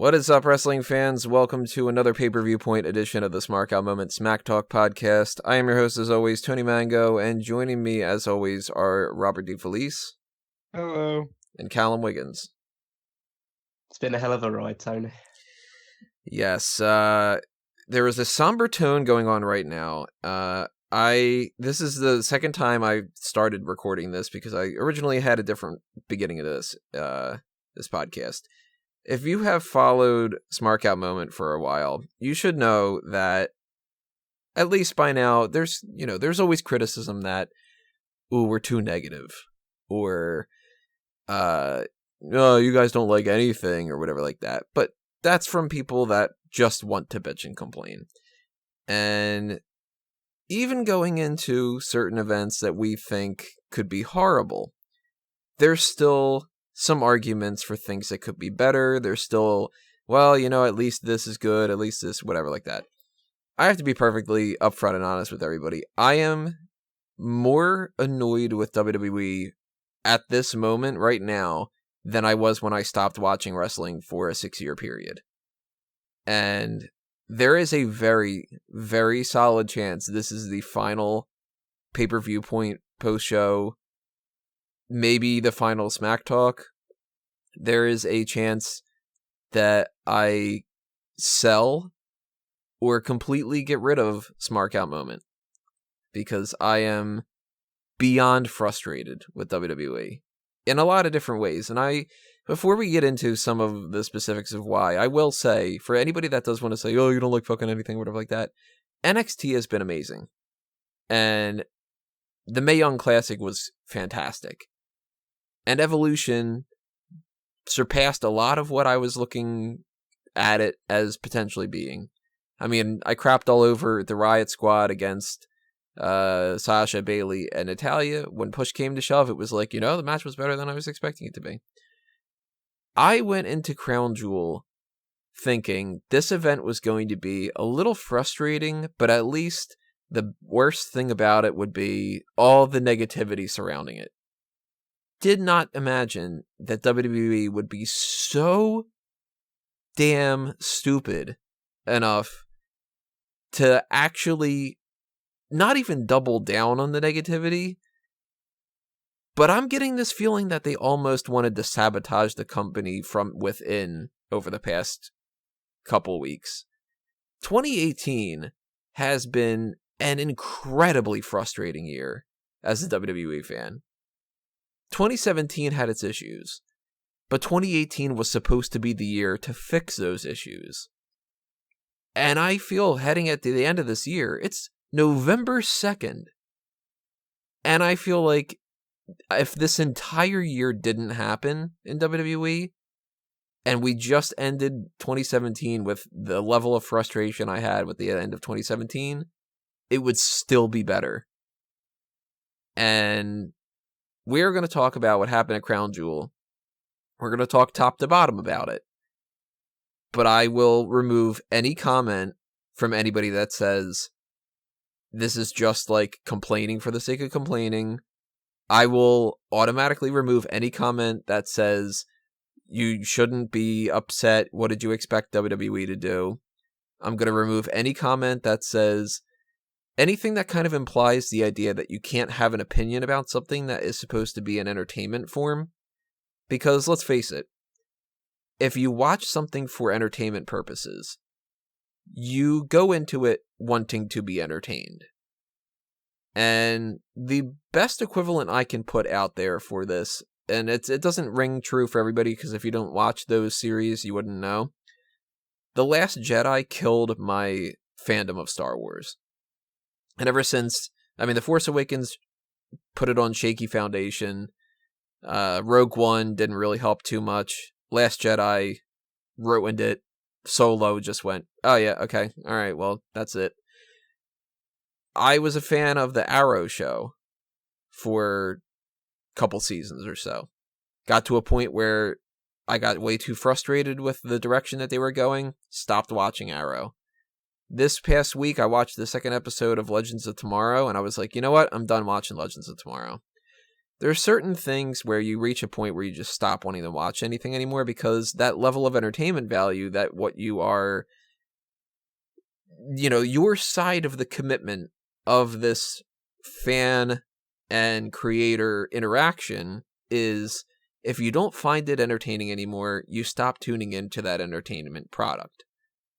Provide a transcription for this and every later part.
What is up, wrestling fans? Welcome to another Pay-Per-Viewpoint edition of the Smark Moment Smack Talk podcast. I am your host, as always, Tony Mango, and joining me, as always, are Robert DeFelice. Hello. And Callum Wiggins. It's been a hell of a ride, Tony. Yes, there is a somber tone going on right now. This is the second time I started recording this because I originally had a different beginning of this podcast. If you have followed Smark Moment for a while, you should know that at least by now there's always criticism that, ooh, we're too negative, or no, you guys don't like anything or whatever like that. But that's from people that just want to bitch and complain. And even going into certain events that we think could be horrible, there's still some arguments for things that could be better. There's still, well, at least this is good, at least this, whatever like that. I have to be perfectly upfront and honest with everybody. I am more annoyed with WWE at this moment right now than I was when I stopped watching wrestling for a 6-year period. And there is a very, very solid chance this is the final Pay-Per-Viewpoint post-show, maybe the final Smack Talk. There is a chance that I sell or completely get rid of Smark Moment because I am beyond frustrated with WWE in a lot of different ways. And before we get into some of the specifics of why, I will say, for anybody that does want to say, oh, you don't like fucking anything, whatever like that, NXT has been amazing. And the Mae Young Classic was fantastic. And Evolution surpassed a lot of what I was looking at it as potentially being. I mean, I crapped all over the Riot Squad against Sasha, Bayley, and Natalya. When push came to shove, it was like, the match was better than I was expecting it to be. I went into Crown Jewel thinking this event was going to be a little frustrating, but at least the worst thing about it would be all the negativity surrounding it. Did not imagine that WWE would be so damn stupid enough to actually not even double down on the negativity, but I'm getting this feeling that they almost wanted to sabotage the company from within over the past couple weeks. 2018 has been an incredibly frustrating year as a WWE fan. 2017 had its issues, but 2018 was supposed to be the year to fix those issues. And I feel heading at the end of this year, it's November 2nd. And I feel like if this entire year didn't happen in WWE, and we just ended 2017 with the level of frustration I had with the end of 2017, it would still be better. And we're going to talk about what happened at Crown Jewel. We're going to talk top to bottom about it. But I will remove any comment from anybody that says this is just like complaining for the sake of complaining. I will automatically remove any comment that says you shouldn't be upset. What did you expect WWE to do? I'm going to remove any comment that says anything that kind of implies the idea that you can't have an opinion about something that is supposed to be an entertainment form. Because let's face it, if you watch something for entertainment purposes, you go into it wanting to be entertained. And the best equivalent I can put out there for this, and it doesn't ring true for everybody because if you don't watch those series, you wouldn't know. The Last Jedi killed my fandom of Star Wars. And ever since, The Force Awakens put it on shaky foundation. Rogue One didn't really help too much. Last Jedi ruined it. Solo just went, oh yeah, okay, alright, well, that's it. I was a fan of the Arrow show for a couple seasons or so. Got to a point where I got way too frustrated with the direction that they were going, stopped watching Arrow. This past week, I watched the second episode of Legends of Tomorrow, and I was like, you know what? I'm done watching Legends of Tomorrow. there are certain things where you reach a point where you just stop wanting to watch anything anymore because that level of entertainment value, that what you are, your side of the commitment of this fan and creator interaction is, if you don't find it entertaining anymore, you stop tuning into that entertainment product.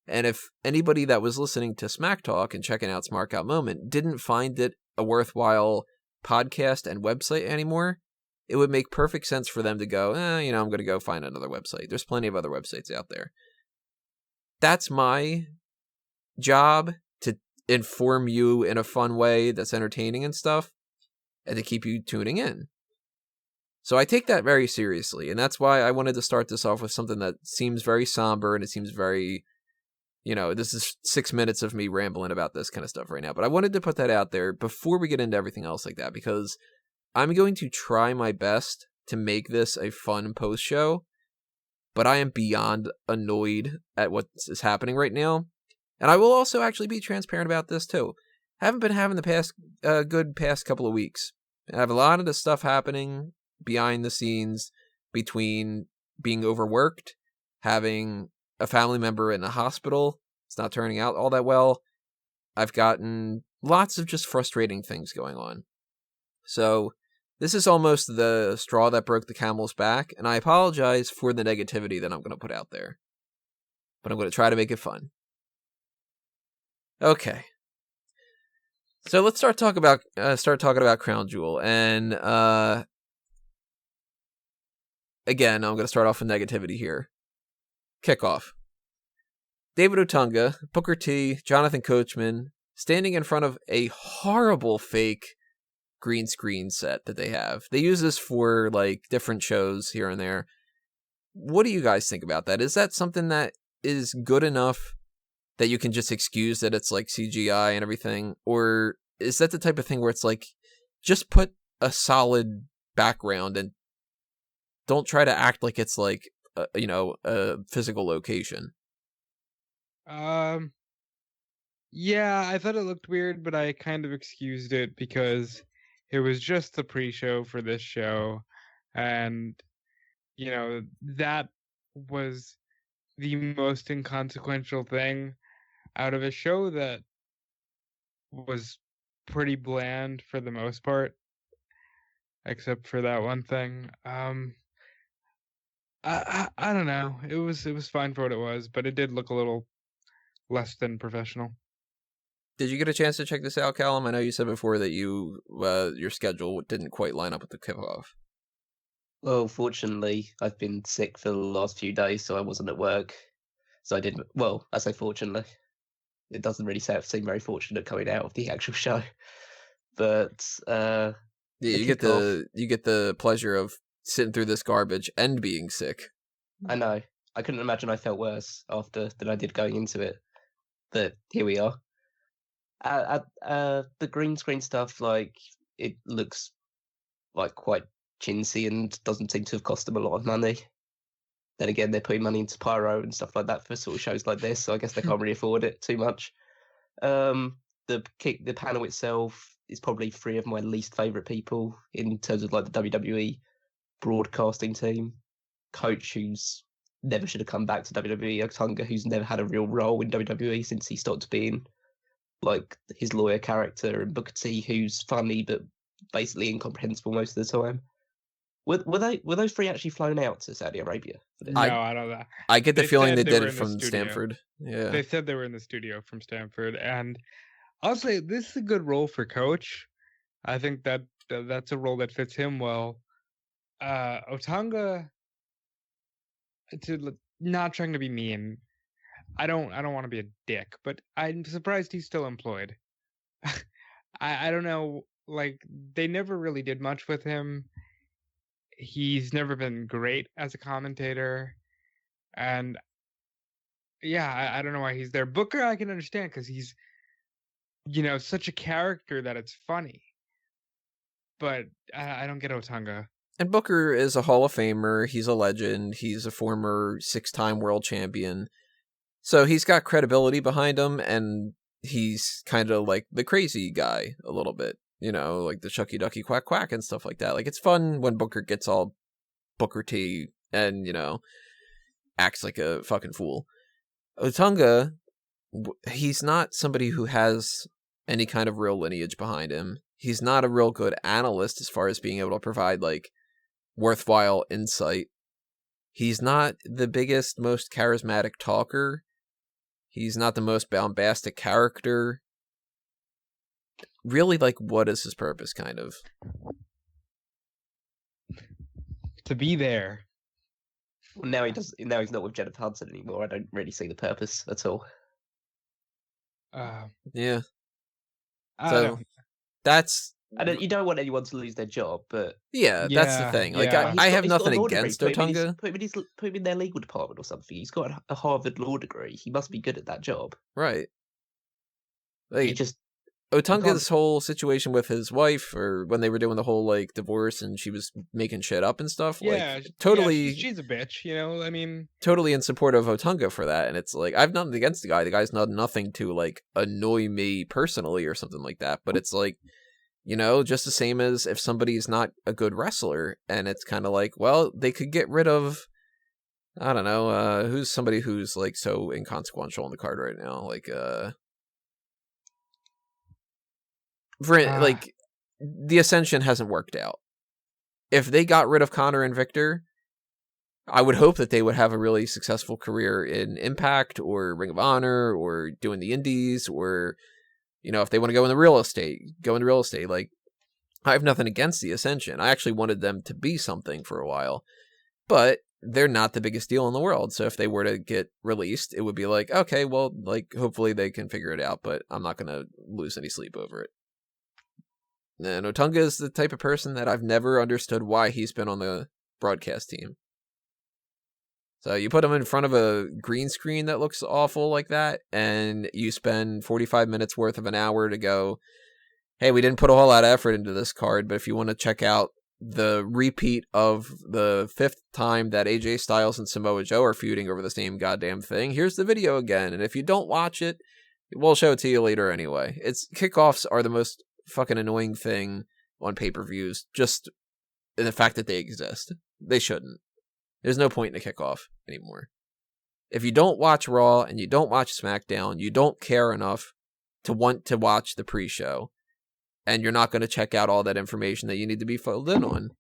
And if anybody that was listening to Smack Talk and checking out Smark Out Moment didn't find it a worthwhile podcast and website anymore, it would make perfect sense for them to go, I'm going to go find another website. There's plenty of other websites out there. That's my job, to inform you in a fun way that's entertaining and stuff, and to keep you tuning in. So I take that very seriously, and that's why I wanted to start this off with something that seems very somber, and it seems very, this is 6 minutes of me rambling about this kind of stuff right now, but I wanted to put that out there before we get into everything else like that, because I'm going to try my best to make this a fun post show, but I am beyond annoyed at what is happening right now. And I will also actually be transparent about this too. Haven't been having the past couple of weeks. I have a lot of the stuff happening behind the scenes, between being overworked, having a family member in the hospital. It's not turning out all that well. I've gotten lots of just frustrating things going on. So this is almost the straw that broke the camel's back, and I apologize for the negativity that I'm going to put out there. But I'm going to try to make it fun. Okay. So let's start talking about Crown Jewel, and again, I'm going to start off with negativity here. Kickoff. David Otunga, Booker T, Jonathan Coachman, standing in front of a horrible fake green screen set that they have. They use this for like different shows here and there. What do you guys think about that? Is that something that is good enough that you can just excuse that it's like CGI and everything? Or is that the type of thing where it's like, just put a solid background and don't try to act like it's like, a physical location? Yeah, I thought it looked weird, but I kind of excused it because it was just the pre-show for this show. And, that was the most inconsequential thing out of a show that was pretty bland for the most part, except for that one thing. I don't know. It was fine for what it was, but it did look a little less than professional. Did you get a chance to check this out, Callum? I know you said before that your schedule didn't quite line up with the kickoff. Well, fortunately, I've been sick for the last few days, so I wasn't at work. So I didn't. Well, I say fortunately. It doesn't really seem very fortunate coming out of the actual show, but yeah, you get the pleasure of sitting through this garbage and being sick. I know. I couldn't imagine I felt worse after than I did going into it. But here we are. The green screen stuff, like, it looks like quite chintzy and doesn't seem to have cost them a lot of money. Then again, they're putting money into pyro and stuff like that for sort of shows like this, so I guess they can't really afford it too much. The panel itself is probably three of my least favourite people in terms of like the WWE broadcasting team. Coach, who's never should have come back to WWE. Otunga, who's never had a real role in WWE since he stopped being like his lawyer character, and Booker T, who's funny but basically incomprehensible most of the time. Were those three actually flown out to Saudi Arabia for this? No, I don't know. I get the feeling they did it from Stanford. Yeah, they said they were in the studio from Stanford, and I'll say this is a good role for Coach. I think that's a role that fits him well. Otunga, not trying to be mean, I don't want to be a dick, but I'm surprised he's still employed. I don't know, like, they never really did much with him. He's never been great as a commentator, and yeah, I don't know why he's there. Booker, I can understand because he's, such a character that it's funny. But I don't get Otunga. And Booker is a Hall of Famer. He's a legend. He's a former 6-time world champion. So he's got credibility behind him, and he's kind of like the crazy guy a little bit. like the Shucky Ducky Quack Quack and stuff like that. Like, it's fun when Booker gets all Booker T and, acts like a fucking fool. Otunga, he's not somebody who has any kind of real lineage behind him. He's not a real good analyst as far as being able to provide, like, worthwhile insight. He's not the biggest, most charismatic talker. He's not the most bombastic character. Really, like, what is his purpose, kind of? To be there. Well, now he's not with Jennifer Hudson anymore. I don't really see the purpose at all. Yeah. So that's... You don't want anyone to lose their job, but... Yeah, that's the thing. Like, yeah. I have nothing against Otunga. Put him in their legal department or something. He's got a Harvard law degree. He must be good at that job. Right. Like, he just... Otunga's whole situation with his wife, or when they were doing the whole, like, divorce and she was making shit up and stuff, like, totally... Yeah, she's a bitch, I mean... Totally in support of Otunga for that, and it's like, I've nothing against the guy. The guy's done nothing to, like, annoy me personally or something like that, but it's like, just the same as if somebody's not a good wrestler, and it's kind of like, well, they could get rid of, I don't know, who's somebody who's, like, so inconsequential on the card right now, like, like, the Ascension hasn't worked out. If they got rid of Connor and Victor, I would hope that they would have a really successful career in Impact or Ring of Honor or doing the Indies, or, if they want to go into real estate. Like, I have nothing against the Ascension. I actually wanted them to be something for a while, but they're not the biggest deal in the world. So if they were to get released, it would be like, okay, well, like, hopefully they can figure it out, but I'm not going to lose any sleep over it. And Otunga is the type of person that I've never understood why he's been on the broadcast team. So you put him in front of a green screen that looks awful like that, and you spend 45 minutes worth of an hour to go, hey, we didn't put a whole lot of effort into this card, but if you want to check out the repeat of the 5th time that AJ Styles and Samoa Joe are feuding over the same goddamn thing, here's the video again. And if you don't watch it, we'll show it to you later anyway. Kickoffs are the most fucking annoying thing on pay-per-views, just in the fact that they exist. They shouldn't. There's no point in a kickoff anymore. If you don't watch Raw and you don't watch SmackDown, you don't care enough to want to watch the pre-show, and you're not going to check out all that information that you need to be filled in on.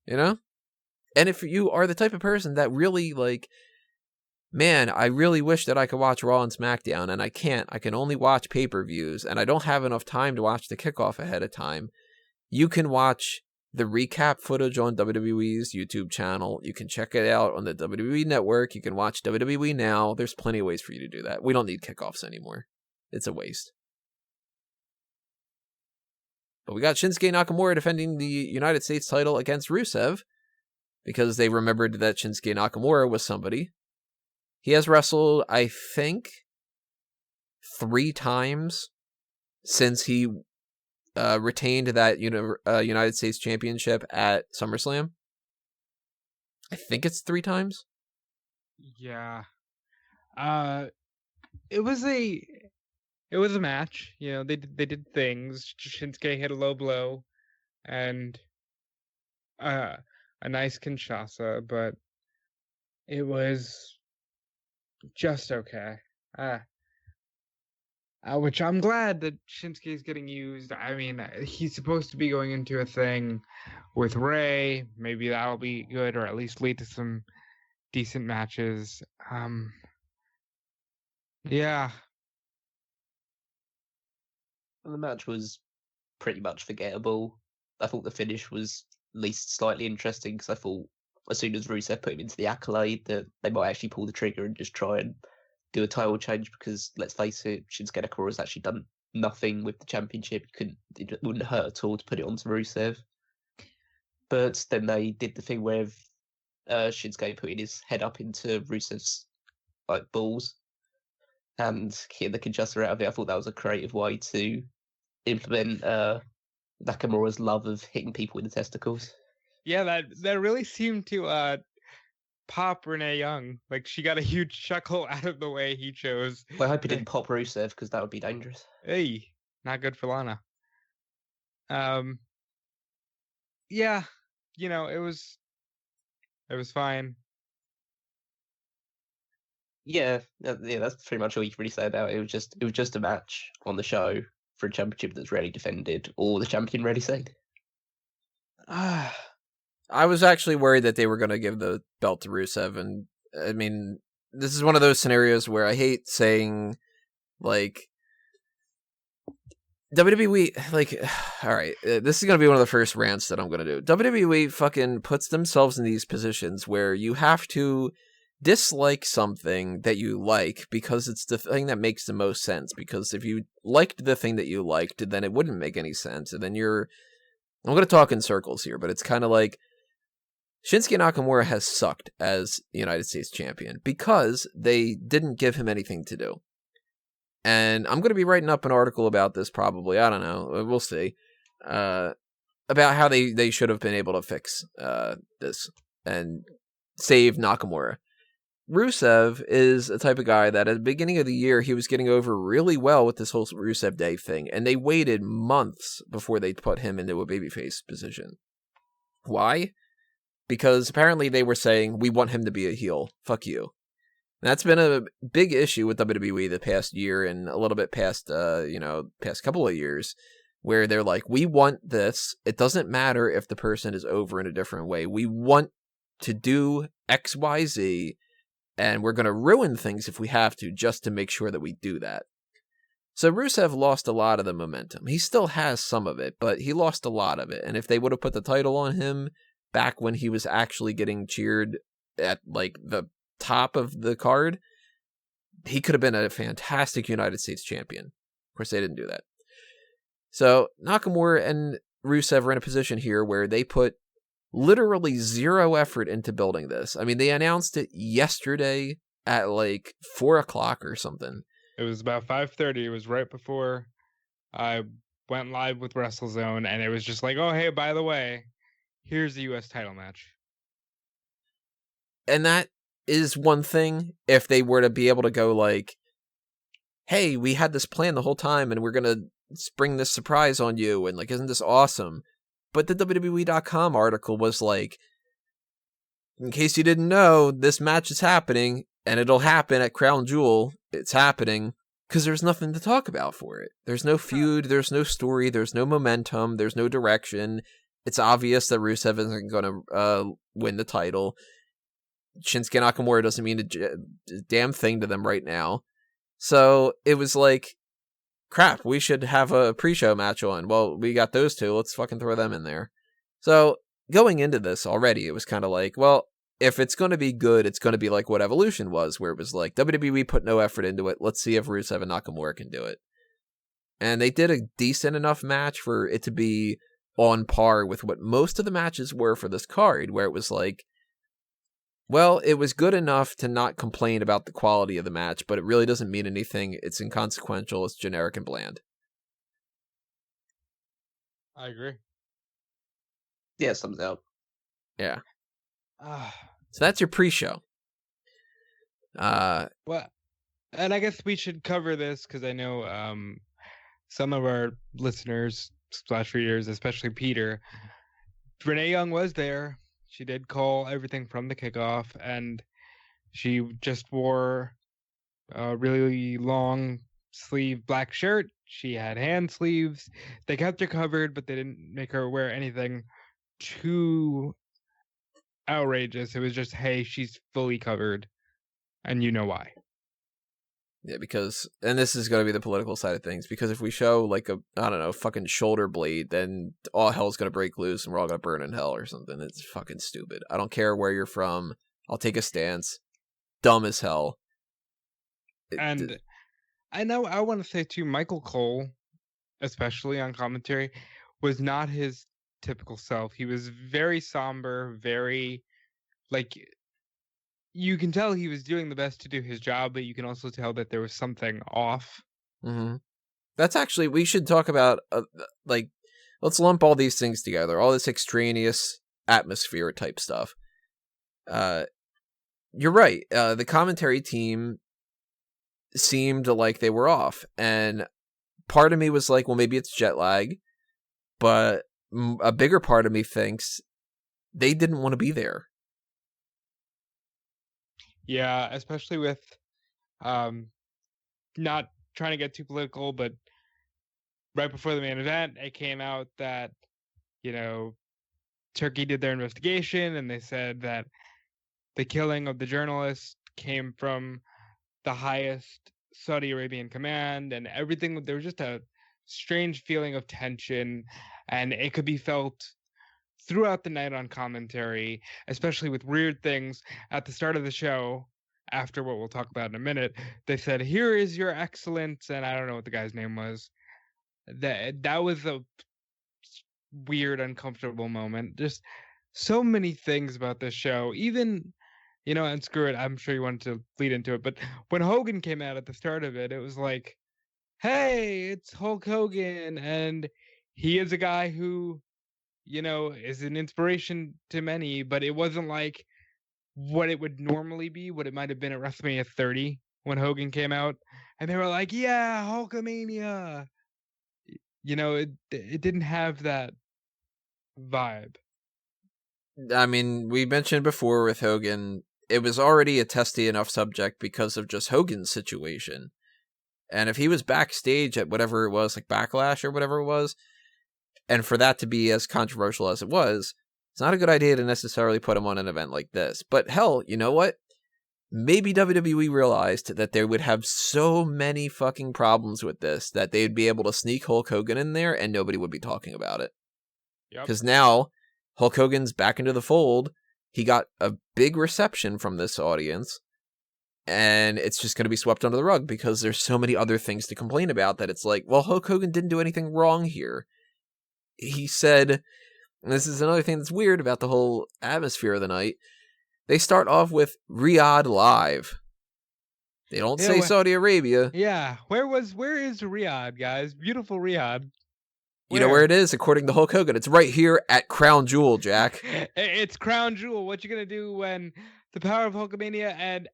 And if you are the type of person that really, like, man, I really wish that I could watch Raw and SmackDown, and I can't. I can only watch pay-per-views, and I don't have enough time to watch the kickoff ahead of time. You can watch the recap footage on WWE's YouTube channel. You can check it out on the WWE Network. You can watch WWE Now. There's plenty of ways for you to do that. We don't need kickoffs anymore. It's a waste. But we got Shinsuke Nakamura defending the United States title against Rusev, because they remembered that Shinsuke Nakamura was somebody. He has wrestled, I think, 3 times since he retained that United States Championship at SummerSlam. I think it's 3 times. Yeah. It was a match. They did things. Shinsuke hit a low blow and a nice Kinshasa, but it was just okay. Which I'm glad that Shinsuke is getting used. I mean, he's supposed to be going into a thing with Ray. Maybe that'll be good, or at least lead to some decent matches. Yeah. And the match was pretty much forgettable. I thought the finish was at least slightly interesting, because I thought as soon as Rusev put him into the accolade that they might actually pull the trigger and just try and do a title change, because let's face it, Shinsuke Nakamura's actually done nothing with the championship. It wouldn't hurt at all to put it onto Rusev. But then they did the thing where Shinsuke putting his head up into Rusev's balls and getting the Kinshasa out of it. I thought that was a creative way to implement Nakamura's love of hitting people in the testicles. Yeah, that really seemed to pop Renee Young. Like, she got a huge chuckle out of the way he chose. Well, I hope he didn't pop Rusev, because that would be dangerous. Hey, not good for Lana. Yeah, it was fine. Yeah, that's pretty much all you can really say about it. It was just a match on the show for a championship that's rarely defended or the champion rarely seen. I was actually worried that they were going to give the belt to Rusev, and I mean, this is one of those scenarios where I hate saying, like, WWE, like, all right, this is going to be one of the first rants that I'm going to do. WWE fucking puts themselves in these positions where you have to dislike something that you like because it's the thing that makes the most sense. Because if you liked the thing that you liked, then it wouldn't make any sense. And then I'm going to talk in circles here, but it's kind of like Shinsuke Nakamura has sucked as United States champion because they didn't give him anything to do. And I'm going to be writing up an article about this probably. I don't know. We'll see. About how they should have been able to fix this and save Nakamura. Rusev is a type of guy that at the beginning of the year, he was getting over really well with this whole Rusev Day thing. And they waited months before they put him into a babyface position. Why? Because apparently they were saying, we want him to be a heel. Fuck you. That's been a big issue with WWE the past year and a little bit past, past couple of years, where they're like, we want this. It doesn't matter if the person is over in a different way. We want to do X, Y, Z, and we're going to ruin things if we have to, just to make sure that we do that. So Rusev lost a lot of the momentum. He still has some of it, but he lost a lot of it. And if they would have put the title on him back when he was actually getting cheered at, like, the top of the card, he could have been a fantastic United States champion. Of course, they didn't do that. So Nakamura and Rusev are in a position here where they put literally zero effort into building this. I mean, they announced it yesterday at like 4:00 or something. It was about 5:30. It was right before I went live with WrestleZone, and it was just like, oh, hey, by the way, here's the U.S. title match. And that is one thing. If they were to be able to go like, hey, we had this plan the whole time and we're going to spring this surprise on you, and like, isn't this awesome? But the WWE.com article was like, in case you didn't know, this match is happening and it'll happen at Crown Jewel. It's happening because there's nothing to talk about for it. There's no feud, there's no story, there's no momentum, there's no direction. It's obvious that Rusev isn't going to win the title. Shinsuke Nakamura doesn't mean a damn thing to them right now. So it was like, crap, we should have a pre-show match on. Well, we got those two. Let's fucking throw them in there. So going into this already, it was kind of like, well, if it's going to be good, it's going to be like what Evolution was, where it was like, WWE put no effort into it. Let's see if Rusev and Nakamura can do it. And they did a decent enough match for it to be on par with what most of the matches were for this card, where it was like, well, it was good enough to not complain about the quality of the match, but it really doesn't mean anything. It's inconsequential. It's generic and bland. I agree. Yeah, sums out. Yeah. So that's your pre-show. Well, and I guess we should cover this because I know some of our listeners / readers, especially Peter, Renee Young was there. She did call everything from the kickoff, and she just wore a really long sleeve black shirt. She had hand sleeves. They kept her covered, but they didn't make her wear anything too outrageous. It was just, hey, she's fully covered, and you know why. Yeah, because, and this is going to be the political side of things, because if we show like fucking shoulder blade, then all hell's going to break loose and we're all going to burn in hell or something. It's fucking stupid. I don't care where you're from. I'll take a stance. Dumb as hell. And I know I want to say too, Michael Cole, especially on commentary, was not his typical self. He was very somber, very like, you can tell he was doing the best to do his job, but you can also tell that there was something off. Mm-hmm. That's actually, we should talk about, let's lump all these things together, all this extraneous atmosphere type stuff. You're right. The commentary team seemed like they were off, and part of me was like, well, maybe it's jet lag. but a bigger part of me thinks they didn't want to be there. Yeah, especially with not trying to get too political, but right before the main event, it came out that, Turkey did their investigation and they said that the killing of the journalist came from the highest Saudi Arabian command, and everything. There was just a strange feeling of tension, and it could be felt throughout the night on commentary, especially with weird things at the start of the show. After what we'll talk about in a minute, they said, "Here is your excellence," and I don't know what the guy's name was. That was a weird, uncomfortable moment. Just so many things about this show. Even, and screw it, I'm sure you wanted to lead into it, but when Hogan came out at the start of it, it was like, hey, it's Hulk Hogan, and he is a guy who, is an inspiration to many, but it wasn't like what it would normally be, what it might have been at WrestleMania 30 when Hogan came out, and they were like, yeah, Hulkamania. It didn't have that vibe. I mean, we mentioned before with Hogan, it was already a testy enough subject because of just Hogan's situation. And if he was backstage at whatever it was, like Backlash or whatever it was, and for that to be as controversial as it was, it's not a good idea to necessarily put him on an event like this. But hell, you know what? Maybe WWE realized that they would have so many fucking problems with this that they'd be able to sneak Hulk Hogan in there and nobody would be talking about it. Because now Hulk Hogan's back into the fold. He got a big reception from this audience, and it's just going to be swept under the rug because there's so many other things to complain about that it's like, well, Hulk Hogan didn't do anything wrong here. He said, and this is another thing that's weird about the whole atmosphere of the night, they start off with Riyadh Live. They don't say Saudi Arabia. Yeah, where is Riyadh, guys? Beautiful Riyadh. You know where it is, according to Hulk Hogan. It's right here at Crown Jewel, Jack. It's Crown Jewel. What you gonna do when the power of Hulkamania and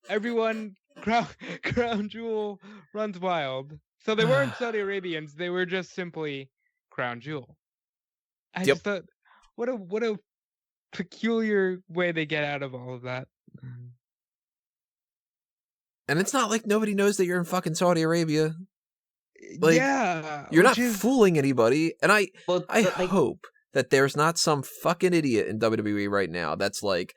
everyone Crown Jewel runs wild? So they weren't Saudi Arabians. They were just simply Crown Jewel. I just thought, what a peculiar way they get out of all of that. And it's not like nobody knows that you're in fucking Saudi Arabia. Like, yeah, you're not fooling anybody. And I hope that there's not some fucking idiot in WWE right now that's like,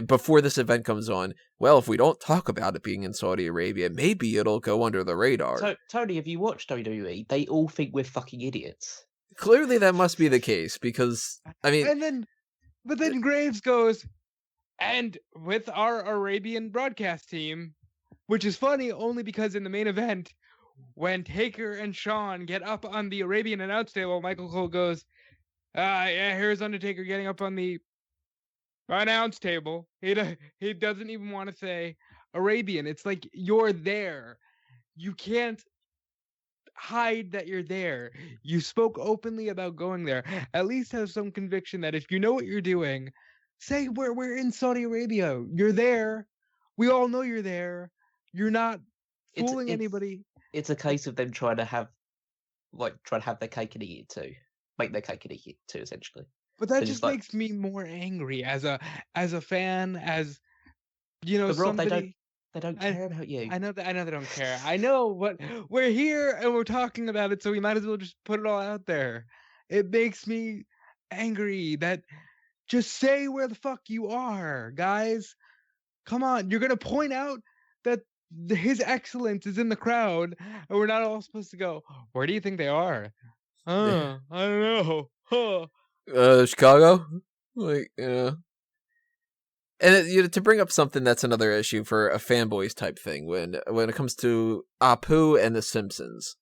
before this event comes on, well, if we don't talk about it being in Saudi Arabia, maybe it'll go under the radar. So, Tony, have you watched WWE? They all think we're fucking idiots. Clearly that must be the case, because, I mean... But then Graves goes, and with our Arabian broadcast team, which is funny only because in the main event, when Taker and Shawn get up on the Arabian announce table, Michael Cole goes, yeah, here's Undertaker getting up on the announce table. He doesn't even want to say Arabian. It's like, you're there. You can't hide that you're there. You spoke openly about going there. At least have some conviction that if you know what you're doing, say we're in Saudi Arabia. You're there. We all know you're there. You're not fooling anybody. It's a case of them trying to have their cake and eat it too. Make their cake and eat it too, essentially. But that just makes me more angry as a fan, as but Rob, somebody. They don't care about you. I know they don't care. I know, but we're here and we're talking about it, so we might as well just put it all out there. It makes me angry that just say where the fuck you are, guys. Come on, you're gonna point out that his excellence is in the crowd, and we're not all supposed to go, where do you think they are? I don't know. Chicago? Like, yeah. And to bring up something that's another issue for a fanboys type thing, when it comes to Apu and The Simpsons.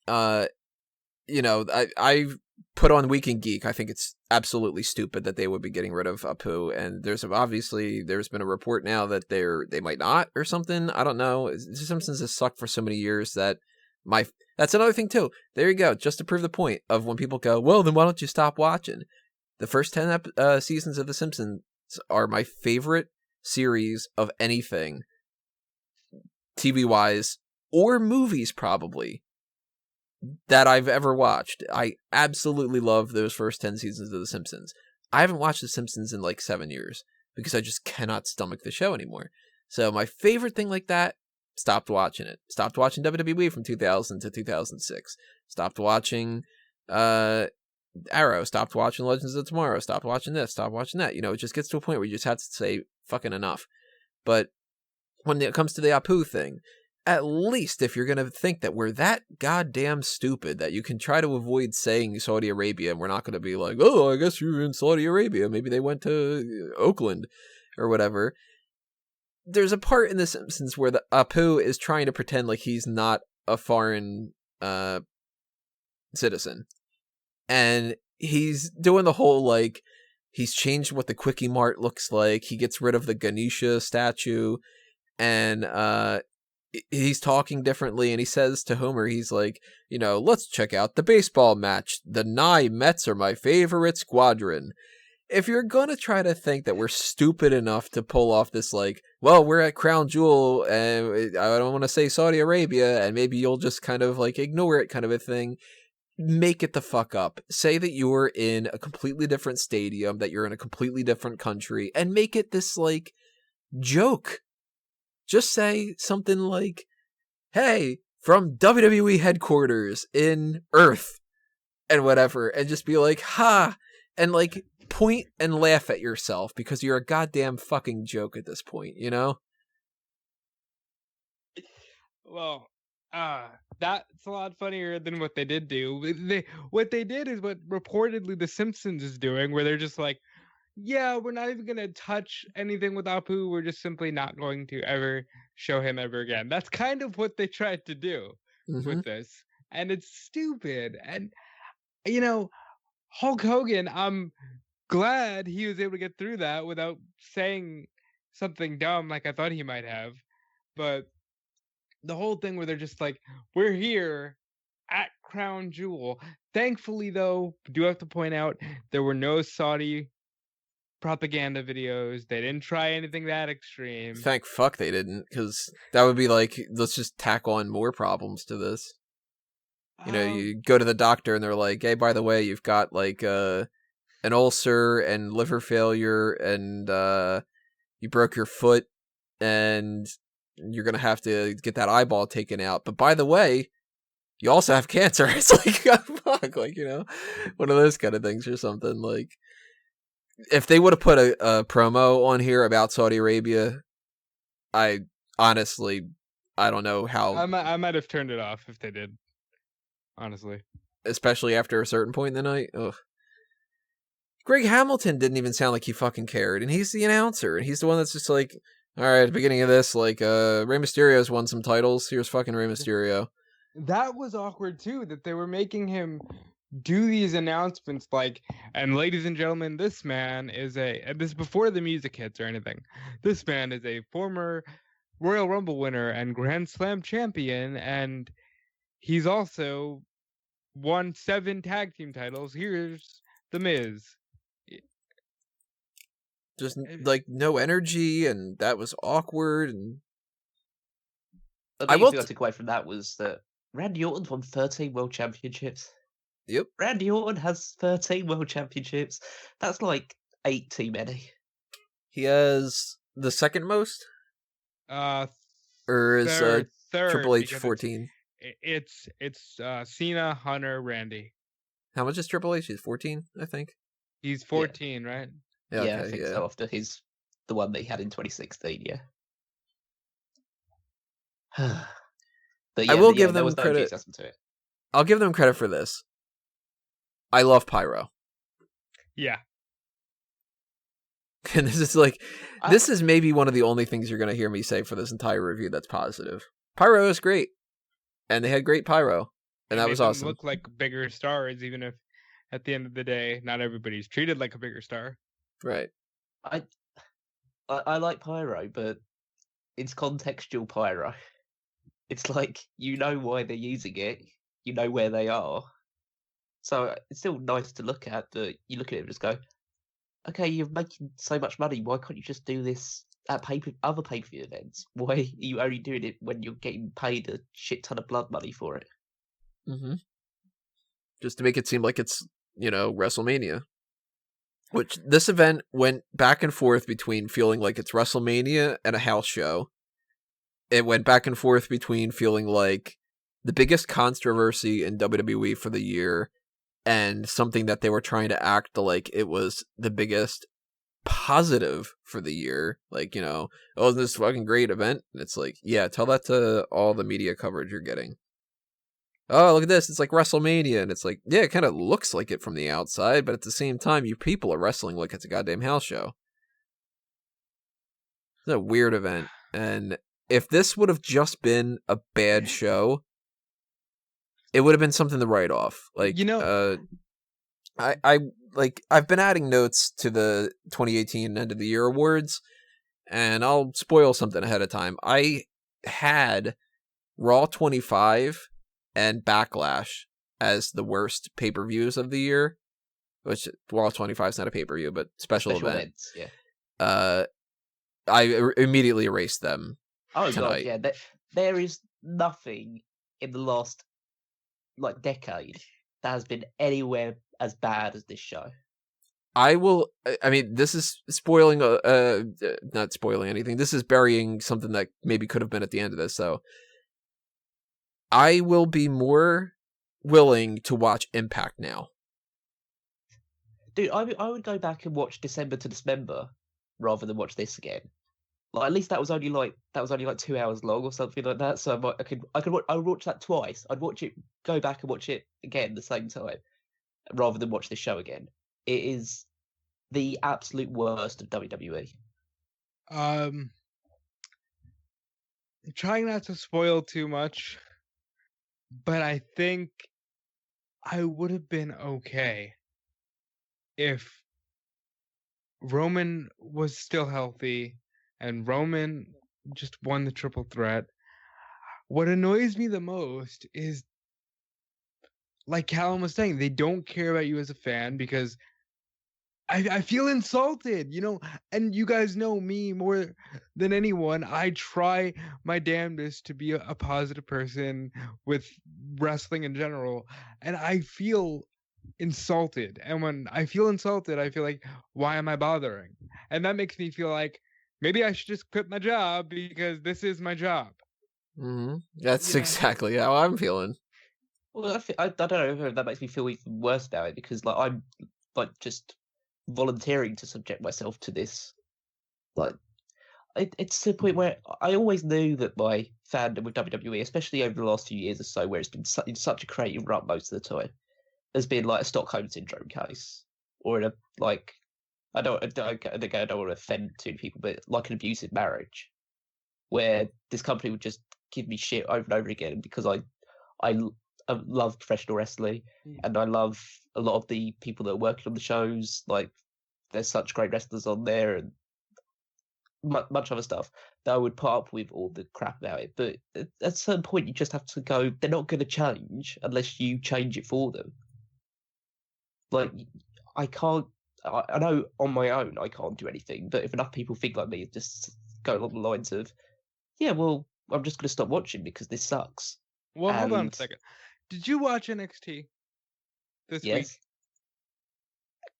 I put on Week in Geek. I think it's absolutely stupid that they would be getting rid of Apu, and there's been a report now that they might not or something. I don't know. The Simpsons has sucked for so many years that that's another thing too. There you go, just to prove the point of when people go, well, then why don't you stop watching? The first 10 seasons of The Simpsons are my favorite series of anything, TV-wise, or movies probably. that I've ever watched. I absolutely love those first 10 seasons of The Simpsons. I haven't watched The Simpsons in like 7 years because I just cannot stomach the show anymore. So my favorite thing like that, stopped watching it. Stopped watching WWE from 2000 to 2006. Stopped watching Arrow. Stopped watching Legends of Tomorrow. Stopped watching this. Stopped watching that. You know, it just gets to a point where you just have to say fucking enough. But when it comes to the Apu thing, at least if you're going to think that we're that goddamn stupid that you can try to avoid saying Saudi Arabia and we're not going to be like, oh, I guess you're in Saudi Arabia. Maybe they went to Oakland or whatever. There's a part in The Simpsons where the Apu is trying to pretend like he's not a foreign citizen. And he's doing the whole, like, he's changed what the Quickie Mart looks like. He gets rid of the Ganesha statue. And he's talking differently. And he says to Homer, he's like, you know, let's check out the baseball match. The Nye Mets are my favorite squadron. If you're going to try to think that we're stupid enough to pull off this, like, well, we're at Crown Jewel, and I don't want to say Saudi Arabia, and maybe you'll just kind of, like, ignore it kind of a thing, make it the fuck up. Say that you're in a completely different stadium, that you're in a completely different country, and make it this, like, joke. Just say something like, hey, from WWE headquarters in Earth, and whatever, and just be like, ha, and, like, point and laugh at yourself because you're a goddamn fucking joke at this point, you know? Well, that's a lot funnier than what they did do. What they did is what reportedly The Simpsons is doing, where they're just like, yeah, we're not even going to touch anything with Apu. We're just simply not going to ever show him ever again. That's kind of what they tried to do with this. And it's stupid. And, you know, Hulk Hogan, I'm glad he was able to get through that without saying something dumb like I thought he might have. But the whole thing where they're just like, we're here at Crown Jewel. Thankfully, though, I do have to point out there were no Saudi propaganda videos. They didn't try anything that extreme. Thank fuck they didn't, because that would be like, let's just tack on more problems to this. You know, you go to the doctor and they're like, hey, by the way, you've got like an ulcer and liver failure and you broke your foot and you're going to have to get that eyeball taken out. But by the way, you also have cancer. It's like, oh, fuck, like, you know, one of those kind of things or something. Like, if they would have put a promo on here about Saudi Arabia, I honestly, I don't know how. I might have turned it off if they did, honestly. Especially after a certain point in the night. Ugh. Greg Hamilton didn't even sound like he fucking cared, and he's the announcer, and he's the one that's just like, all right, at the beginning of this, like, Rey Mysterio's won some titles. Here's fucking Rey Mysterio. That was awkward too, that they were making him do these announcements like, and ladies and gentlemen, this man is this before the music hits or anything. This man is a former Royal Rumble winner and Grand Slam champion, and he's also won 7 tag team titles. Here's The Miz. Just like no energy, and that was awkward. And I will thing I took away from that was that Randy Orton's won 13 world championships. Yep. Randy Orton has 13 world championships. That's like 8 too many. He has the second most? Or is third, Triple H 14? It's Cena, Hunter, Randy. How much is Triple H? He's 14, I think. He's 14, right? Yeah, okay, I think so. After the one that he had in 2016, yeah. But yeah, I will give them credit. I'll give them credit for this. I love pyro. Yeah. And this is like, this is maybe one of the only things you're going to hear me say for this entire review that's positive. Pyro is great. And they had great pyro. And that was awesome. Look like bigger stars, even if at the end of the day, not everybody's treated like a bigger star. Right. I like pyro, but it's contextual pyro. It's like, you know why they're using it. You know where they are. So it's still nice to look at, but you look at it and just go, okay, you're making so much money. Why can't you just do this at other pay-per-view events? Why are you only doing it when you're getting paid a shit ton of blood money for it? Mm-hmm. Just to make it seem like it's, WrestleMania. Which this event went back and forth between feeling like it's WrestleMania and a house show. It went back and forth between feeling like the biggest controversy in WWE for the year and something that they were trying to act like it was the biggest positive for the year. Like, oh, this fucking great event. And it's like, yeah, tell that to all the media coverage you're getting. Oh, look at this. It's like WrestleMania. And it's like, yeah, it kind of looks like it from the outside, but at the same time, you people are wrestling like it's a goddamn house show. It's a weird event. And if this would have just been a bad show, it would have been something to write off. Like, I've been adding notes to the 2018 end of the year awards, and I'll spoil something ahead of time. I had Raw 25 and Backlash as the worst pay-per-views of the year, which Raw 25 is not a pay-per-view, but special event. Events, yeah. I immediately erased them. Oh tonight. God, yeah. There is nothing in the last decade that has been anywhere as bad as this show. This is spoiling, not spoiling anything. This is burying something that maybe could have been at the end of this. So I will be more willing to watch Impact now. Dude, I would go back and watch December to Dismember rather than watch this again. At least that was only 2 hours long or something like that. So I would watch that twice. I'd watch it, go back and watch it again at the same time, rather than watch this show again. It is the absolute worst of WWE. I'm trying not to spoil too much, but I think I would have been okay if Roman was still healthy and Roman just won the triple threat. What annoys me the most is, like Callum was saying, they don't care about you as a fan because I feel insulted, and you guys know me more than anyone. I try my damnedest to be a positive person with wrestling in general, and I feel insulted. And when I feel insulted, I feel like, why am I bothering? And that makes me feel like maybe I should just quit my job because this is my job. Mm-hmm. That's exactly how I'm feeling. Well, I don't know if that makes me feel even worse about it because I'm just volunteering to subject myself to this. It's to the point where I always knew that my fandom with WWE, especially over the last few years or so, where it's been in such a creative rut most of the time, has been like a Stockholm syndrome case, or I don't want to offend too many people, but like an abusive marriage, where this company would just give me shit over and over again because I love professional wrestling and I love a lot of the people that are working on the shows. Like, there's such great wrestlers on there and much other stuff that I would put up with all the crap about it. But at a certain point, you just have to go, they're not going to change unless you change it for them. I can't. I know on my own I can't do anything, but if enough people think like me, just go along the lines of, yeah, well, I'm just going to stop watching because this sucks. Well, hold on a second. Did you watch NXT this week?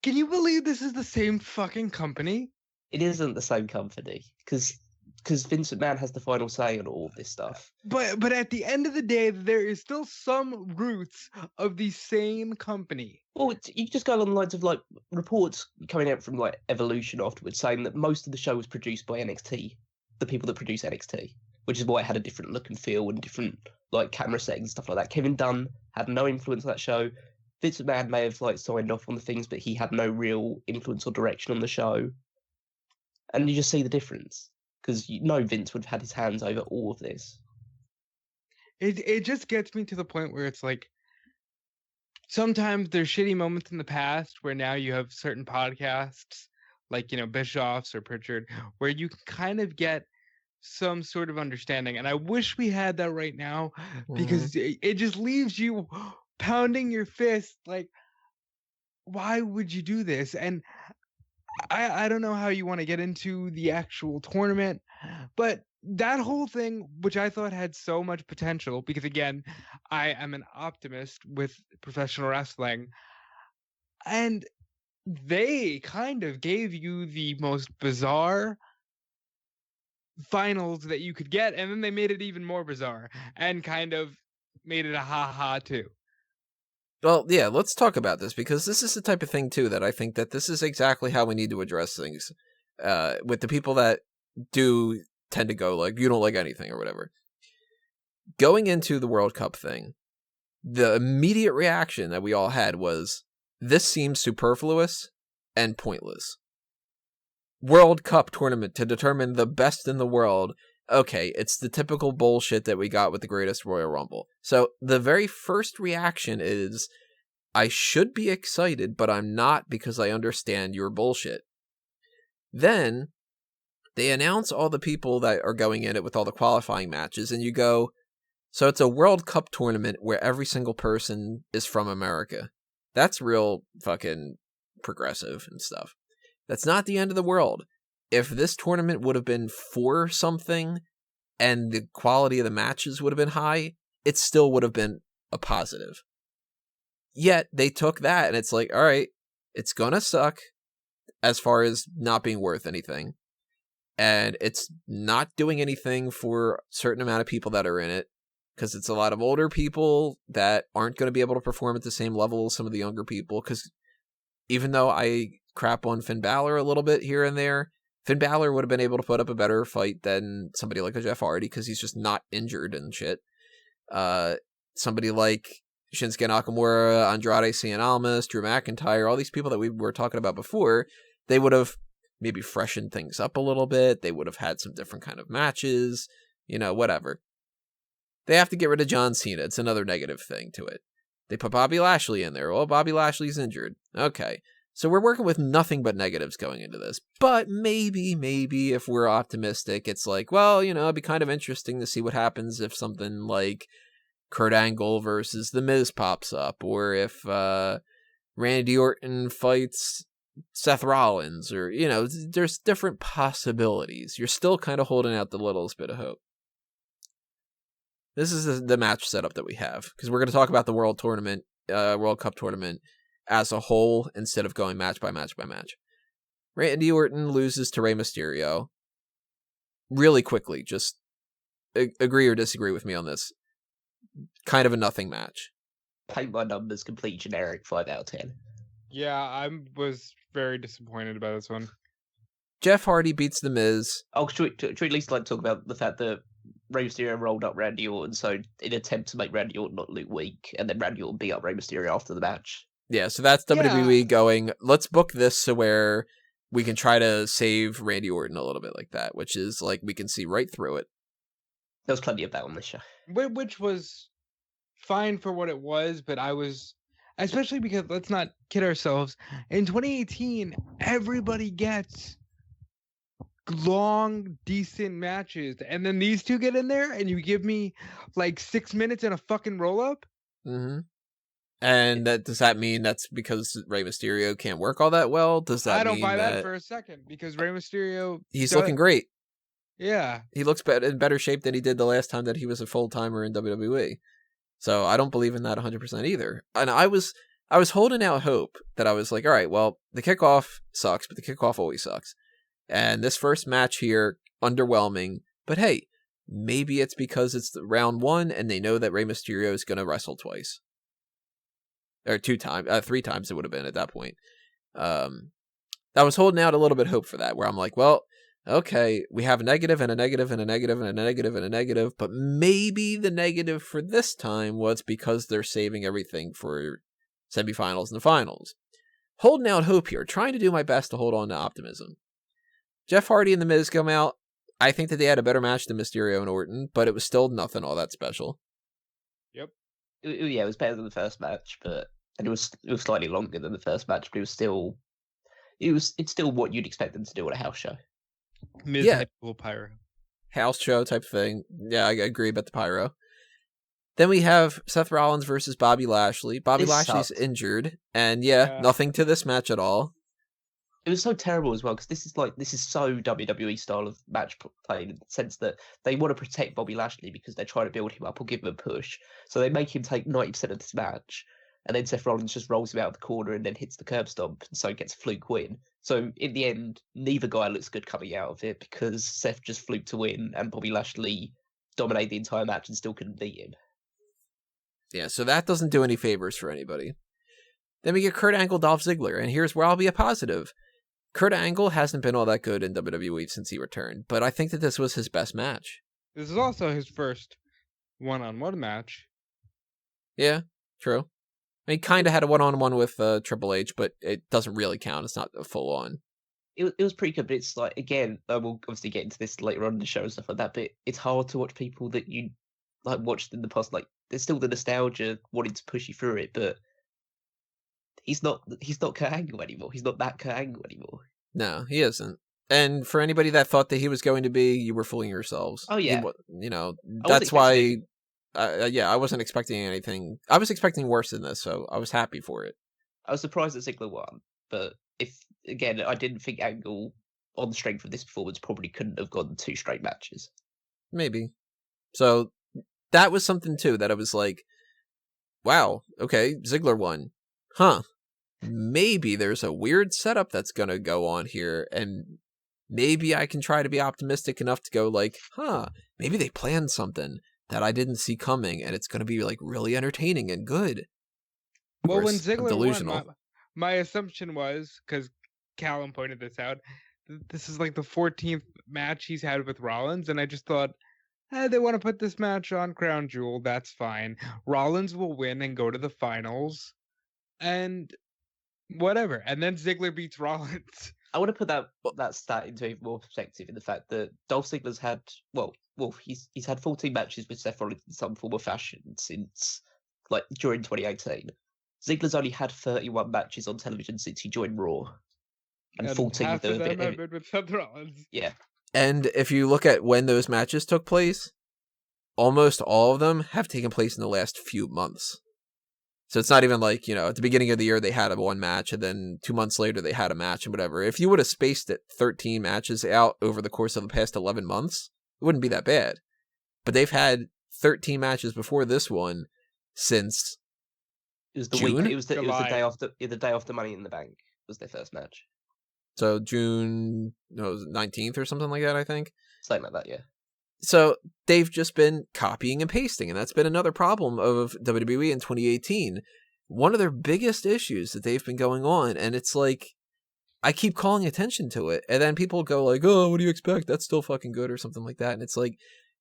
Can you believe this is the same fucking company? It isn't the same company because Vince McMahon has the final say on all of this stuff. But at the end of the day, there is still some roots of the same company. Well, you just go along the lines of reports coming out from Evolution afterwards saying that most of the show was produced by NXT, the people that produce NXT, which is why it had a different look and feel and different camera settings and stuff like that. Kevin Dunn had no influence on that show. Vince McMahon may have signed off on the things, but he had no real influence or direction on the show. And you just see the difference because Vince would have had his hands over all of this. It just gets me to the point where it's like, sometimes there's shitty moments in the past where now you have certain podcasts like, Bischoff's or Pritchard, where you can kind of get some sort of understanding. And I wish we had that right now because it just leaves you pounding your fist like, why would you do this? And I don't know how you want to get into the actual tournament, but that whole thing, which I thought had so much potential, because again, I am an optimist with professional wrestling, and they kind of gave you the most bizarre finals that you could get, and then they made it even more bizarre and kind of made it a ha-ha too. Well, yeah, let's talk about this, because this is the type of thing too that I think that this is exactly how we need to address things with the people that do tend to go like, you don't like anything or whatever. Going into the World Cup thing, the immediate reaction that we all had was, this seems superfluous and pointless. World Cup tournament to determine the best in the world. Okay, it's the typical bullshit that we got with the Greatest Royal Rumble. So the very first reaction is, I should be excited, but I'm not, because I understand your bullshit. Then they announce all the people that are going in it with all the qualifying matches, and you go, so it's a World Cup tournament where every single person is from America. That's real fucking progressive and stuff. That's not the end of the world. If this tournament would have been for something and the quality of the matches would have been high, it still would have been a positive. Yet they took that and it's like, all right, it's gonna suck as far as not being worth anything. And it's not doing anything for a certain amount of people that are in it, because it's a lot of older people that aren't going to be able to perform at the same level as some of the younger people. Because even though I crap on Finn Balor a little bit here and there, Finn Balor would have been able to put up a better fight than somebody like a Jeff Hardy, because he's just not injured and shit. Somebody like Shinsuke Nakamura, Andrade Cien Almas, Drew McIntyre, all these people that we were talking about before, they would have maybe freshened things up a little bit. They would have had some different kind of matches, whatever. They have to get rid of John Cena. It's another negative thing to it. They put Bobby Lashley in there. Well, Bobby Lashley's injured. Okay. So we're working with nothing but negatives going into this. But maybe if we're optimistic, it's like, well, it'd be kind of interesting to see what happens if something like Kurt Angle versus The Miz pops up, or if Randy Orton fights Seth Rollins, or, there's different possibilities. You're still kind of holding out the littlest bit of hope. This is the match setup that we have, because we're going to talk about the World Cup tournament as a whole instead of going match by match by match. Randy Orton loses to Rey Mysterio. Really quickly, just agree or disagree with me on this. Kind of a nothing match. Paint my numbers, complete generic, 5 out of 10. Yeah, I was very disappointed about this one. Jeff Hardy beats The Miz. Oh, should we at least talk about the fact that Rey Mysterio rolled up Randy Orton, so in an attempt to make Randy Orton not look weak, and then Randy Orton beat up Rey Mysterio after the match. Yeah, so that's WWE going, let's book this so where we can try to save Randy Orton a little bit like that, which is like we can see right through it. There was plenty of that on this show. Which was fine for what it was, but I was, especially because, let's not kid ourselves, in 2018, everybody gets long, decent matches, and then these two get in there, and you give me like 6 minutes and a fucking roll-up? Mm-hmm. And does that mean that's because Rey Mysterio can't work all that well? Does that mean I don't buy that for a second, because Rey Mysterio... He's looking great. Yeah. He looks in better shape than he did the last time that he was a full-timer in WWE. So I don't believe in that 100% either. And I was holding out hope that I was like, all right, well, the kickoff sucks, but the kickoff always sucks. And this first match here, underwhelming. But hey, maybe it's because it's round 1 and they know that Rey Mysterio is going to wrestle twice. Or 3 times it would have been at that point. I was holding out a little bit of hope for that, where I'm like, well, okay, we have a negative and a negative and a negative and a negative and a negative, but maybe the negative for this time was because they're saving everything for semifinals and the finals. Holding out hope here, trying to do my best to hold on to optimism. Jeff Hardy and The Miz come out. I think that they had a better match than Mysterio and Orton, but it was still nothing all that special. Yep. Yeah, it was better than the first match, and it was slightly longer than the first match, but it's still what you'd expect them to do at a house show. Miz had cool pyro. House show type thing. Yeah, I agree about the pyro. Then we have Seth Rollins versus Bobby Lashley. Bobby Lashley's injured, and nothing to this match at all. It was so terrible as well because this is so WWE style of match play in the sense that they want to protect Bobby Lashley because they're trying to build him up or give him a push. So they make him take 90% of this match, and then Seth Rollins just rolls him out of the corner and then hits the curb stomp, and so gets a fluke win. So in the end, neither guy looks good coming out of it because Seth just fluked to win, and Bobby Lashley dominated the entire match and still couldn't beat him. Yeah, so that doesn't do any favors for anybody. Then we get Kurt Angle, Dolph Ziggler, and here's where I'll be a positive. Kurt Angle hasn't been all that good in WWE since he returned, but I think that this was his best match. This is also his first one-on-one match. Yeah, true. I mean, he kind of had a one-on-one with Triple H, but it doesn't really count. It's not a full-on. It was pretty good, but it's like, again, we'll obviously get into this later on in the show and stuff like that, but it's hard to watch people that you like watched in the past. Like, there's still the nostalgia wanting to push you through it, but he's not Kurt Angle anymore. He's not that Kurt Angle anymore. No, he isn't. And for anybody that thought that he was going to be, you were fooling yourselves. Oh, yeah. That's why... I wasn't expecting anything. I was expecting worse than this, so I was happy for it. I was surprised that Ziggler won, but I didn't think Angle, on the strength of this performance, probably couldn't have gone 2 straight matches. Maybe. So that was something too that I was like, wow, okay, Ziggler won. Huh. Maybe there's a weird setup that's going to go on here, and maybe I can try to be optimistic enough to go like, maybe they planned something that I didn't see coming, and it's going to be like really entertaining and good. Well, when Ziggler won, my assumption was, because Callum pointed this out, this is like the 14th match he's had with Rollins, and I just thought, they want to put this match on Crown Jewel, that's fine. Rollins will win and go to the finals, and whatever. And then Ziggler beats Rollins. I want to put that stat into even more perspective in the fact that Dolph Ziggler's had, he's had 14 matches with Seth Rollins in some form or fashion since, like, during 2018. Ziggler's only had 31 matches on television since he joined Raw. And 14 of them have been with Seth Rollins. Yeah. And if you look at when those matches took place, almost all of them have taken place in the last few months. So it's not even like, at the beginning of the year they had one match, and then 2 months later they had a match and whatever. If you would have spaced it 13 matches out over the course of the past 11 months, it wouldn't be that bad. But they've had 13 matches before this one since it was the June? It was the day after Money in the Bank was their first match. So June 19th or something like that, I think. Something like that, yeah. So they've just been copying and pasting, and that's been another problem of WWE in 2018. One of their biggest issues that they've been going on, and it's like, I keep calling attention to it, and then people go like, oh, what do you expect? That's still fucking good, or something like that. And it's like,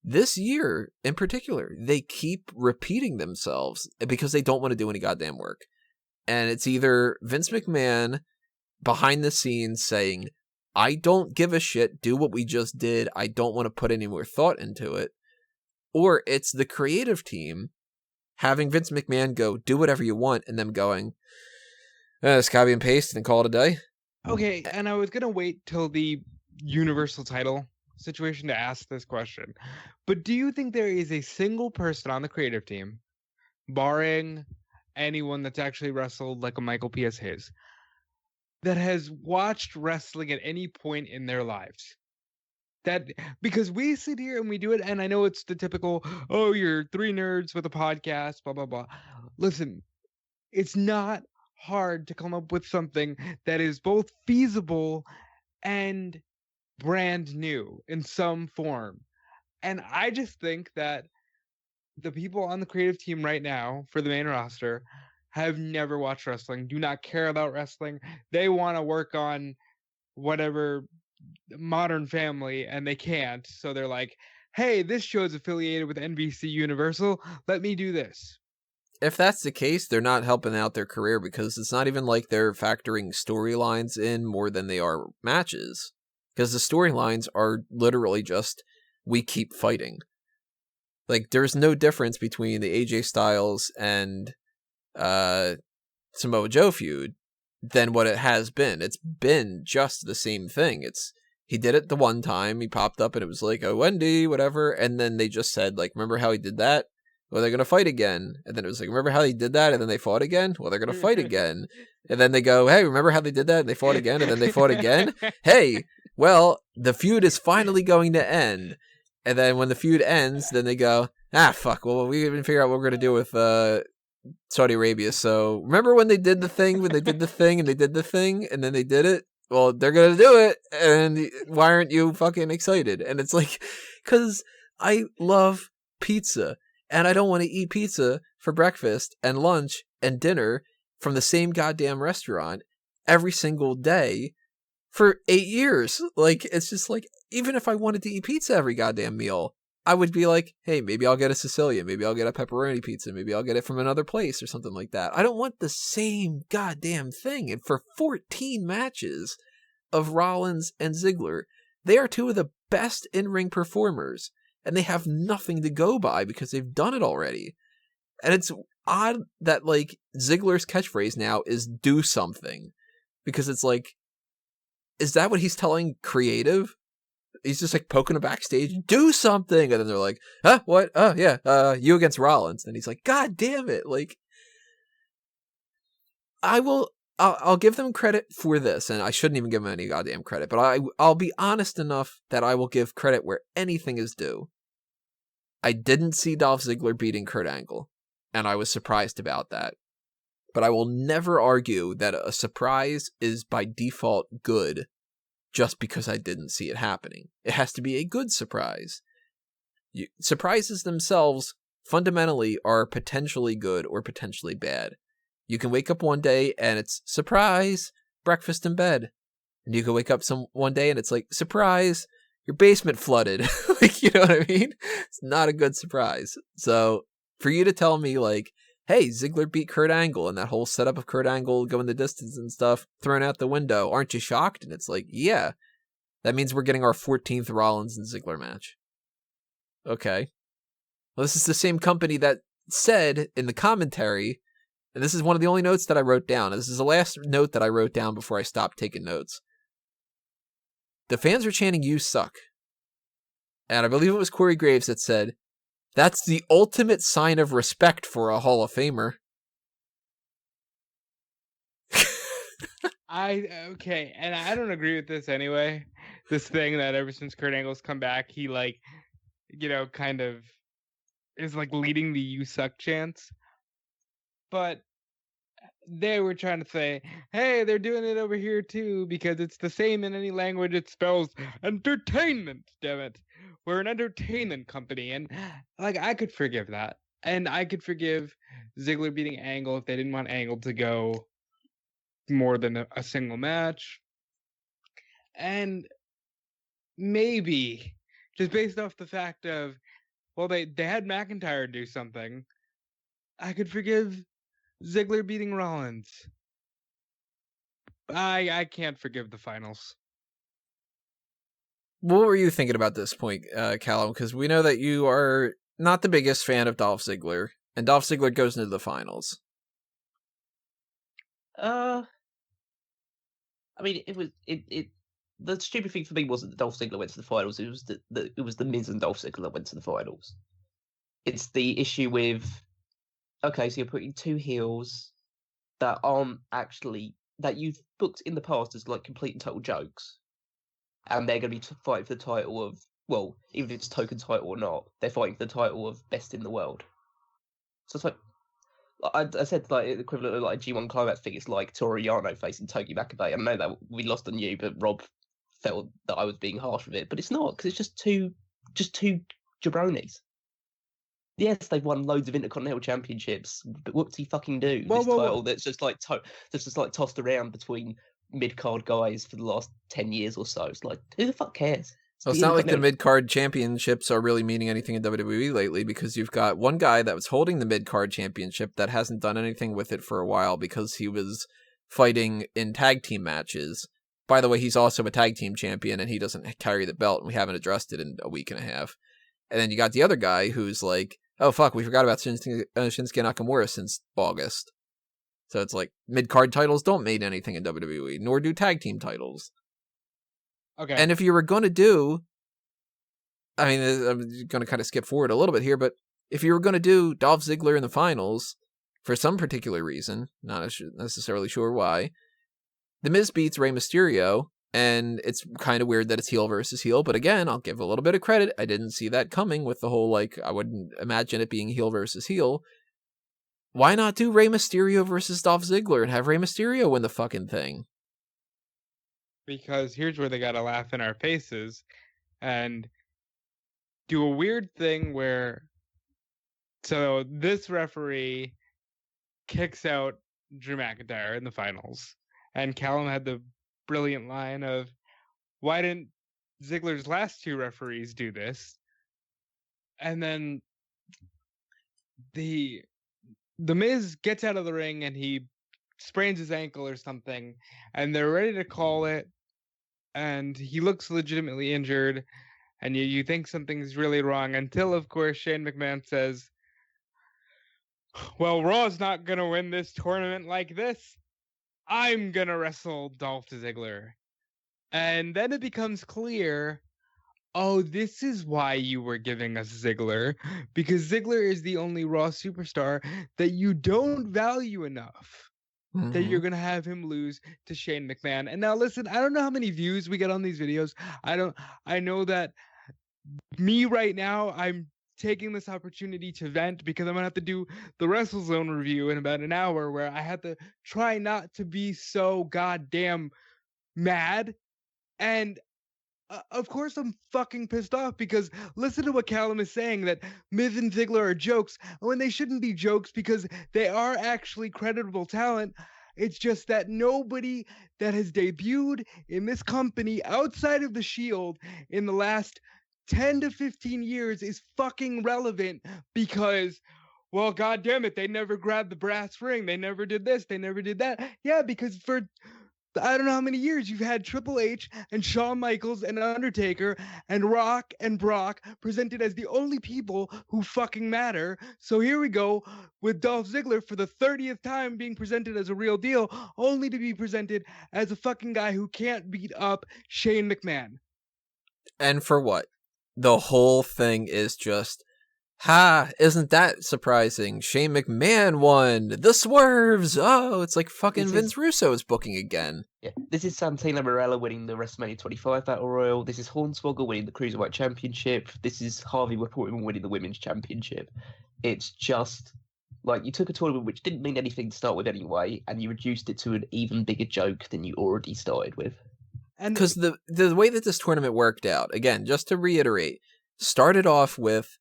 this year in particular, they keep repeating themselves because they don't want to do any goddamn work. And it's either Vince McMahon behind the scenes saying, I don't give a shit, do what we just did, I don't want to put any more thought into it. Or it's the creative team having Vince McMahon go, do whatever you want, and them going, just copy and paste and call it a day. Okay, and I was going to wait till the Universal title situation to ask this question. But do you think there is a single person on the creative team, barring anyone that's actually wrestled like a Michael P.S. Hayes, that has watched wrestling at any point in their lives? Because we sit here and we do it, and I know it's the typical, oh, you're 3 nerds with a podcast, blah, blah, blah. Listen, it's not hard to come up with something that is both feasible and brand new in some form. And I just think that the people on the creative team right now for the main roster have never watched wrestling, do not care about wrestling. They want to work on whatever Modern Family, and they can't. So they're like, hey, this show is affiliated with NBC Universal. Let me do this. If that's the case, they're not helping out their career, because it's not even like they're factoring storylines in more than they are matches. Because the storylines are literally just, we keep fighting. Like, there's no difference between the AJ Styles and Samoa Joe feud than what it has been. It's been just the same thing. He did it the one time, he popped up and it was like, oh, Wendy, whatever, and then they just said, like, remember how he did that? Well, they're going to fight again. And then it was like, remember how they did that? And then they fought again? Well, they're going to fight again. And then they go, hey, remember how they did that? And they fought again. And then they fought again. Hey, well, the feud is finally going to end. And then when the feud ends, then they go, fuck. Well, we didn't figure out what we're going to do with Saudi Arabia. So remember when they did the thing, and they did the thing, and then they did it? Well, they're going to do it. And why aren't you fucking excited? And it's like, because I love pizza. And I don't want to eat pizza for breakfast and lunch and dinner from the same goddamn restaurant every single day for 8 years. Like, it's just like, even if I wanted to eat pizza every goddamn meal, I would be like, hey, maybe I'll get a Sicilian. Maybe I'll get a pepperoni pizza. Maybe I'll get it from another place or something like that. I don't want the same goddamn thing. And for 14 matches of Rollins and Ziggler, they are two of the best in-ring performers. And they have nothing to go by because they've done it already. And it's odd that, like, Ziggler's catchphrase now is do something. Because it's like, is that what he's telling creative? He's just, like, poking him backstage, do something! And then they're like, huh, what? Oh, yeah, you against Rollins. And he's like, God damn it! Like, I'll give them credit for this, and I shouldn't even give them any goddamn credit, but I'll be honest enough that I will give credit where anything is due. I didn't see Dolph Ziggler beating Kurt Angle, and I was surprised about that. But I will never argue that a surprise is by default good just because I didn't see it happening. It has to be a good surprise. Surprises themselves fundamentally are potentially good or potentially bad. You can wake up one day and it's surprise, breakfast in bed. And you can wake up one day and it's like, surprise, your basement flooded. Like, you know what I mean? It's not a good surprise. So for you to tell me, like, hey, Ziggler beat Kurt Angle and that whole setup of Kurt Angle going the distance and stuff thrown out the window, aren't you shocked? And it's like, yeah, that means we're getting our 14th Rollins and Ziggler match. Okay. Well, this is the same company that said in the commentary, and this is one of the only notes that I wrote down. This is the last note that I wrote down before I stopped taking notes. The fans are chanting, you suck. And I believe it was Corey Graves that said, that's the ultimate sign of respect for a Hall of Famer. Okay, and I don't agree with this anyway. This thing that ever since Kurt Angle's come back, he, like, you know, kind of is, like, leading the you suck chants. But they were trying to say, hey, they're doing it over here too, because it's the same in any language. It spells entertainment, damn it. We're an entertainment company. And, like, I could forgive that. And I could forgive Ziggler beating Angle if they didn't want Angle to go more than a single match. And maybe, just based off the fact of, well, they had McIntyre do something, I could forgive Ziggler beating Rollins. I can't forgive the finals. What were you thinking about this point, Callum? Because we know that you are not the biggest fan of Dolph Ziggler, and Dolph Ziggler goes into the finals. I mean, the stupid thing for me wasn't that Dolph Ziggler went to the finals. It was it was the Miz and Dolph Ziggler that went to the finals. It's the issue with, okay, so you're putting two heels that aren't actually, that you've booked in the past as like complete and total jokes, and they're going to be fighting for the title of, well, even if it's a token title or not, they're fighting for the title of best in the world. So it's like, I said, like, the equivalent of like a G1 Climax thing. It's like Toru Yano facing Togi Makabe. I know that we lost on you, but Rob felt that I was being harsh with it. But it's not, because it's just two jabronis. Yes, they've won loads of Intercontinental Championships, but whoopsie fucking do. This title that's just like tossed around between mid-card guys for the last 10 years or so. It's like, who the fuck cares? Well, it's not like the mid-card championships are really meaning anything in WWE lately, because you've got one guy that was holding the mid-card championship that hasn't done anything with it for a while because he was fighting in tag team matches. By the way, he's also a tag team champion, and he doesn't carry the belt, and we haven't addressed it in a week and a half. And then you got the other guy who's like, oh, fuck, we forgot about Shinsuke Nakamura since August. So it's like, mid-card titles don't mean anything in WWE, nor do tag team titles. Okay. And if you were going to do, I mean, I'm going to kind of skip forward a little bit here, but if you were going to do Dolph Ziggler in the finals, for some particular reason, not necessarily sure why, The Miz beats Rey Mysterio, and it's kind of weird that it's heel versus heel, but again, I'll give a little bit of credit. I didn't see that coming with the whole, like, I wouldn't imagine it being heel versus heel. Why not do Rey Mysterio versus Dolph Ziggler and have Rey Mysterio win the fucking thing? Because here's where they gotta laugh in our faces and do a weird thing where, so this referee kicks out Drew McIntyre in the finals, and Callum had the brilliant line of, why didn't Ziggler's last two referees do this? And then the Miz gets out of the ring and he sprains his ankle or something, and they're ready to call it, and he looks legitimately injured, and you think something's really wrong, until, of course, Shane McMahon says, well, Raw's not going to win this tournament like this. I'm going to wrestle Dolph Ziggler. And then it becomes clear, oh, this is why you were giving us Ziggler, because Ziggler is the only Raw superstar that you don't value enough. That you're going to have him lose to Shane McMahon. And now listen, I don't know how many views we get on these videos. I know that me right now, I'm taking this opportunity to vent because I'm going to have to do the WrestleZone review in about an hour, where I have to try not to be so goddamn mad. And of course I'm fucking pissed off, because listen to what Callum is saying, that Miz and Ziggler are jokes when they shouldn't be jokes, because they are actually creditable talent. It's just that nobody that has debuted in this company outside of the Shield in the last 10 to 15 years is fucking relevant, because, well, God damn it, they never grabbed the brass ring. They never did this. They never did that. Yeah, because for I don't know how many years you've had Triple H and Shawn Michaels and Undertaker and Rock and Brock presented as the only people who fucking matter. So here we go with Dolph Ziggler for the 30th time being presented as a real deal, only to be presented as a fucking guy who can't beat up Shane McMahon. And for what? The whole thing is just, isn't that surprising? Shane McMahon won. The swerves. Oh, it's like fucking Vince Russo is booking again. Yeah, this is Santino Marella winning the WrestleMania 25 Battle Royal. This is Hornswoggle winning the Cruiserweight Championship. This is Harvey Whippleman winning the Women's Championship. It's just like you took a tournament which didn't mean anything to start with anyway, and you reduced it to an even bigger joke than you already started with. And because the way that this tournament worked out, again, just to reiterate, started off with,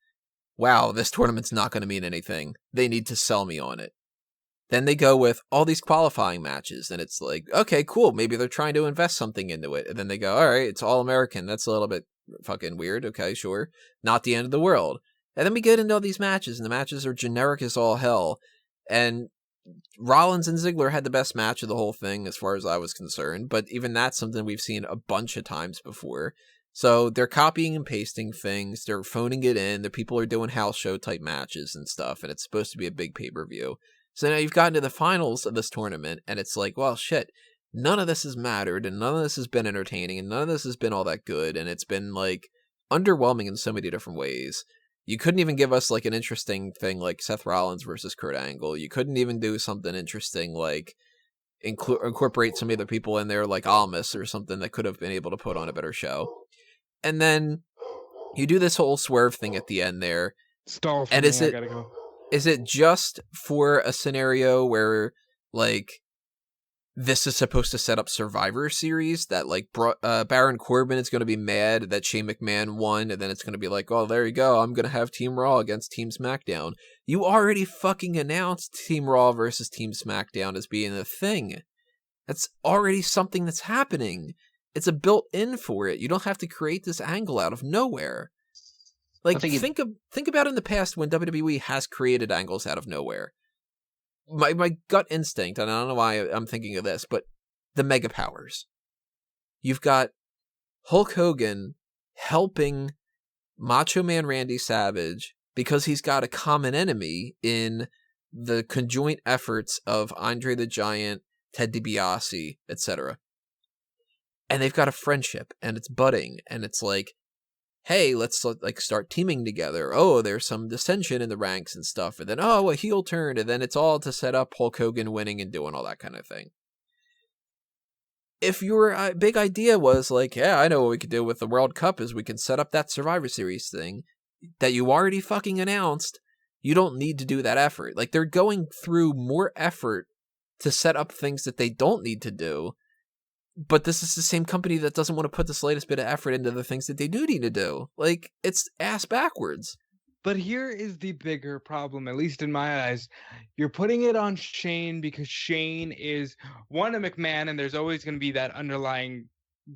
wow, this tournament's not going to mean anything. They need to sell me on it. Then they go with all these qualifying matches, and it's like, okay, cool, maybe they're trying to invest something into it. And then they go, all right, it's all American. That's a little bit fucking weird. Okay, sure. Not the end of the world. And then we get into all these matches, and the matches are generic as all hell. And Rollins and Ziggler had the best match of the whole thing, as far as I was concerned. But even that's something we've seen a bunch of times before. So they're copying and pasting things. They're phoning it in. The people are doing house show type matches and stuff. And it's supposed to be a big pay-per-view. So now you've gotten to the finals of this tournament. And it's like, well, shit. None of this has mattered. And none of this has been entertaining. And none of this has been all that good. And it's been like underwhelming in so many different ways. You couldn't even give us like an interesting thing like Seth Rollins versus Kurt Angle. You couldn't even do something interesting like incorporate some other people in there like Almas or something that could have been able to put on a better show. And then you do this whole swerve thing at the end there. Stall for and me, is I it gotta go. Is it just for a scenario where like this is supposed to set up Survivor Series that like Baron Corbin is going to be mad that Shane McMahon won, and then it's going to be like, oh, there you go, I'm going to have Team Raw against Team SmackDown. You already fucking announced Team Raw versus Team SmackDown as being a thing. That's already something that's happening. It's a built-in for it. You don't have to create this angle out of nowhere. Like, think about in the past when WWE has created angles out of nowhere. My gut instinct, and I don't know why I'm thinking of this, but the Mega Powers. You've got Hulk Hogan helping Macho Man Randy Savage because he's got a common enemy in the conjoint efforts of Andre the Giant, Ted DiBiase, etc. And they've got a friendship, and it's budding, and it's like, hey, let's like start teaming together. Oh, there's some dissension in the ranks and stuff. And then, oh, a heel turn. And then it's all to set up Hulk Hogan winning and doing all that kind of thing. If your big idea was like, yeah, I know what we could do with the World Cup is we can set up that Survivor Series thing that you already fucking announced, you don't need to do that effort. Like, they're going through more effort to set up things that they don't need to do. But this is the same company that doesn't want to put the slightest bit of effort into the things that they do need to do. Like, it's ass backwards. But here is the bigger problem, at least in my eyes. You're putting it on Shane because Shane is, one, a McMahon, and there's always going to be that underlying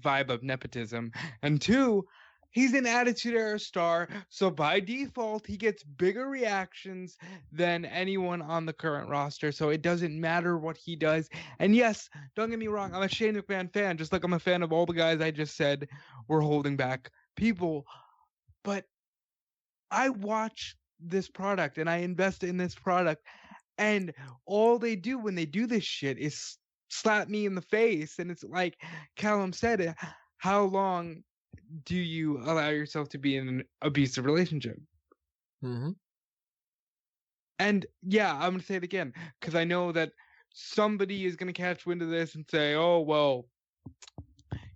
vibe of nepotism. And two, he's an Attitude Era star, so by default, he gets bigger reactions than anyone on the current roster, so it doesn't matter what he does. And yes, don't get me wrong, I'm a Shane McMahon fan, just like I'm a fan of all the guys I just said were holding back people. But I watch this product and I invest in this product, and all they do when they do this shit is slap me in the face. And it's like Callum said, how long do you allow yourself to be in an abusive relationship? Mm-hmm. And yeah, I'm going to say it again, because I know that somebody is going to catch wind of this and say, oh, well,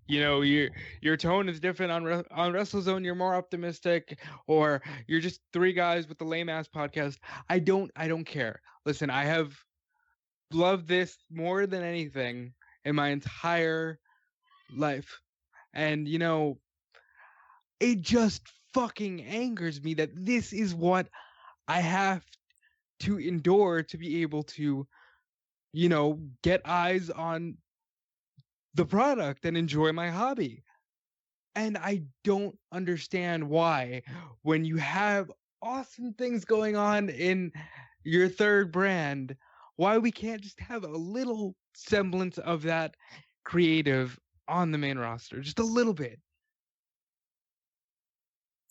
you know, your tone is different on WrestleZone. You're more optimistic, or you're just three guys with the lame ass podcast. I don't care. Listen, I have loved this more than anything in my entire life, and you know, it just fucking angers me that this is what I have to endure to be able to, you know, get eyes on the product and enjoy my hobby. And I don't understand why, when you have awesome things going on in your third brand, why we can't just have a little semblance of that creative on the main roster. Just a little bit.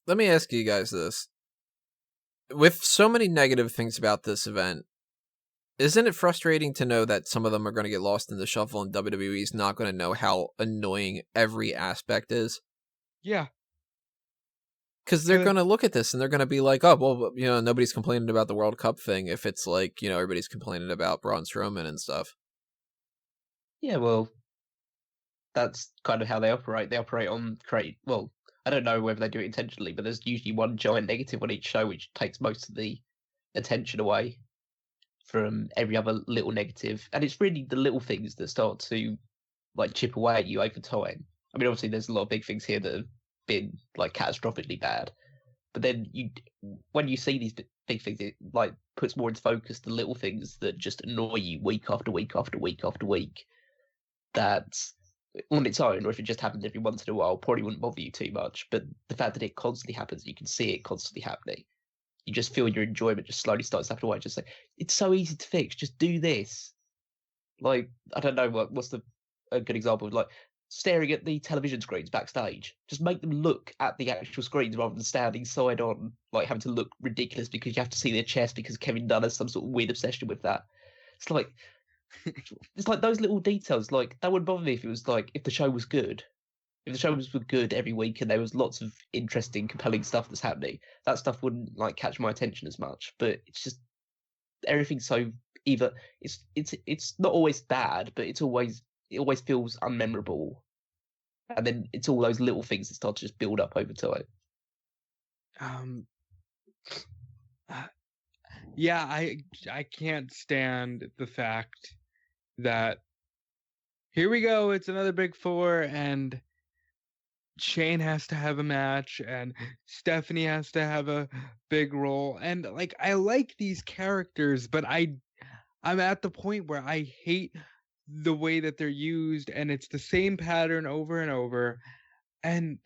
Let me ask you guys this. With so many negative things about this event, isn't it frustrating to know that some of them are going to get lost in the shuffle and WWE's not going to know how annoying every aspect is? Yeah. Because they're going to look at this and they're going to be like, oh, well, you know, nobody's complaining about the World Cup thing if it's like, you know, everybody's complaining about Braun Strowman and stuff. Yeah, well, that's kind of how they operate. They operate on well, I don't know whether they do it intentionally, but there's usually one giant negative on each show which takes most of the attention away from every other little negative. And it's really the little things that start to like chip away at you over time. I mean, obviously there's a lot of big things here that have been like catastrophically bad, but then when you see these big things, it like puts more into focus the little things that just annoy you week after week after week after week. That on its own, or if it just happens every once in a while, probably wouldn't bother you too much. But the fact that it constantly happens, you can see it constantly happening, you just feel your enjoyment just slowly starts after a while. Just like, it's so easy to fix, just do this. Like, I don't know what's a good example of, like, staring at the television screens backstage. Just make them look at the actual screens rather than standing side on, like having to look ridiculous because you have to see their chest because Kevin Dunn has some sort of weird obsession with that. It's like those little details. Like, that wouldn't bother me if it was like, if the show was good. If the shows were good every week and there was lots of interesting, compelling stuff that's happening, that stuff wouldn't like catch my attention as much. But it's just everything's so either it's not always bad, but it always feels unmemorable. And then it's all those little things that start to just build up over time. Yeah, I can't stand the fact that here we go, it's another Big Four, and Shane has to have a match, and Stephanie has to have a big role. And like, I like these characters, but I'm at the point where I hate the way that they're used, and it's the same pattern over and over. And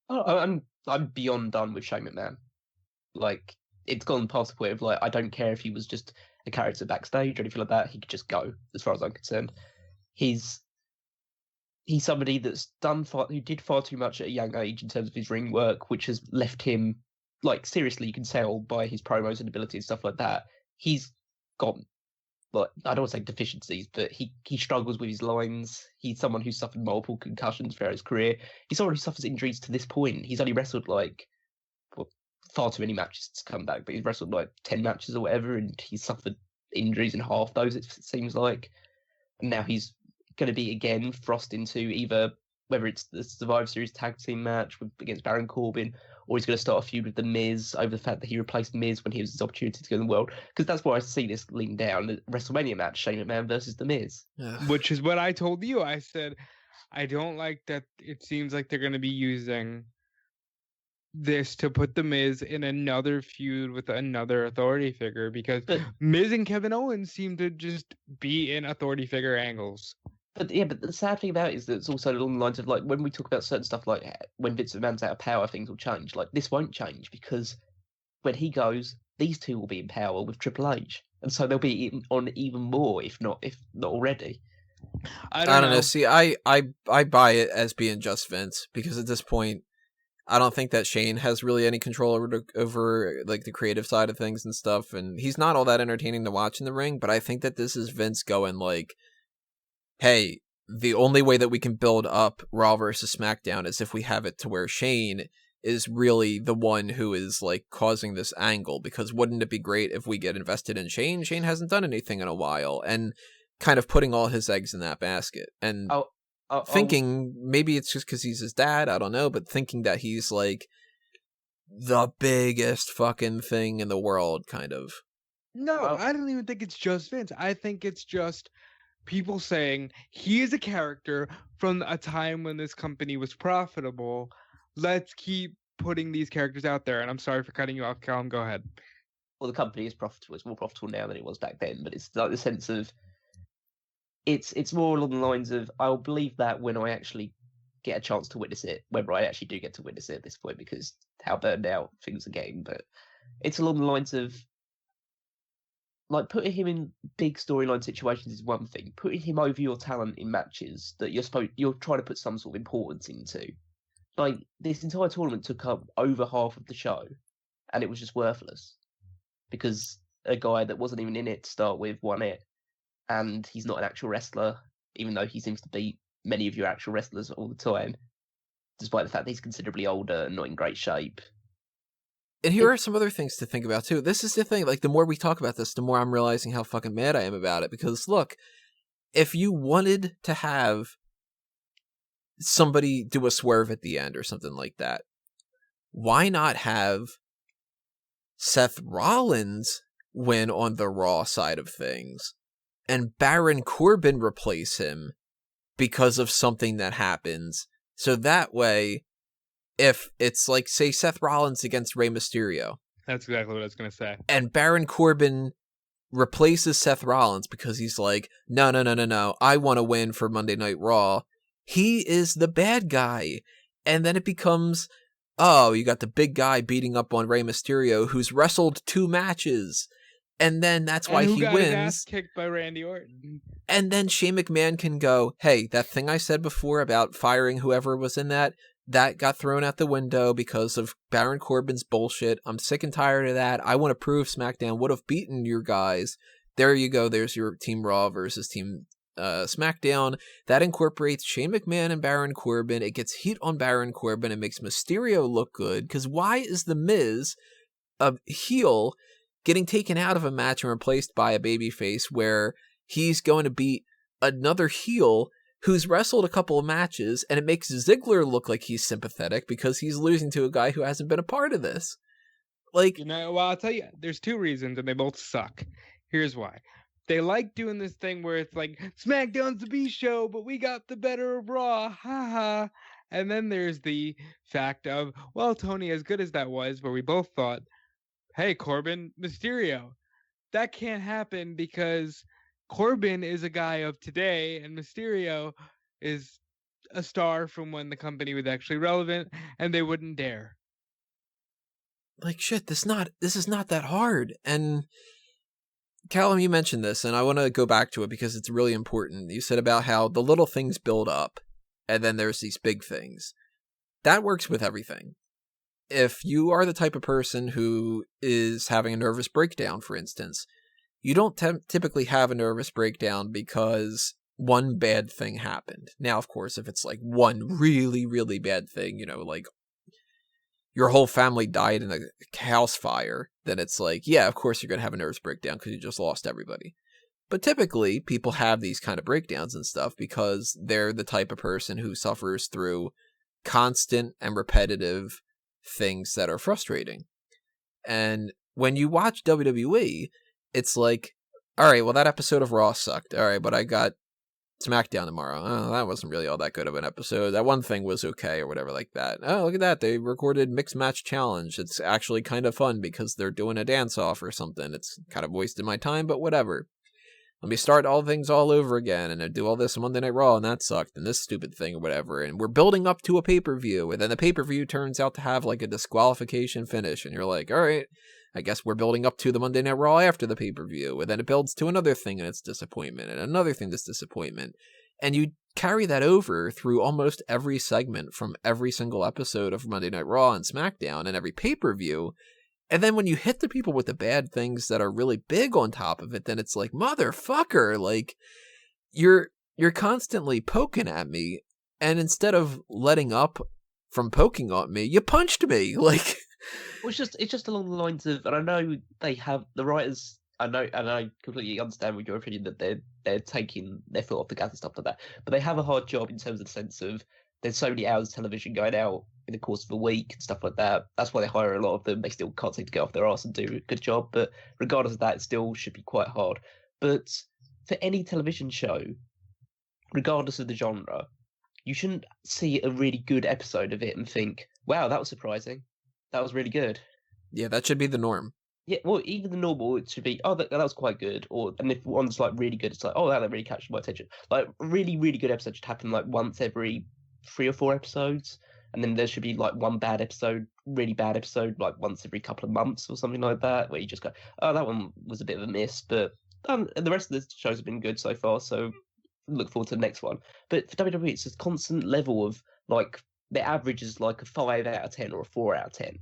I'm beyond done with Shane McMahon. Like, it's gone past the point of like, I don't care if he was just a character backstage or anything like that. He could just go, as far as I'm concerned. He's somebody who did far too much at a young age in terms of his ring work, which has left him, like, seriously, you can tell by his promos and ability and stuff like that, he's gone. like, I don't want to say deficiencies, but he struggles with his lines. He's someone who's suffered multiple concussions throughout his career. He's someone who suffers injuries to this point. He's only wrestled far too many matches to come back, but he's wrestled 10 matches or whatever, and he's suffered injuries in half those, it seems like. And now he's going to be again thrust into either whether it's the Survivor Series tag team match against Baron Corbin, or he's going to start a feud with The Miz over the fact that he replaced Miz when he was his opportunity to go in the world. Because that's where I see this lean down, the WrestleMania match, Shane McMahon versus The Miz. Which is what I told you. I said, I don't like that it seems like they're going to be using this to put The Miz in another feud with another authority figure, because Miz and Kevin Owens seem to just be in authority figure angles. But the sad thing about it is that it's also along the lines of when we talk about certain stuff, like when Vince McMahon's out of power, things will change. This won't change, because when he goes, these two will be in power with Triple H, and so they'll be on even more, if not already. I don't know. See, I buy it as being just Vince, because at this point, I don't think that Shane has really any control over the creative side of things and stuff, and he's not all that entertaining to watch in the ring. But I think that this is Vince going hey, the only way that we can build up Raw versus SmackDown is if we have it to where Shane is really the one who is causing this angle, because wouldn't it be great if we get invested in Shane? Shane hasn't done anything in a while, and kind of putting all his eggs in that basket. And thinking maybe it's just because he's his dad, I don't know, but thinking that he's the biggest fucking thing in the world, kind of. No, I don't even think it's just Vince. I think it's just people saying he is a character from a time when this company was profitable. Let's keep putting these characters out there. And I'm sorry for cutting you off, Callum. Go ahead. Well, the company is profitable. It's more profitable now than it was back then. But it's the sense of it's more along the lines of, I'll believe that when I actually get a chance to witness it, whether I actually do get to witness it at this point, because how burned out things are getting. But it's along the lines of, putting him in big storyline situations is one thing. Putting him over your talent in matches that you're trying to put some sort of importance into. This entire tournament took up over half of the show, and it was just worthless, because a guy that wasn't even in it to start with won it, and he's not an actual wrestler, even though he seems to beat many of your actual wrestlers all the time, despite the fact that he's considerably older and not in great shape. And here are some other things to think about, too. This is the thing. The more we talk about this, the more I'm realizing how fucking mad I am about it. Because, look, if you wanted to have somebody do a swerve at the end or something like that, why not have Seth Rollins win on the Raw side of things and Baron Corbin replace him because of something that happens? So that way, if it's say Seth Rollins against Rey Mysterio. That's exactly what I was going to say. And Baron Corbin replaces Seth Rollins because he's no, I want to win for Monday Night Raw. He is the bad guy. And then it becomes, you got the big guy beating up on Rey Mysterio, who's wrestled 2 matches. And then that's why he wins. His ass kicked by Randy Orton. And then Shane McMahon can go, hey, that thing I said before about firing whoever was in that got thrown out the window because of Baron Corbin's bullshit. I'm sick and tired of that. I want to prove SmackDown would have beaten your guys. There you go. There's your Team Raw versus Team SmackDown. That incorporates Shane McMahon and Baron Corbin. It gets heat on Baron Corbin. It makes Mysterio look good. Because why is The Miz a heel getting taken out of a match and replaced by a babyface where he's going to beat another heel who's wrestled a couple of matches, and it makes Ziggler look like he's sympathetic because he's losing to a guy who hasn't been a part of this? I'll tell you, there's 2 reasons, and they both suck. Here's why. They like doing this thing where it's SmackDown's the B show, but we got the better of Raw, haha. And then there's the fact of, well, Tony, as good as that was, where we both thought, hey, Corbin, Mysterio, that can't happen because Corbin is a guy of today, and Mysterio is a star from when the company was actually relevant, and they wouldn't dare. Shit, this is not that hard. And Callum, you mentioned this, and I want to go back to it because it's really important. You said about how the little things build up, and then there's these big things. That works with everything. If you are the type of person who is having a nervous breakdown, for instance, you don't typically have a nervous breakdown because one bad thing happened. Now, of course, if it's like one really, really bad thing, you know, like your whole family died in a house fire, then it's like, yeah, of course you're going to have a nervous breakdown because you just lost everybody. But typically, people have these kind of breakdowns and stuff because they're the type of person who suffers through constant and repetitive things that are frustrating. And when you watch WWE, it's like, all right, well, that episode of Raw sucked. All right, but I got SmackDown tomorrow. Oh, that wasn't really all that good of an episode. That one thing was okay or whatever like that. Oh, look at that. They recorded Mixed Match Challenge. It's actually kind of fun because they're doing a dance-off or something. It's kind of wasted my time, but whatever. Let me start all things all over again and I do all this on Monday Night Raw and that sucked and this stupid thing or whatever. And we're building up to a pay-per-view and then the pay-per-view turns out to have like a disqualification finish and you're like, all right, I guess we're building up to the Monday Night Raw after the pay-per-view. And then it builds to another thing and it's disappointment and another thing that's disappointment. And you carry that over through almost every segment from every single episode of Monday Night Raw and SmackDown and every pay-per-view. And then when you hit the people with the bad things that are really big on top of it, then it's like, motherfucker, like you're constantly poking at me. And instead of letting up from poking on me, you punched me. Like, well, it's just along the lines of, and I know they have the writers. I know, and I completely understand with your opinion that they're taking their foot off the gas and stuff like that. But they have a hard job in terms of the sense of there's so many hours of television going out in the course of a week and stuff like that. That's why they hire a lot of them. They still can't seem to get off their arse and do a good job. But regardless of that, it still should be quite hard. But for any television show, regardless of the genre, you shouldn't see a really good episode of it and think, wow, that was surprising. That was really good. Yeah, that should be the norm. Yeah, well, even the normal, it should be, oh, that was quite good. And if one's like really good, it's like, oh, that really captured my attention. Like, a really, really good episode should happen like once every 3 or 4 episodes. And then there should be like one bad episode, really bad episode, like once every couple of months or something like that, where you just go, oh, that one was a bit of a miss. But the rest of the shows have been good so far, so look forward to the next one. But for WWE, it's a constant level of like, the average is like a 5 out of 10 or a 4 out of 10.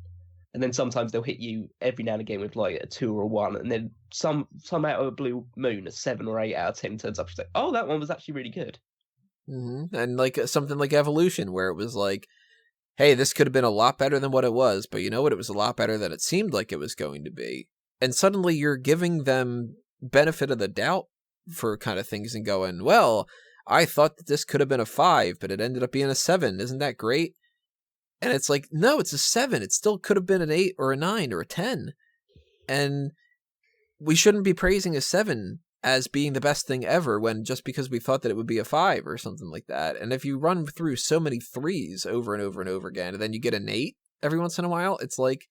And then sometimes they'll hit you every now and again with like a 2 or a 1, and then some out of a blue moon, a 7 or 8 out of 10 turns up. She's like, oh, that one was actually really good. Mm-hmm. And like something like Evolution, where it was like, hey, this could have been a lot better than what it was, but you know what? It was a lot better than it seemed like it was going to be. And suddenly you're giving them benefit of the doubt for kind of things and going, well, I thought that this could have been a 5, but it ended up being a 7. Isn't that great? And it's like, no, it's a 7. It still could have been an 8 or a 9 or a 10. And we shouldn't be praising a 7 as being the best thing ever when just because we thought that it would be a 5 or something like that. And if you run through so many 3s over and over and over again, and then you get an 8 every once in a while, it's like,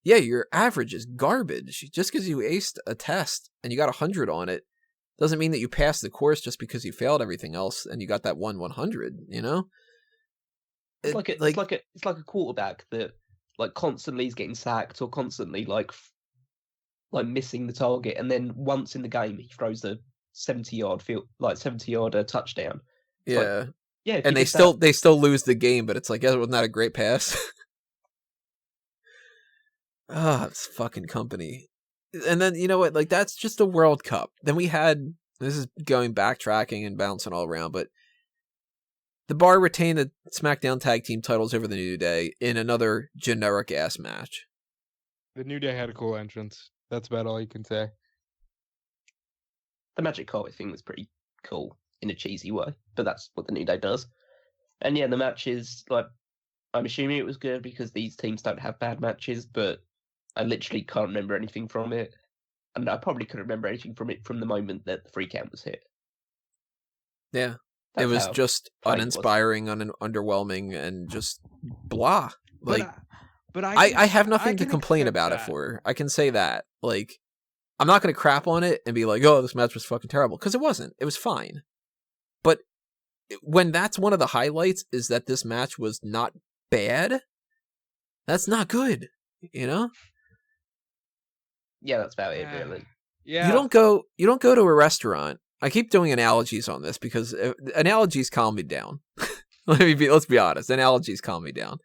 yeah, your average is garbage. Just because you aced a test and you got 100 on it doesn't mean that you passed the course just because you failed everything else and you got that 100, you know? It's like a quarterback that like constantly is getting sacked or constantly like missing the target, and then once in the game he throws a 70-yard touchdown. It's yeah, like, yeah, and they still lose the game, but it's like, yeah, wasn't that a great pass? It's fucking company. And then you know what? Like that's just a World Cup. Then we had, this is going backtracking and bouncing all around, but the Bar retained the SmackDown Tag Team titles over the New Day in another generic-ass match. The New Day had a cool entrance. That's about all you can say. The Magic Carpet thing was pretty cool in a cheesy way, but that's what the New Day does. And yeah, the match is, like, I'm assuming it was good because these teams don't have bad matches, but I literally can't remember anything from it. And I probably couldn't remember anything from it from the moment that the 3 count was hit. Yeah. It was just uninspiring, underwhelming, and just blah. Like, but I have nothing to complain about it for. I can say that. Like, I'm not going to crap on it and be like, oh, this match was fucking terrible. Because it wasn't. It was fine. But when that's one of the highlights is that this match was not bad, that's not good. You know? Yeah, that's about it, really. Yeah. You don't go to a restaurant. I keep doing analogies on this because analogies calm me down. Let's be honest. Analogies calm me down.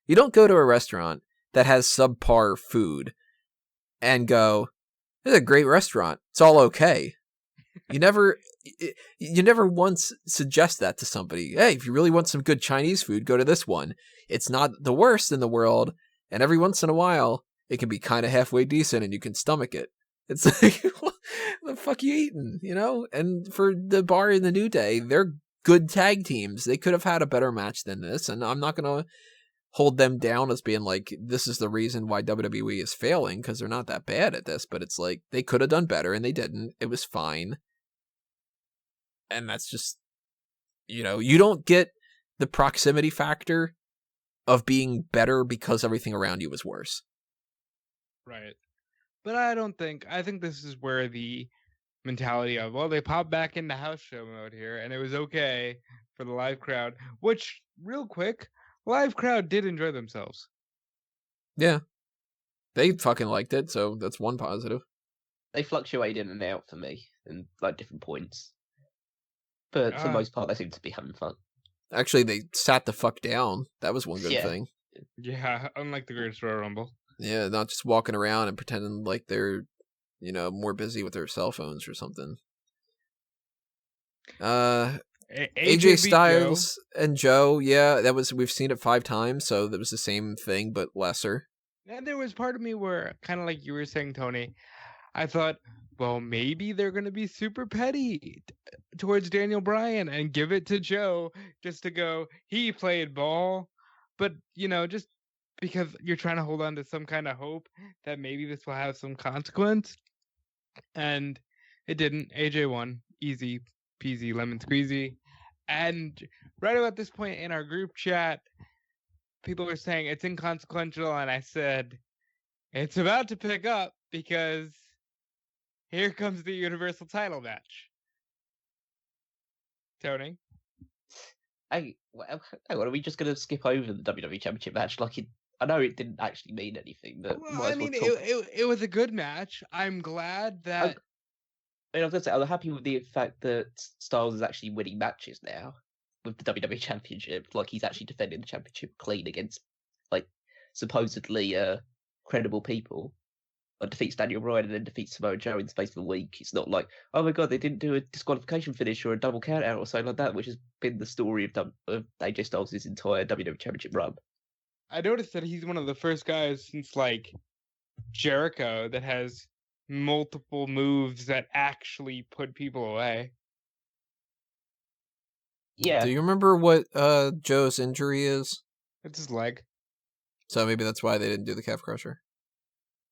You don't go to a restaurant that has subpar food and go, It's a great restaurant. It's all okay. You never once suggest that to somebody. Hey, if you really want some good Chinese food, go to this one. It's not the worst in the world, and every once in a while, it can be kind of halfway decent, and you can stomach it. It's like, what the fuck you eating, you know? And for the Bar and the New Day, they're good tag teams. They could have had a better match than this, and I'm not going to hold them down as being like, this is the reason why WWE is failing, because they're not that bad at this, but it's like, they could have done better, and they didn't. It was fine. And that's just, you know, you don't get the proximity factor of being better because everything around you was worse. Right. But I think this is where the mentality of, well, they popped back into house show mode here, and it was okay for the live crowd, which, real quick, live crowd did enjoy themselves. Yeah. They fucking liked it, so that's one positive. They fluctuate in and out for me in like different points. But for the most part, they seem to be having fun. Actually, they sat the fuck down. That was one good thing. Yeah, unlike the Greatest Royal Rumble. Yeah, not just walking around and pretending like they're, you know, more busy with their cell phones or something. AJ Styles and Joe, yeah, we've seen it 5 times, so that was the same thing but lesser. And there was part of me where, kind of like you were saying, Tony, I thought, well, maybe they're going to be super petty towards Daniel Bryan and give it to Joe just to go, he played ball. But, you know, just because you're trying to hold on to some kind of hope that maybe this will have some consequence. And it didn't. AJ won. Easy peasy lemon squeezy. And right about this point in our group chat, people were saying it's inconsequential. And I said, it's about to pick up because here comes the Universal title match. Tony? Hang on, are we just going to skip over the WWE Championship match? Like, I know it didn't actually mean anything, but well, I mean, it was a good match. I'm glad that. I was going to say, I'm happy with the fact that Styles is actually winning matches now with the WWE Championship. Like, he's actually defending the championship clean against, like, supposedly credible people. Like, defeats Daniel Bryan and then defeats Samoa Joe in the space of a week. It's not like, oh my god, they didn't do a disqualification finish or a double count out or something like that, which has been the story of AJ Styles' entire WWE Championship run. I noticed that he's one of the first guys since, like, Jericho that has multiple moves that actually put people away. Yeah. Do you remember what Joe's injury is? It's his leg. So maybe that's why they didn't do the calf crusher.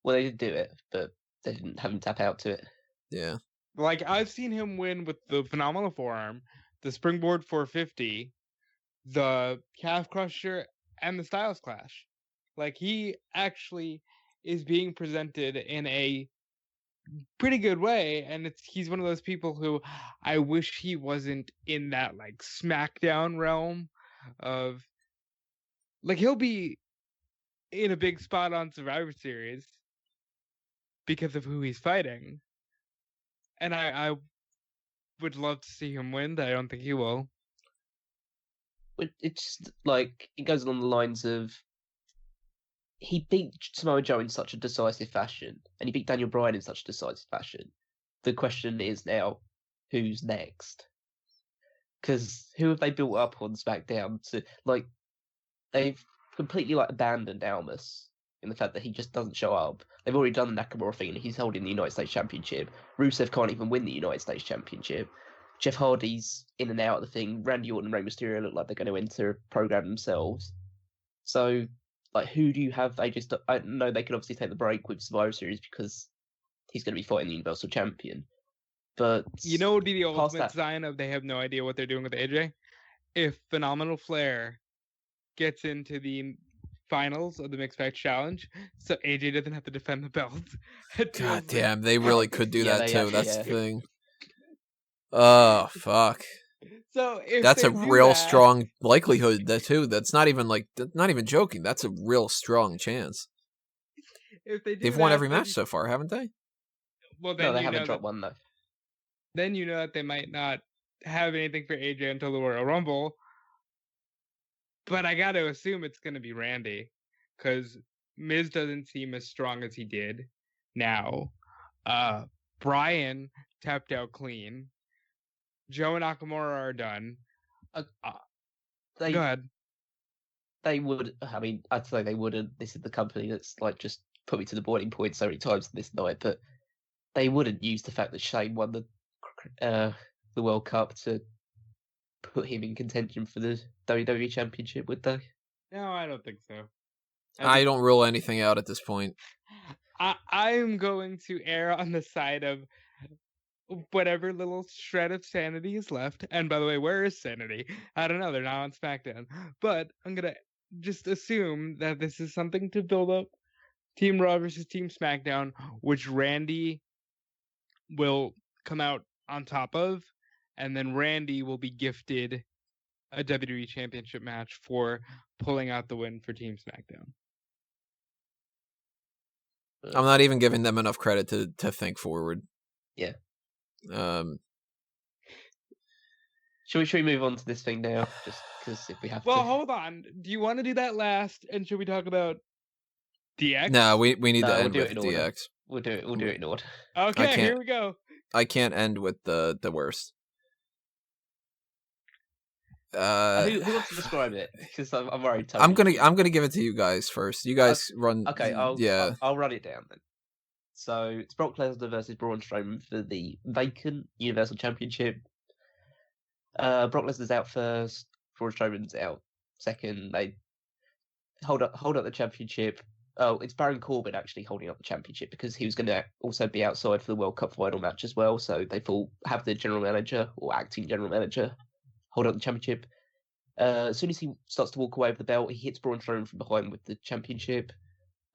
Well, they did do it, but they didn't have him tap out to it. Yeah. Like, I've seen him win with the phenomenal forearm, the springboard 450, the calf crusher, and the Styles Clash. Like, he actually is being presented in a pretty good way, and he's one of those people who I wish he wasn't in that, like, SmackDown realm of, like, he'll be in a big spot on Survivor Series because of who he's fighting, and I would love to see him win, but I don't think he will. It's like, it goes along the lines of, he beat Samoa Joe in such a decisive fashion, and he beat Daniel Bryan in such a decisive fashion. The question is now, who's next? Because who have they built up on SmackDown to, like, they've completely, like, abandoned Almas in the fact that he just doesn't show up. They've already done the Nakamura thing, and he's holding the United States Championship. Rusev can't even win the United States Championship. Jeff Hardy's in and out of the thing. Randy Orton and Rey Mysterio look like they're going to enter a program themselves. So, like, who do you have? I know they could obviously take the break with Survivor Series because he's going to be fighting the Universal Champion. But you know what would be the ultimate sign of they have no idea what they're doing with AJ? If Phenomenal Flair gets into the finals of the Mixed Match Challenge, so AJ doesn't have to defend the belt. God damn, they really could do that too. That's the thing. Oh, fuck. So if that's a real strong likelihood that too. That's not even joking. That's a real strong chance. If they've won every match so far, haven't they? Well, then no, they haven't dropped one though. Then you know that they might not have anything for AJ until the Royal Rumble. But I got to assume it's going to be Randy, because Miz doesn't seem as strong as he did now. Brian tapped out clean. Joe and Nakamura are done. They Go ahead. they would. I mean, I'd say they wouldn't. This is the company that's like just put me to the boiling point so many times this night, but they wouldn't use the fact that Shane won the World Cup to put him in contention for the WWE Championship, would they? No, I don't think so. I don't rule anything out at this point. I'm going to err on the side of whatever little shred of sanity is left. And by the way, where is sanity? I don't know. They're not on SmackDown. But I'm going to just assume that this is something to build up Team Raw versus Team SmackDown, which Randy will come out on top of. And then Randy will be gifted a WWE Championship match for pulling out the win for Team SmackDown. I'm not even giving them enough credit to think forward. Yeah. Should we move on to this thing now? Just because if we have to. Well, hold on. Do you want to do that last? And should we talk about DX? No, we need to end with DX. We'll do it in order. Okay, here we go. I can't end with the worst. Who wants to describe it? Because I'm already. I'm gonna give it to you guys first. You guys run. Okay, I'll run it down then. So it's Brock Lesnar versus Braun Strowman for the vacant Universal Championship. Brock Lesnar's out first. Braun Strowman's out second. They hold up the championship. Oh, it's Baron Corbin actually holding up the championship because he was going to also be outside for the World Cup final match as well. So they thought have the general manager or acting general manager hold up the championship. As soon as he starts to walk away with the belt, he hits Braun Strowman from behind with the championship.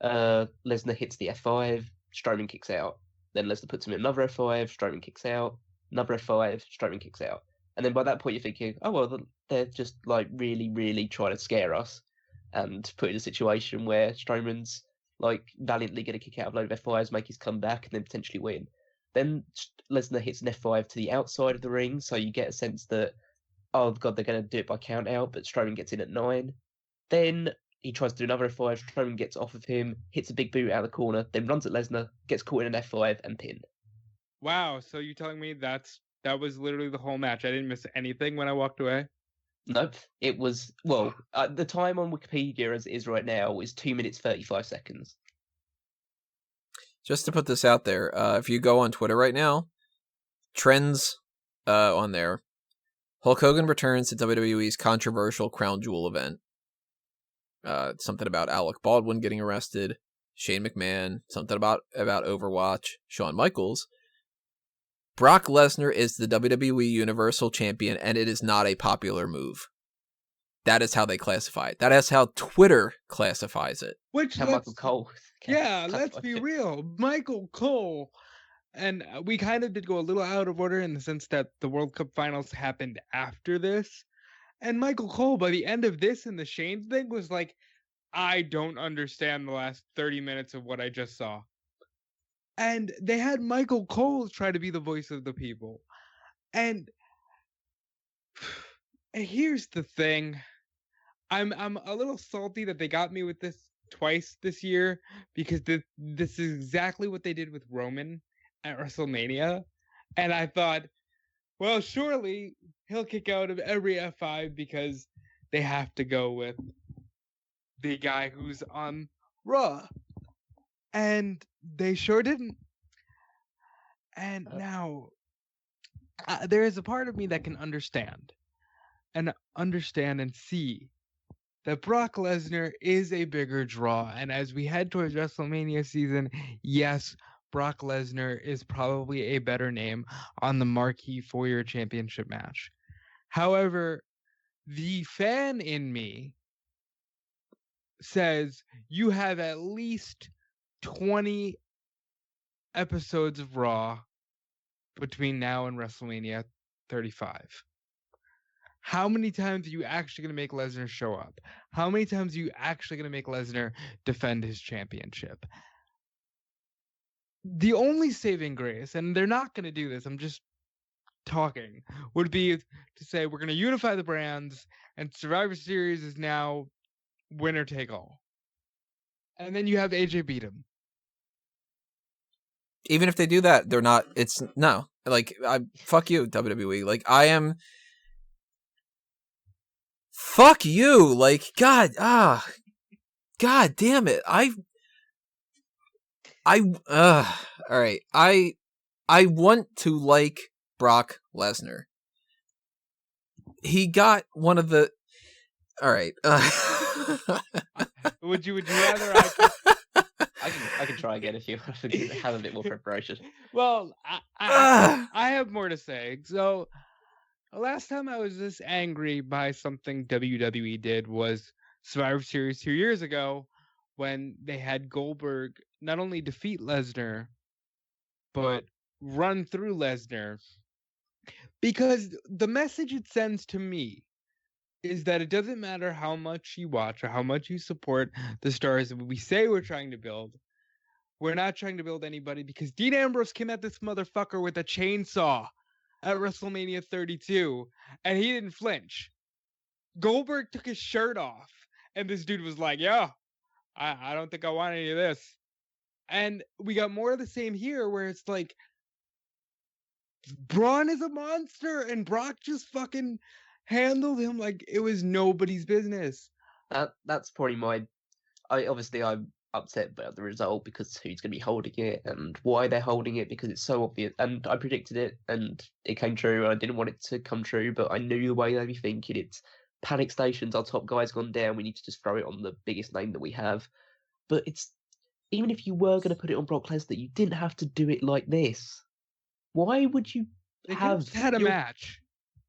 Lesnar hits the F5. Strowman kicks out. Then Lesnar puts him in another F5. Strowman kicks out. Another F5. Strowman kicks out. And then by that point, you're thinking, oh, well, they're just like really, really trying to scare us and put in a situation where Strowman's like valiantly going to kick out a load of F5s, make his comeback, and then potentially win. Then Lesnar hits an F5 to the outside of the ring, so you get a sense that, oh, God, they're going to do it by count out, but Strowman gets in at 9. Then he tries to do another F5, Strowman gets off of him, hits a big boot out of the corner, then runs at Lesnar, gets caught in an F5 and pinned. Wow, so you're telling me that was literally the whole match? I didn't miss anything when I walked away? Nope. It was, well, the time on Wikipedia as it is right now is 2 minutes 35 seconds. Just to put this out there, if you go on Twitter right now, trends on there, Hulk Hogan returns to WWE's controversial Crown Jewel event. Something about Alec Baldwin getting arrested, Shane McMahon, something about Overwatch, Shawn Michaels. Brock Lesnar is the WWE Universal Champion, and it is not a popular move. That is how they classify it. That is how Twitter classifies it. Which how Michael Cole. Yeah, let's be real. Michael Cole. And we kind of did go a little out of order in the sense that the World Cup finals happened after this. And Michael Cole, by the end of this and the Shane thing, was like, I don't understand the last 30 minutes of what I just saw. And they had Michael Cole try to be the voice of the people. And here's the thing. I'm a little salty that they got me with this twice this year, because this is exactly what they did with Roman at WrestleMania. And I thought, well, surely he'll kick out of every F5 because they have to go with the guy who's on Raw. And they sure didn't. And now there is a part of me that can understand and see that Brock Lesnar is a bigger draw. And as we head towards WrestleMania season, yes, Brock Lesnar is probably a better name on the marquee for your championship match. However, the fan in me says you have at least 20 episodes of Raw between now and WrestleMania 35. How many times are you actually going to make Lesnar show up? How many times are you actually going to make Lesnar defend his championship? The only saving grace, and they're not going to do this, I'm just talking, would be to say we're going to unify the brands and Survivor Series is now winner take all. And then you have AJ beat him. Even if they do that, they're not. It's no. Like, fuck you, WWE. Like, I am. Fuck you. Like, God damn it. All right. I want to like Brock Lesnar. He got one of the. All right. Would you rather I can try again if you want to have a bit more preparation. Well, I have more to say. So, last time I was this angry by something WWE did was Survivor Series 2 years ago, when they had Goldberg not only defeat Lesnar, but run through Lesnar. Because the message it sends to me is that it doesn't matter how much you watch or how much you support the stars that we say we're trying to build. We're not trying to build anybody, because Dean Ambrose came at this motherfucker with a chainsaw at WrestleMania 32, and he didn't flinch. Goldberg took his shirt off, and this dude was like, "Yeah, I don't think I want any of this." And we got more of the same here, where it's like, Braun is a monster, and Brock just fucking handled him like it was nobody's business. That's probably I'm upset about the result, because who's going to be holding it and why they're holding it, because it's so obvious. And I predicted it, and it came true. I didn't want it to come true, but I knew the way they'd be thinking. It's panic stations. Our top guy's gone down. We need to just throw it on the biggest name that we have. But it's, even if you were going to put it on Brock Lesnar, you didn't have to do it like this. Why would you They have just had a match?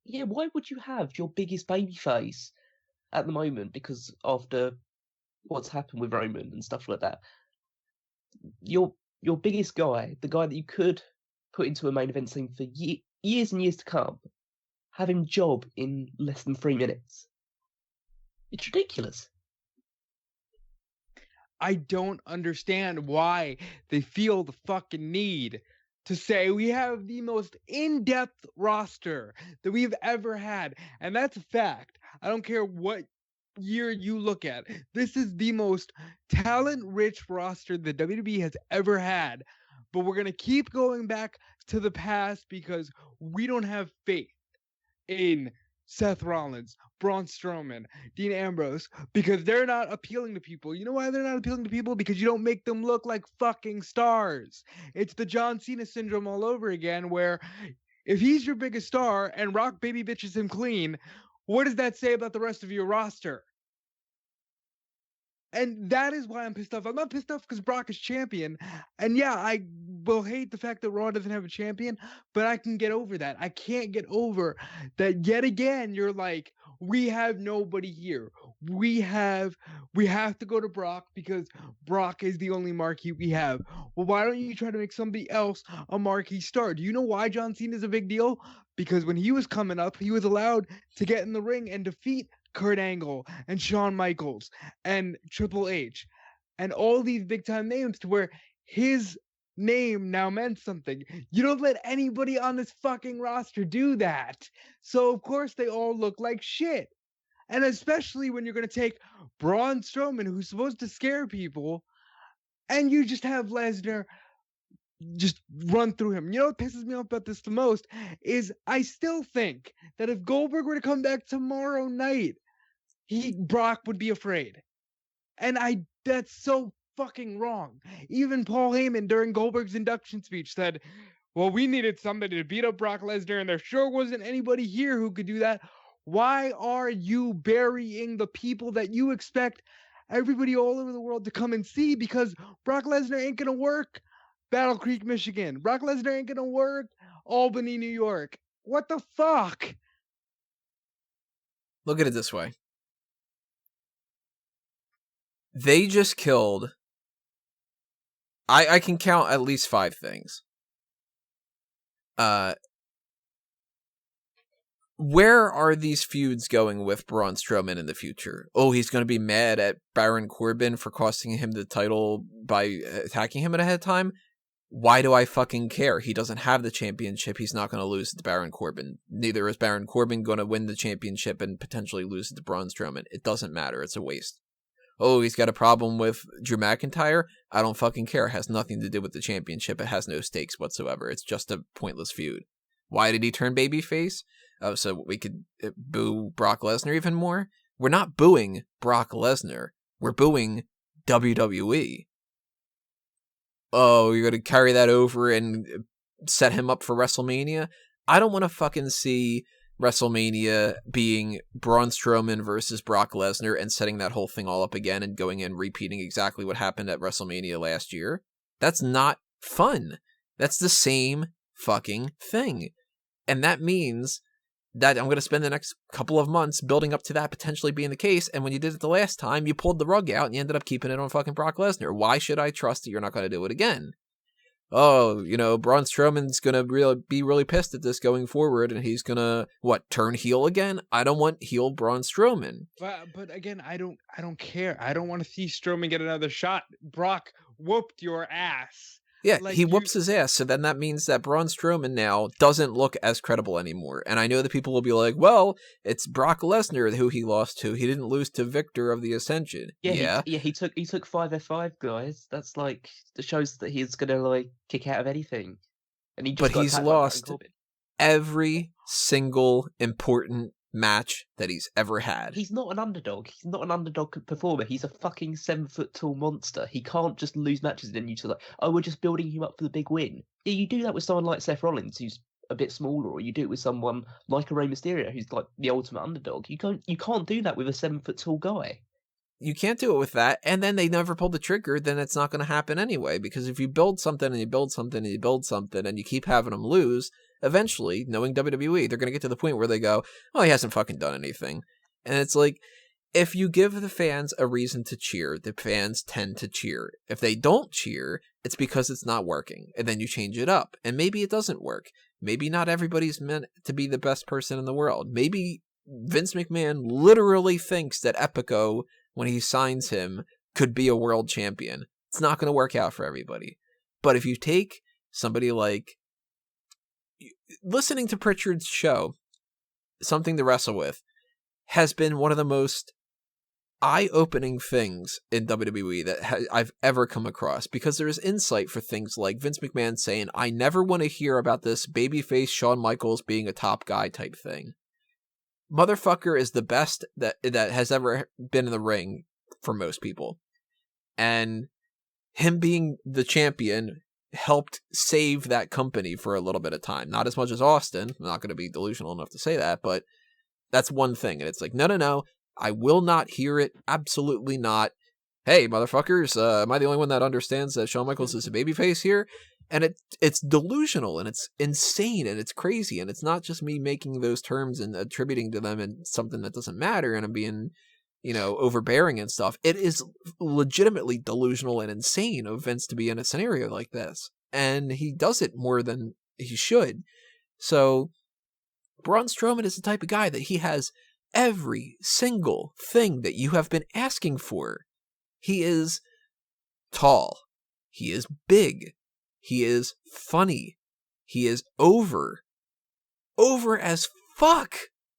Yeah, why would you have your biggest babyface at the moment? Because after what's happened with Roman and stuff like that, your biggest guy, the guy that you could put into a main event scene for years and years to come, have him job in less than 3 minutes. It's ridiculous. I don't understand why they feel the fucking need to say we have the most in-depth roster that we've ever had. And that's a fact. I don't care what year you look at. This is the most talent-rich roster that WWE has ever had. But we're going to keep going back to the past because we don't have faith in Seth Rollins, Braun Strowman, Dean Ambrose, because they're not appealing to people. You know why they're not appealing to people? Because you don't make them look like fucking stars. It's the John Cena syndrome all over again, where if he's your biggest star and Rock baby bitches him clean, what does that say about the rest of your roster? And that is why I'm pissed off. I'm not pissed off because Brock is champion. And yeah, I will hate the fact that Raw doesn't have a champion, but I can get over that. I can't get over that yet again. You're like, we have nobody here. We have to go to Brock because Brock is the only marquee we have. Well, why don't you try to make somebody else a marquee star? Do you know why John Cena is a big deal? Because when he was coming up, he was allowed to get in the ring and defeat Kurt Angle and Shawn Michaels and Triple H and all these big time names, to where his name now meant something. You don't let anybody on this fucking roster do that. So of course they all look like shit. And especially when you're going to take Braun Strowman, who's supposed to scare people, and you just have Lesnar just run through him. You know what pisses me off about this the most is I still think that if Goldberg were to come back tomorrow night, Brock would be afraid. And that's so fucking wrong. Even Paul Heyman during Goldberg's induction speech said, well, we needed somebody to beat up Brock Lesnar, and there sure wasn't anybody here who could do that. Why are you burying the people that you expect everybody all over the world to come and see? Because Brock Lesnar ain't gonna work Battle Creek, Michigan. Brock Lesnar ain't gonna work Albany, New York. What the fuck? Look at it this way. They just killed... I can count at least 5 things. Where are these feuds going with Braun Strowman in the future? Oh, he's going to be mad at Baron Corbin for costing him the title by attacking him ahead of time? Why do I fucking care? He doesn't have the championship. He's not going to lose to Baron Corbin. Neither is Baron Corbin going to win the championship and potentially lose to Braun Strowman. It doesn't matter. It's a waste. oh, he's got a problem with Drew McIntyre. I don't fucking care. It has nothing to do with the championship. It has no stakes whatsoever. It's just a pointless feud. Why did he turn babyface? Oh, so we could boo Brock Lesnar even more? We're not booing Brock Lesnar. We're booing WWE. Oh, you're going to carry that over and set him up for WrestleMania? I don't want to fucking see WrestleMania being Braun Strowman versus Brock Lesnar and setting that whole thing all up again and going and repeating exactly what happened at WrestleMania last year. That's not fun. That's the same fucking thing. And that means that I'm going to spend the next couple of months building up to that potentially being the case. And when you did it the last time, you pulled the rug out and you ended up keeping it on fucking Brock Lesnar. Why should I trust that you're not going to do it again? Oh, Braun Strowman's going to be really pissed at this going forward, and he's going to, turn heel again? I don't want heel Braun Strowman. But again, I don't care. I don't want to see Strowman get another shot. Brock whooped your ass. Yeah, he whoops his ass, so then that means that Braun Strowman now doesn't look as credible anymore. And I know that people will be like, well, it's Brock Lesnar who he lost to. He didn't lose to Victor of the Ascension. Yeah. He took 5 F5, guys. That's like, it shows that he's going to kick out of anything. And he's lost every single important match that he's ever had. He's not an underdog. He's not an underdog performer. He's a fucking 7-foot-tall monster. He can't just lose matches and then you we're just building him up for the big win. Yeah, you do that with someone like Seth Rollins, who's a bit smaller, or you do it with someone like a Rey Mysterio, who's like the ultimate underdog. You can't do that with a 7-foot-tall guy. You can't do it with that, and then they never pull the trigger, then it's not going to happen anyway, because if you build something and you build something and you build something and you keep having them lose, eventually, knowing WWE, they're going to get to the point where they go, oh, he hasn't fucking done anything. And it's like, if you give the fans a reason to cheer, the fans tend to cheer. If they don't cheer, it's because it's not working, and then you change it up, and maybe it doesn't work. Maybe not everybody's meant to be the best person in the world. Maybe Vince McMahon literally thinks that Epico, when he signs him, could be a world champion. It's not going to work out for everybody. But if you take somebody like... Listening to Pritchard's show, Something to Wrestle With, has been one of the most eye-opening things in WWE that I've ever come across, because there's insight for things like Vince McMahon saying, I never want to hear about this babyface Shawn Michaels being a top guy type thing. Motherfucker is the best that has ever been in the ring for most people. And him being the champion helped save that company for a little bit of time. Not as much as Austin. I'm not going to be delusional enough to say that, but that's one thing. And it's like, no. I will not hear it. Absolutely not. Hey, motherfuckers, am I the only one that understands that Shawn Michaels is a babyface here? And it's delusional, and it's insane, and it's crazy, and it's not just me making those terms and attributing to them and something that doesn't matter, and I'm being, overbearing and stuff. It is legitimately delusional and insane of Vince to be in a scenario like this, and he does it more than he should. So, Braun Strowman is the type of guy that he has every single thing that you have been asking for. He is tall. He is big. He is funny. He is over as fuck.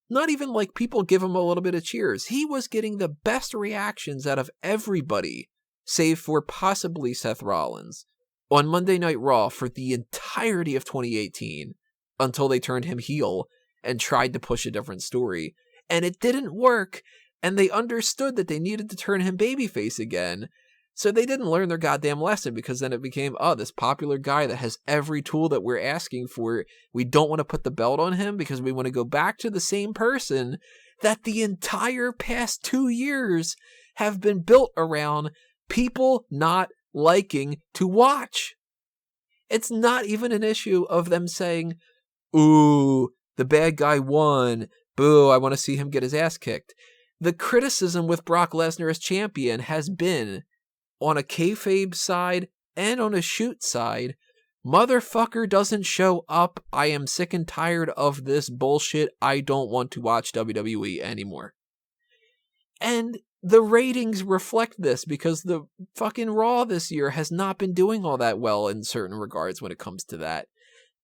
Not even like people give him a little bit of cheers. He was getting the best reactions out of everybody, save for possibly Seth Rollins, on Monday Night Raw for the entirety of 2018, until they turned him heel and tried to push a different story. And it didn't work, and they understood that they needed to turn him babyface again. So they didn't learn their goddamn lesson, because then it became, this popular guy that has every tool that we're asking for, we don't want to put the belt on him because we want to go back to the same person that the entire past 2 years have been built around people not liking to watch. It's not even an issue of them saying, ooh, the bad guy won, boo, I want to see him get his ass kicked. The criticism with Brock Lesnar as champion has been, on a kayfabe side and on a shoot side, motherfucker doesn't show up. I am sick and tired of this bullshit. I don't want to watch WWE anymore. And the ratings reflect this, because the fucking Raw this year has not been doing all that well in certain regards when it comes to that.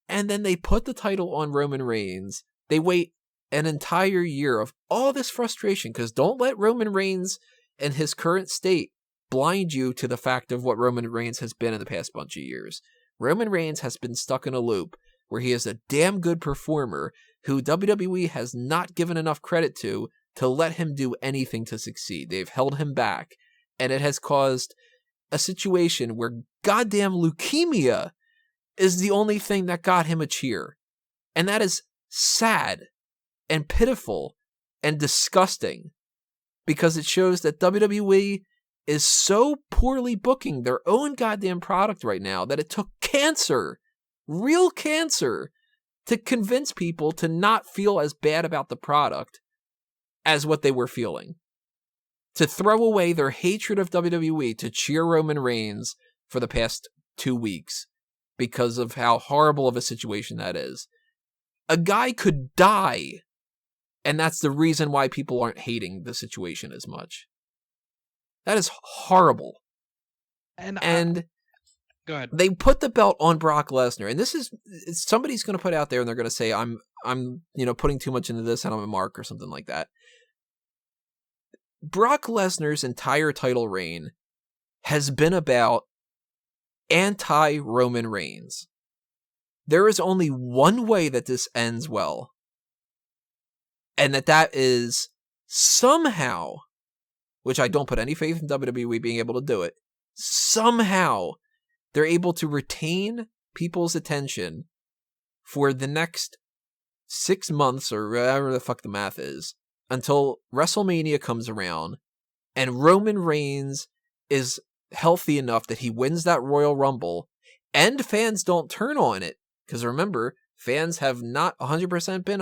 And then they put the title on Roman Reigns. They wait an entire year of all this frustration, because don't let Roman Reigns in his current state blind you to the fact of what Roman Reigns has been in the past bunch of years. Roman Reigns has been stuck in a loop where he is a damn good performer who WWE has not given enough credit to let him do anything to succeed. They've held him back, and it has caused a situation where goddamn leukemia is the only thing that got him a cheer. And that is sad and pitiful and disgusting, because it shows that WWE is so poorly booking their own goddamn product right now that it took cancer, real cancer, to convince people to not feel as bad about the product as what they were feeling. To throw away their hatred of WWE to cheer Roman Reigns for the past 2 weeks because of how horrible of a situation that is. A guy could die, and that's the reason why people aren't hating the situation as much. That is horrible. And go ahead. They put the belt on Brock Lesnar, and this is somebody's going to put out there, and they're going to say I'm putting too much into this, and I'm a mark or something like that. Brock Lesnar's entire title reign has been about anti-Roman Reigns. There is only one way that this ends well, and that is somehow, which I don't put any faith in WWE being able to do it, somehow they're able to retain people's attention for the next 6 months or whatever the fuck the math is, until WrestleMania comes around and Roman Reigns is healthy enough that he wins that Royal Rumble and fans don't turn on it. Because remember, fans have not 100% been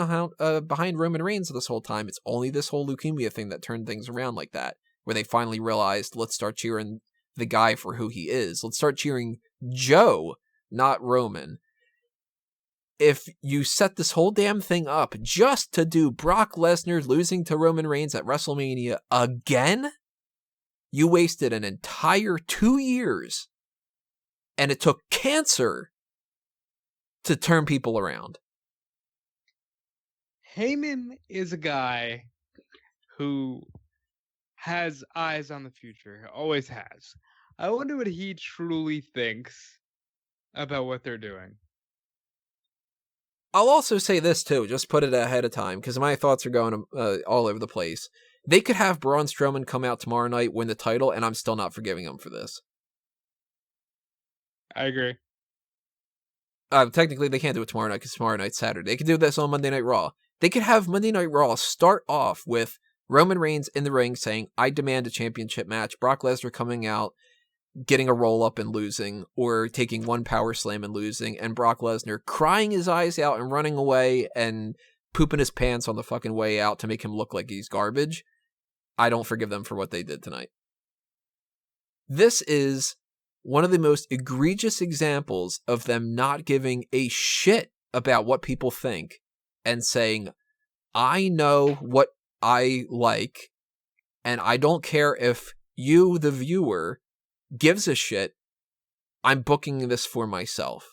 behind Roman Reigns this whole time. It's only this whole leukemia thing that turned things around like that, where they finally realized, let's start cheering the guy for who he is. Let's start cheering Joe, not Roman. If you set this whole damn thing up just to do Brock Lesnar losing to Roman Reigns at WrestleMania again, you wasted an entire 2 years, and it took cancer to turn people around. Heyman is a guy who has eyes on the future, always has. I wonder what he truly thinks about what they're doing. I'll also say this too, just put it ahead of time, because my thoughts are going all over the place. They could have Braun Strowman come out tomorrow night, win the title, and I'm still not forgiving him for this. I agree. Technically, they can't do it tomorrow night because tomorrow night's Saturday. They could do this on Monday Night Raw. They could have Monday Night Raw start off with Roman Reigns in the ring saying, I demand a championship match. Brock Lesnar coming out, getting a roll-up and losing, or taking one power slam and losing, and Brock Lesnar crying his eyes out and running away and pooping his pants on the fucking way out to make him look like he's garbage. I don't forgive them for what they did tonight. This is one of the most egregious examples of them not giving a shit about what people think and saying, I know what I like, and I don't care if you, the viewer, gives a shit. I'm booking this for myself.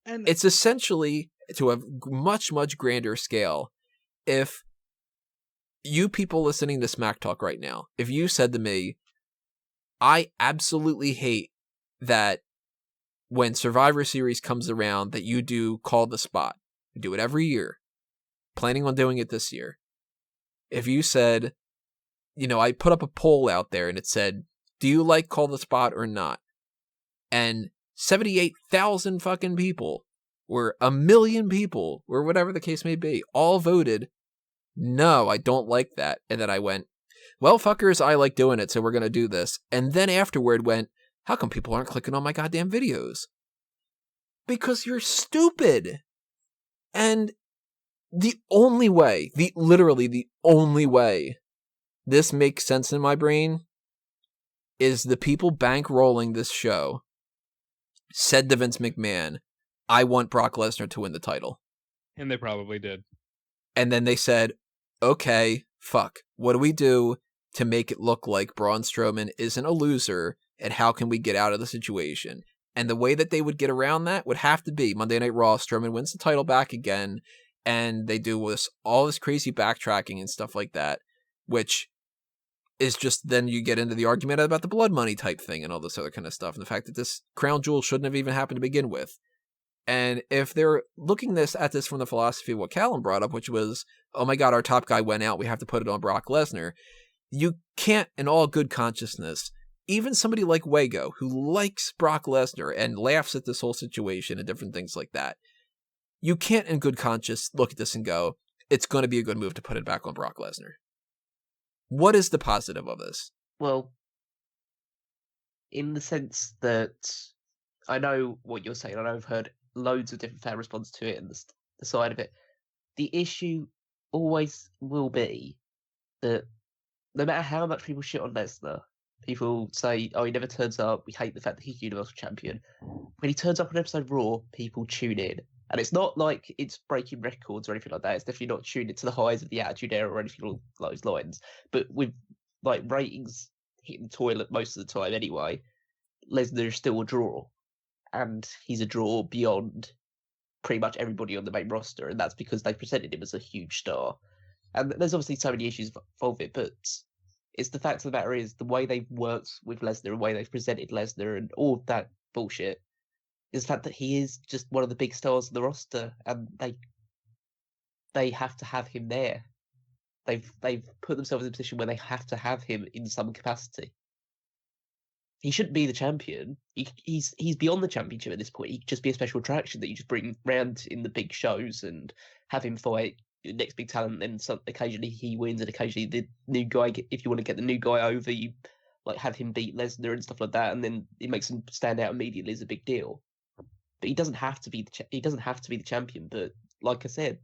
And it's essentially, to a much, much grander scale, if you people listening to Smack Talk right now, if you said to me, I absolutely hate that when Survivor Series comes around that you do Call the Spot. You do it every year. Planning on doing it this year. If you said, I put up a poll out there and it said, do you like Call the Spot or not? And 78,000 fucking people, or 1 million people, or whatever the case may be, all voted, no, I don't like that. And then I went, well, fuckers, I like doing it, so we're going to do this. And then afterward went, how come people aren't clicking on my goddamn videos? Because you're stupid. And the only way, literally the only way this makes sense in my brain is the people bankrolling this show said to Vince McMahon, I want Brock Lesnar to win the title. And they probably did. And then they said, okay, fuck, what do we do to make it look like Braun Strowman isn't a loser, and how can we get out of the situation? And the way that they would get around that would have to be Monday Night Raw, Strowman wins the title back again, and they do all this crazy backtracking and stuff like that, which is just then you get into the argument about the blood money type thing and all this other kind of stuff, and the fact that this crown jewel shouldn't have even happened to begin with. And if they're looking at this from the philosophy of what Callum brought up, which was, oh my God, our top guy went out, we have to put it on Brock Lesnar, you can't, in all good consciousness, even somebody like Wago, who likes Brock Lesnar and laughs at this whole situation and different things like that, you can't in good conscience look at this and go, it's going to be a good move to put it back on Brock Lesnar. What is the positive of this? Well, in the sense that I know what you're saying, and I've heard loads of different fan response to it and the side of it. The issue always will be that no matter how much people shit on Lesnar, people say, oh, he never turns up, we hate the fact that he's Universal Champion. When he turns up on episode Raw, people tune in. And it's not like it's breaking records or anything like that. It's definitely not tuned into the highs of the Attitude Era or anything along those lines. But with like ratings hitting the toilet most of the time anyway, Lesnar is still a draw. And he's a draw beyond pretty much everybody on the main roster. And that's because they presented him as a huge star. And there's obviously so many issues involved with it, but it's the fact of the matter is the way they've worked with Lesnar, the way they've presented Lesnar and all that bullshit is the fact that he is just one of the big stars of the roster, and they have to have him there. They've put themselves in a position where they have to have him in some capacity. He shouldn't be the champion. He's beyond the championship at this point. He could just be a special attraction that you just bring round in the big shows and have him fight the next big talent. And occasionally he wins, and occasionally the new guy. If you want to get the new guy over, you like have him beat Lesnar and stuff like that, and then it makes him stand out immediately as a big deal. But he doesn't have to be the champion. But like I said,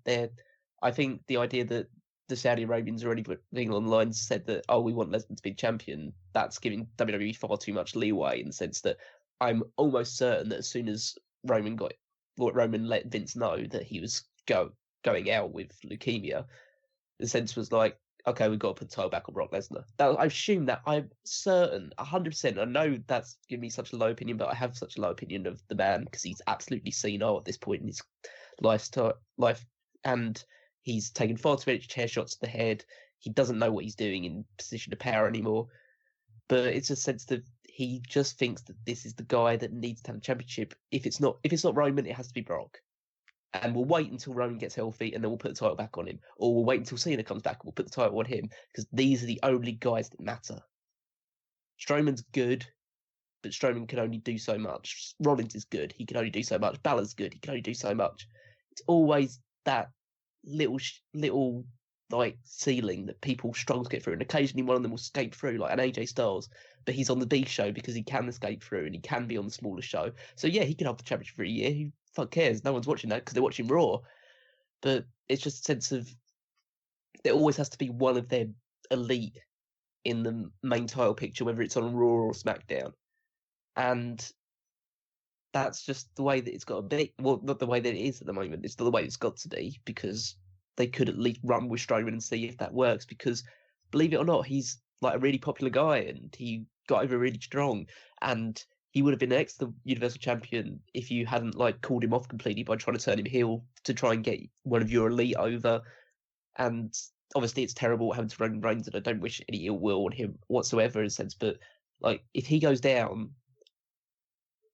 I think the idea that the Saudi Arabians already putting online said that, oh, we want Lesnar to be champion, that's giving WWE far too much leeway in the sense that I'm almost certain that as soon as Roman let Vince know that he was going out with leukemia, the sense was like, okay, we've got to put the title back on Brock Lesnar. I assume that I'm certain, 100%. I know that's giving me such a low opinion, but I have such a low opinion of the man because he's absolutely senile at this point in his life, and he's taken far too many chair shots to the head. He doesn't know what he's doing in position of power anymore. But it's a sense that he just thinks that this is the guy that needs to have a championship. If it's not Roman, it has to be Brock. And we'll wait until Roman gets healthy, and then we'll put the title back on him. Or we'll wait until Cena comes back, and we'll put the title on him, because these are the only guys that matter. Strowman's good, but Strowman can only do so much. Rollins is good, he can only do so much. Balor's good, he can only do so much. It's always that little like ceiling that people struggle to get through, and occasionally one of them will escape through, like an AJ Styles, but he's on the big show because he can escape through, and he can be on the smaller show. So yeah, he can hold the championship for a year. Who fuck cares? No one's watching that because they're watching Raw. But it's just a sense of there always has to be one of their elite in the main title picture, whether it's on Raw or SmackDown, and that's just the way that it's got to be. Well, not the way that it is at the moment. It's the way it's got to be, because they could at least run with Strowman and see if that works. Because believe it or not, he's like a really popular guy, and he got over really strong, and he would have been the Universal Champion if you hadn't like called him off completely by trying to turn him heel to try and get one of your elite over. And obviously it's terrible what happened to Roman Reigns, and I don't wish any ill will on him whatsoever in a sense, but like if he goes down,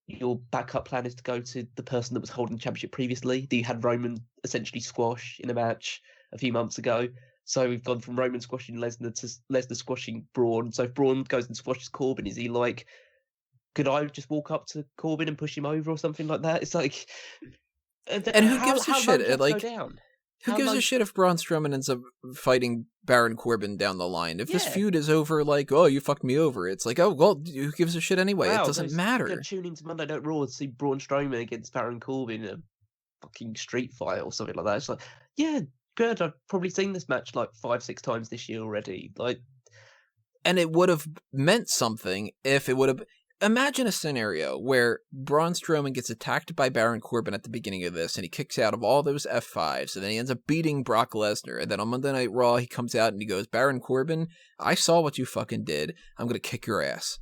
your backup plan is to go to the person that was holding the championship previously. You had Roman essentially squash in a match a few months ago. So we've gone from Roman squashing Lesnar to Lesnar squashing Braun. So if Braun goes and squashes Corbin, is he like, could I just walk up to Corbin and push him over or something like that? It's like, and who gives a shit? Like, who gives a shit if Braun Strowman ends up fighting Baron Corbin down the line? If this feud is over, like, oh, you fucked me over, it's like, oh, well, who gives a shit anyway? Wow, it doesn't matter. Tune into Monday Night Raw to see Braun Strowman against Baron Corbin in a fucking street fight or something like that. It's like, yeah, good. I've probably seen this match like 5-6 times this year already. Like, and it would have meant something if it would have. Imagine a scenario where Braun Strowman gets attacked by Baron Corbin at the beginning of this, and he kicks out of all those F5s, and then he ends up beating Brock Lesnar, and then on Monday Night Raw, he comes out and he goes, Baron Corbin, I saw what you fucking did. I'm going to kick your ass.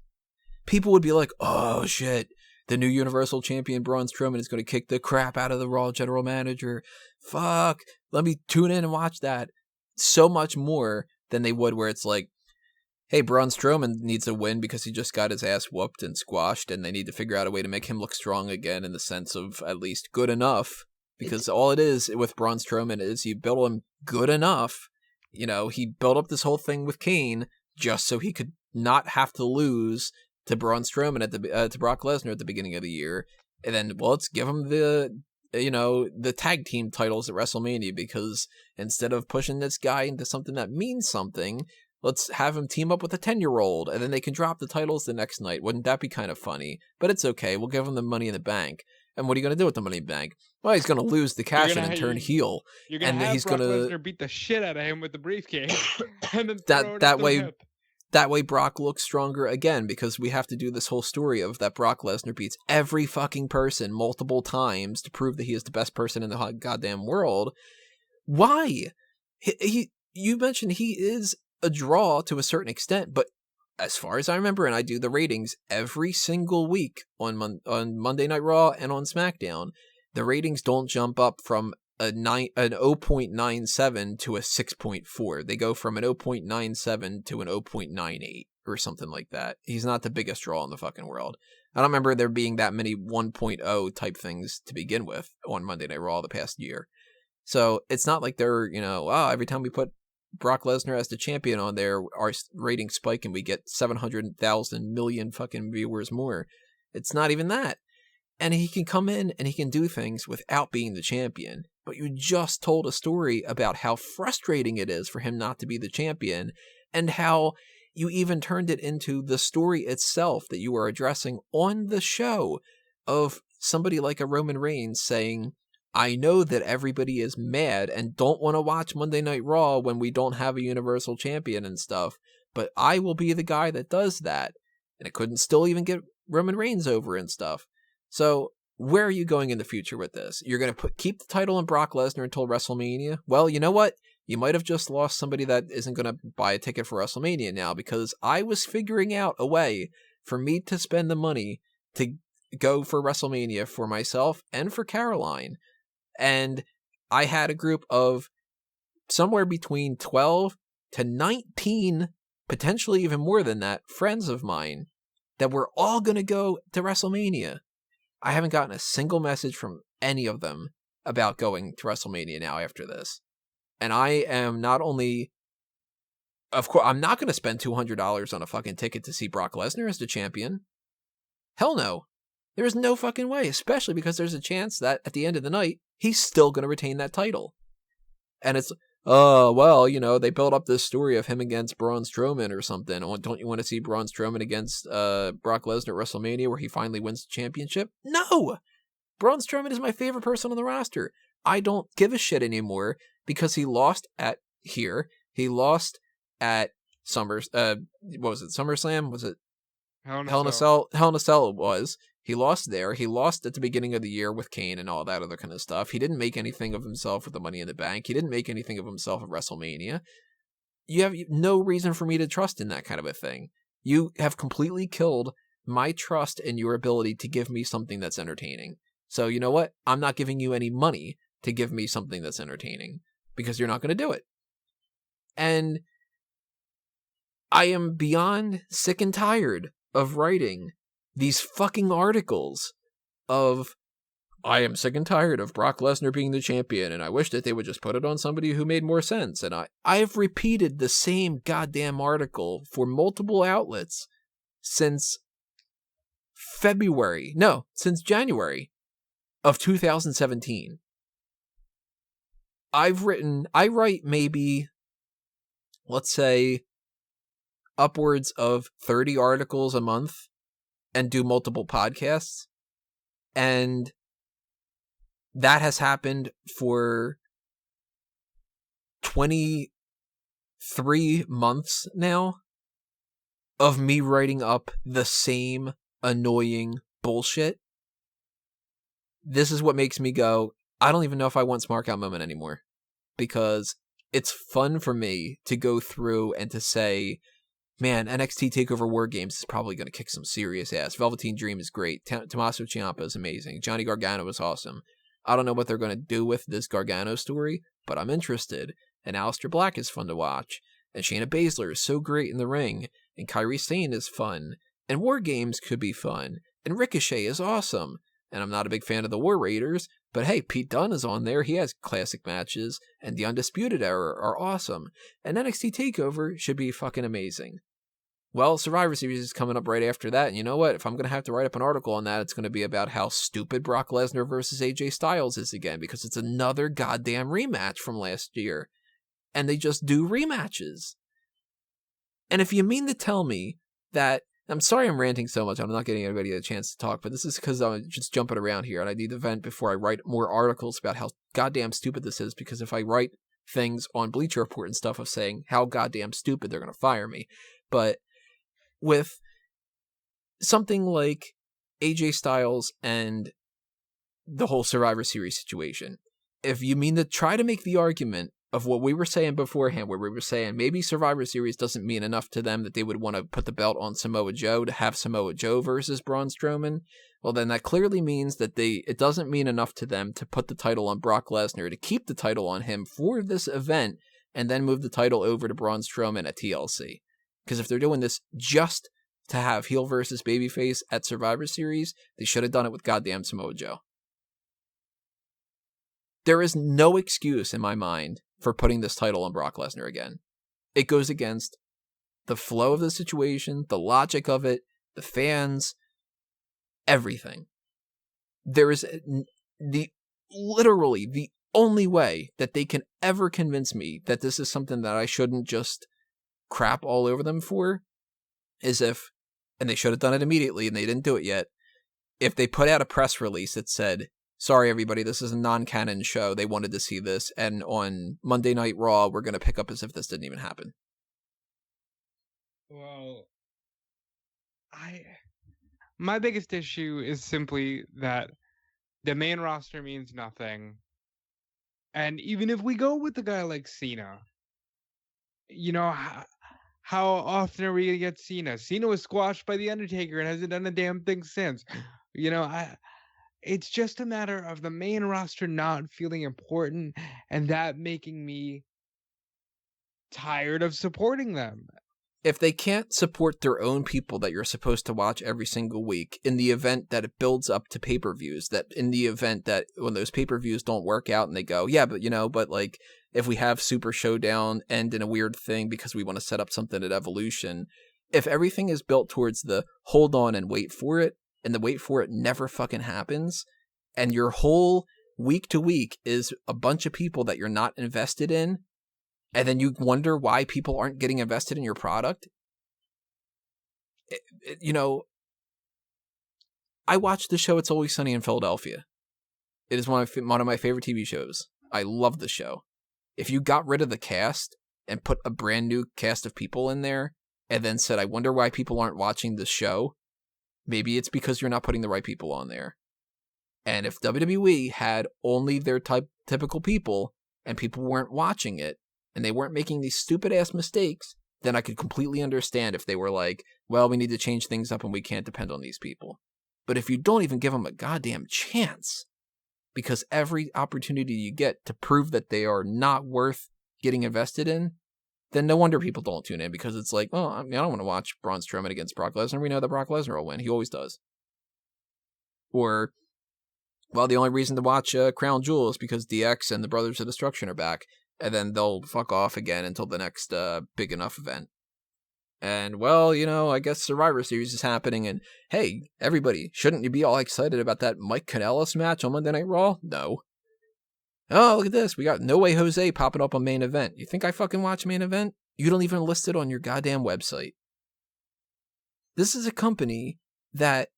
People would be like, oh, shit, the new Universal Champion Braun Strowman is going to kick the crap out of the Raw General Manager. Fuck, let me tune in and watch that. So much more than they would where it's like, hey, Braun Strowman needs a win because he just got his ass whooped and squashed, and they need to figure out a way to make him look strong again in the sense of at least good enough. Because all it is with Braun Strowman is you build him good enough. You know, he built up this whole thing with Kane just so he could not have to lose to Braun Strowman to Brock Lesnar at the beginning of the year. And then, well, let's give him the tag team titles at WrestleMania, because instead of pushing this guy into something that means something, let's have him team up with a 10-year-old, and then they can drop the titles the next night. Wouldn't that be kind of funny? But it's okay. We'll give him the Money in the Bank. And what are you going to do with the Money in the Bank? Well, he's going to lose the cash in and turn heel. You're going to have Brock Lesnar beat the shit out of him with the briefcase. And then that way Brock looks stronger again, because we have to do this whole story of that Brock Lesnar beats every fucking person multiple times to prove that he is the best person in the goddamn world. Why? You mentioned he is a draw to a certain extent, but as far as I remember, and I do the ratings every single week on Monday Night Raw and on SmackDown, the ratings don't jump up from an 0.97 to a 6.4. They go from an 0.97 to an 0.98 or something like that. He's not the biggest draw in the fucking world. I don't remember there being that many 1.0 type things to begin with on Monday Night Raw the past year. So it's not like they're, every time we put Brock Lesnar as the champion on there, our ratings spike and we get 700,000 million fucking viewers more. It's not even that. And he can come in and he can do things without being the champion. But you just told a story about how frustrating it is for him not to be the champion, and how you even turned it into the story itself that you were addressing on the show of somebody like a Roman Reigns saying, I know that everybody is mad and don't want to watch Monday Night Raw when we don't have a Universal Champion and stuff, but I will be the guy that does that. And it couldn't still even get Roman Reigns over and stuff. So where are you going in the future with this? You're going to keep the title on Brock Lesnar until WrestleMania? Well, you know what? You might have just lost somebody that isn't going to buy a ticket for WrestleMania now, because I was figuring out a way for me to spend the money to go for WrestleMania for myself and for Caroline. And I had a group of somewhere between 12 to 19, potentially even more than that, friends of mine that were all going to go to WrestleMania. I haven't gotten a single message from any of them about going to WrestleMania now after this. And I am not only, of course, I'm not going to spend $200 on a fucking ticket to see Brock Lesnar as the champion. Hell no. There is no fucking way, especially because there's a chance that at the end of the night, he's still going to retain that title. And it's, they built up this story of him against Braun Strowman or something. Don't you want to see Braun Strowman against Brock Lesnar at WrestleMania where he finally wins the championship? No! Braun Strowman is my favorite person on the roster. I don't give a shit anymore because he lost at here. He lost at SummerSlam? Was it Hell in a Cell? Hell in a Cell it was. He lost there. He lost at the beginning of the year with Kane and all that other kind of stuff. He didn't make anything of himself with the Money in the Bank. He didn't make anything of himself at WrestleMania. You have no reason for me to trust in that kind of a thing. You have completely killed my trust in your ability to give me something that's entertaining. So you know what? I'm not giving you any money to give me something that's entertaining because you're not going to do it. And I am beyond sick and tired of writing these fucking articles of, I am sick and tired of Brock Lesnar being the champion, and I wish that they would just put it on somebody who made more sense. And I've repeated the same goddamn article for multiple outlets since January of 2017. I write maybe, let's say, upwards of 30 articles a month and do multiple podcasts. And that has happened for 23 months now of me writing up the same annoying bullshit. This is what makes me go, I don't even know if I want Smark Out Moment anymore. Because it's fun for me to go through and to say, man, NXT TakeOver War Games is probably going to kick some serious ass. Velveteen Dream is great. Tommaso Ciampa is amazing. Johnny Gargano is awesome. I don't know what they're going to do with this Gargano story, but I'm interested. And Aleister Black is fun to watch. and Shayna Baszler is so great in the ring, and Kairi Sane is fun, and War Games could be fun, and Ricochet is awesome, and I'm not a big fan of the War Raiders, but hey, Pete Dunne is on there, he has classic matches, and the Undisputed Era are awesome, and NXT TakeOver should be fucking amazing. Well, Survivor Series is coming up right after that, and you know what? If I'm going to have to write up an article on that, it's going to be about how stupid Brock Lesnar versus AJ Styles is again, because it's another goddamn rematch from last year. And they just do rematches. And if you mean to tell me that, I'm sorry I'm ranting so much, I'm not getting anybody a chance to talk, but this is because I'm just jumping around here, and I need to vent before I write more articles about how goddamn stupid this is, because if I write things on Bleacher Report and stuff of saying how goddamn stupid, they're going to fire me. But with something like AJ Styles and the whole Survivor Series situation, if you mean to try to make the argument of what we were saying beforehand, where we were saying maybe Survivor Series doesn't mean enough to them that they would want to put the belt on Samoa Joe to have Samoa Joe versus Braun Strowman, well then that clearly means that it doesn't mean enough to them to put the title on Brock Lesnar, to keep the title on him for this event, and then move the title over to Braun Strowman at TLC. Because if they're doing this just to have heel versus babyface at Survivor Series, they should have done it with goddamn Samoa Joe. There is no excuse in my mind for putting this title on Brock Lesnar again. It goes against the flow of the situation, the logic of it, the fans, everything. There is literally the only way that they can ever convince me that this is something that I shouldn't just crap all over them for, is if, and they should have done it immediately and they didn't do it yet, if they put out a press release that said, sorry everybody, this is a non-canon show, they wanted to see this, and on Monday Night Raw we're going to pick up as if this didn't even happen. Well, my biggest issue is simply that the main roster means nothing, and even if we go with a guy like Cena, you know, how often are we going to get Cena? Cena was squashed by The Undertaker and hasn't done a damn thing since. You know, it's just a matter of the main roster not feeling important and that making me tired of supporting them. If they can't support their own people that you're supposed to watch every single week, in the event that it builds up to pay-per-views, that in the event that when those pay-per-views don't work out and they go, yeah, but but like if we have Super Showdown end in a weird thing because we want to set up something at Evolution, if everything is built towards the hold on and wait for it, and the wait for it never fucking happens, and your whole week to week is a bunch of people that you're not invested in, and then you wonder why people aren't getting invested in your product. I watched the show It's Always Sunny in Philadelphia. It is one of my favorite TV shows. I love the show. If you got rid of the cast and put a brand new cast of people in there and then said, I wonder why people aren't watching this show, maybe it's because you're not putting the right people on there. And if WWE had only their typical people and people weren't watching it, and they weren't making these stupid-ass mistakes, then I could completely understand if they were like, well, we need to change things up and we can't depend on these people. But if you don't even give them a goddamn chance, because every opportunity you get to prove that they are not worth getting invested in, then no wonder people don't tune in, because it's like, well, I don't want to watch Braun Strowman against Brock Lesnar. We know that Brock Lesnar will win. He always does. Or, well, the only reason to watch Crown Jewel is because DX and the Brothers of Destruction are back. And then they'll fuck off again until the next big enough event. And, well, I guess Survivor Series is happening, and hey, everybody, shouldn't you be all excited about that Mike Kanellis match on Monday Night Raw? No. Oh, look at this, we got No Way Jose popping up on Main Event. You think I fucking watch Main Event? You don't even list it on your goddamn website. This is a company that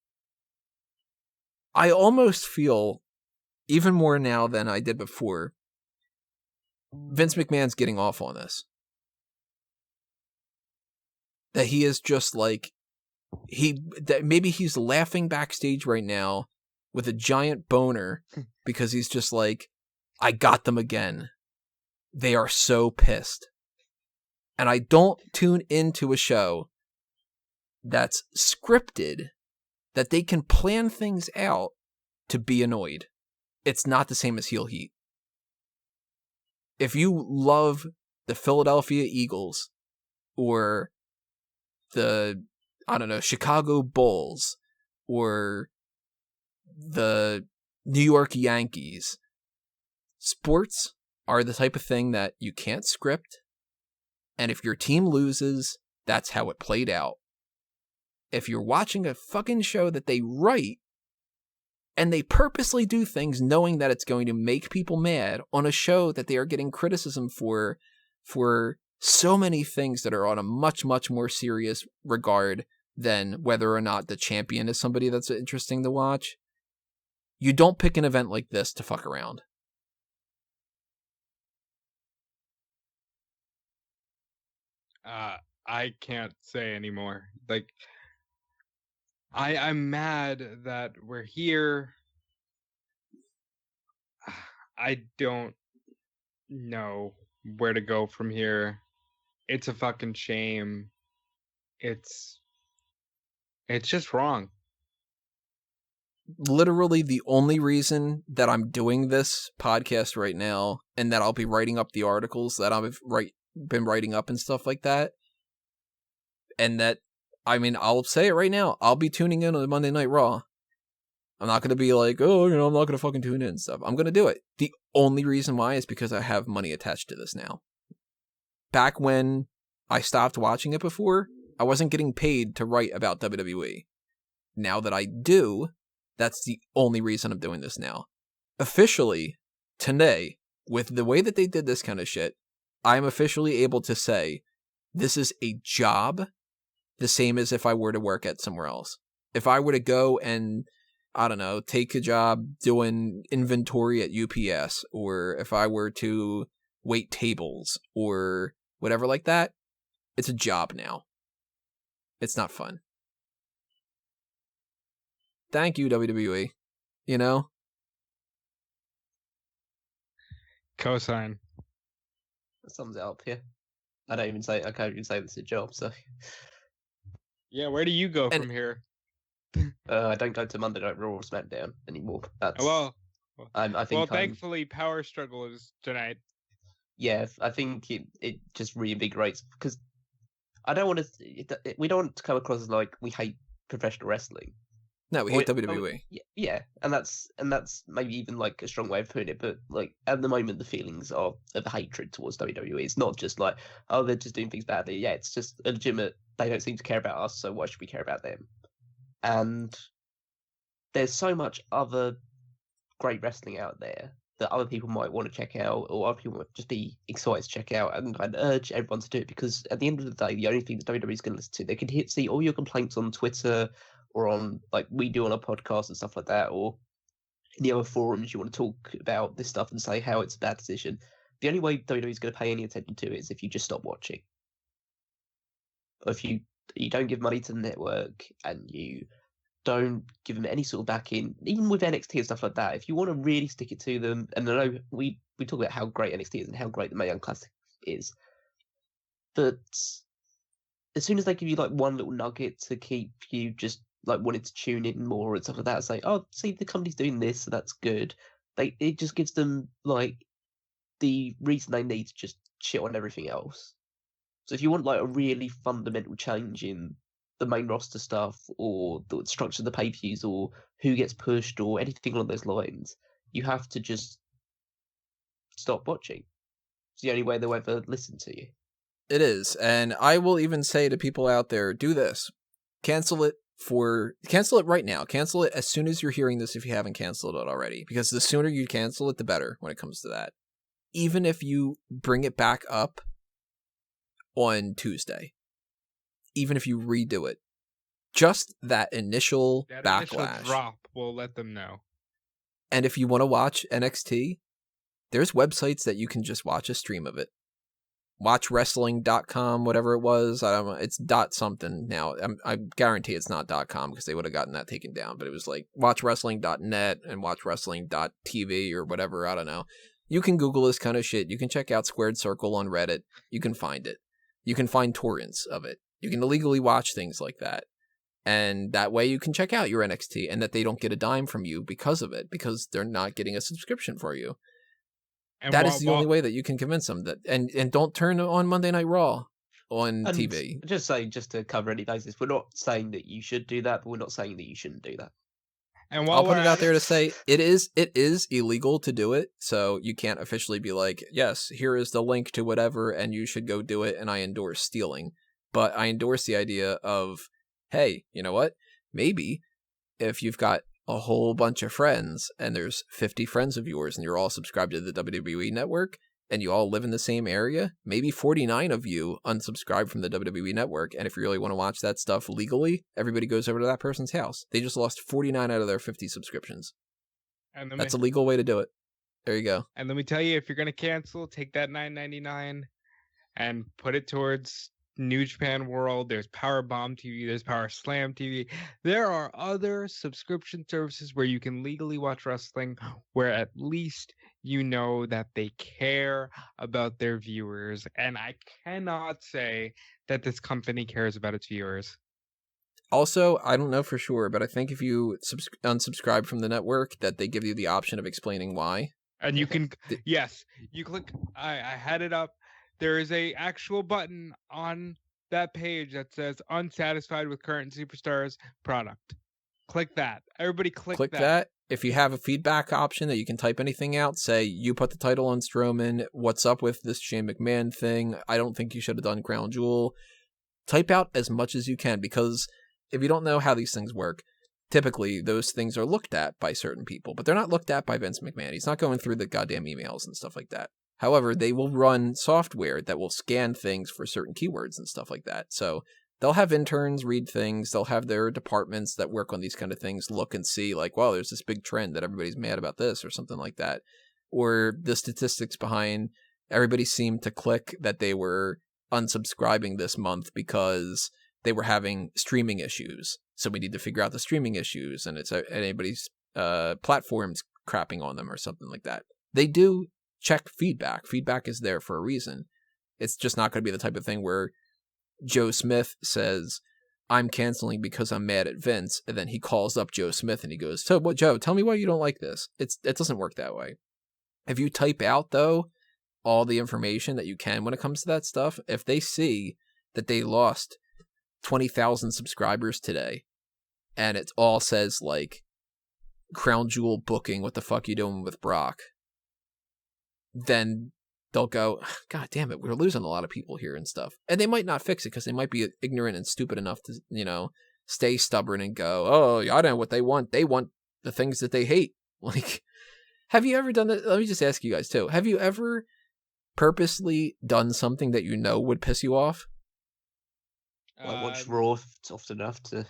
I almost feel, even more now than I did before, Vince McMahon's getting off on this. That he is just like, that maybe he's laughing backstage right now with a giant boner because he's just like, I got them again. They are so pissed. And I don't tune into a show that's scripted, that they can plan things out to be annoyed. It's not the same as heel heat. If you love the Philadelphia Eagles or the, I don't know, Chicago Bulls or the New York Yankees. Sports are the type of thing that you can't script, and if your team loses, that's how it played out. If you're watching a fucking show that they write, and they purposely do things knowing that it's going to make people mad on a show that they are getting criticism for so many things that are on a much, much more serious regard than whether or not the champion is somebody that's interesting to watch, you don't pick an event like this to fuck around. I can't say anymore. Like, I'm mad that we're here. I don't know where to go from here. It's a fucking shame. It's just wrong. Literally the only reason that I'm doing this podcast right now and that I'll be writing up the articles that I've been writing up and stuff like that, and that, I mean, I'll say it right now, I'll be tuning in on Monday Night Raw. I'm not going to be like, oh, I'm not going to fucking tune in and stuff. I'm going to do it. The only reason why is because I have money attached to this now. Back when I stopped watching it before, I wasn't getting paid to write about WWE. Now that I do, that's the only reason I'm doing this now. Officially, today, with the way that they did this kind of shit, I'm officially able to say this is a job, the same as if I were to work at somewhere else. If I were to go and, I don't know, take a job doing inventory at UPS, or if I were to wait tables or whatever like that, it's a job now. It's not fun. Thank you, WWE. You know? Cosign. That sums it up, yeah. I can't even say this is a job, so. Yeah, where do you go from here? I don't go to Monday Night Raw or SmackDown anymore. That's I think. Thankfully, Power Struggle is tonight. Yeah, I think it just reinvigorates, because I don't want to. We don't want to come across as like we hate professional wrestling. No, we hate WWE. Yeah, and that's maybe even like a strong way of putting it. But like at the moment, the feelings are of hatred towards WWE. It's not just like, oh, they're just doing things badly. Yeah, it's just a legitimate. They don't seem to care about us, so why should we care about them? And there's so much other great wrestling out there that other people might want to check out, or other people might just be excited to check out, and I'd urge everyone to do it, because at the end of the day, the only thing that WWE is going to listen to, they can see all your complaints on Twitter or on, like we do on our podcast and stuff like that, or in the other forums you want to talk about this stuff and say how it's a bad decision. The only way WWE is going to pay any attention to it is if you just stop watching. Or if you don't give money to the network and you don't give them any sort of backing, even with NXT and stuff like that. If you want to really stick it to them, and I know we talk about how great NXT is and how great the Mae Young Classic is, but as soon as they give you like one little nugget to keep you just like wanting to tune in more and stuff like that, say, oh, see, the company's doing this, so that's good. It just gives them like the reason they need to just shit on everything else. So if you want like a really fundamental change in the main roster stuff, or the structure of the pay-per-views, or who gets pushed, or anything along those lines, you have to just stop watching. It's the only way they'll ever listen to you. It is, and I will even say to people out there, do this. Cancel it right now. Cancel it as soon as you're hearing this if you haven't canceled it already, because the sooner you cancel it, the better when it comes to that. Even if you bring it back up on Tuesday, even if you redo it, just that initial backlash. Initial drop will let them know. And if you want to watch NXT, there's websites that you can just watch a stream of it. Watchwrestling.com, whatever it was. I don't know. It's dot something now. I guarantee it's not .com, because they would have gotten that taken down. But it was like watchwrestling.net and watchwrestling.tv or whatever. I don't know. You can Google this kind of shit. You can check out Squared Circle on Reddit. You can find it. You can find torrents of it. You can illegally watch things like that. And that way you can check out your NXT, and that they don't get a dime from you because of it, because they're not getting a subscription for you. And that is the only way that you can convince them that, and don't turn on Monday Night Raw on And TV. just saying, just to cover any bases, we're not saying that you should do that, but we're not saying that you shouldn't do that. And while I'll put we're it out at there to say it is illegal to do it, so you can't officially be like, yes, here is the link to whatever, and you should go do it, and I endorse stealing. But I endorse the idea of, hey, you know what? Maybe if you've got a whole bunch of friends, and there's 50 friends of yours, and you're all subscribed to the WWE Network, and you all live in the same area, maybe 49 of you unsubscribe from the WWE Network, and if you really want to watch that stuff legally, everybody goes over to that person's house. They just lost 49 out of their 50 subscriptions. and That's a legal way to do it. There you go. And let me tell you, if you're gonna cancel, take that $9.99 and put it towards New Japan World. There's Power Bomb TV. There's Power Slam TV. There are other subscription services where you can legally watch wrestling, where at least you know that they care about their viewers. And I cannot say that this company cares about its viewers. Also, I don't know for sure, but I think if you unsubscribe from the network, that they give you the option of explaining why. And you can, yes, you click, I had it up. There is a actual button on that page that says unsatisfied with current superstars product. Click that. Everybody click that. If you have a feedback option that you can type anything out, say, you put the title on Strowman, what's up with this Shane McMahon thing? I don't think you should have done Crown Jewel. Type out as much as you can, because if you don't know how these things work, typically those things are looked at by certain people, but they're not looked at by Vince McMahon. He's not going through the goddamn emails and stuff like that. However, they will run software that will scan things for certain keywords and stuff like that. So they'll have interns read things. They'll have their departments that work on these kind of things look and see like, wow, there's this big trend that everybody's mad about this or something like that. Or the statistics behind everybody seemed to click that they were unsubscribing this month because they were having streaming issues. So we need to figure out the streaming issues, and it's anybody's platforms crapping on them or something like that. They do check feedback. Feedback is there for a reason. It's just not going to be the type of thing where Joe Smith says, I'm canceling because I'm mad at Vince, and then he calls up Joe Smith and he goes, so what, Joe, tell me why you don't like this. It doesn't work that way. If you type out, though, all the information that you can when it comes to that stuff, if they see that they lost 20,000 subscribers today, and it all says, like, Crown Jewel booking, what the fuck you doing with Brock? Then they'll go, God damn it, we're losing a lot of people here and stuff. And they might not fix it because they might be ignorant and stupid enough to, stay stubborn and go, oh, I don't know what they want. They want the things that they hate. Like, have you ever done that? Let me just ask you guys, too. Have you ever purposely done something that you know would piss you off? I watch Raw often enough to...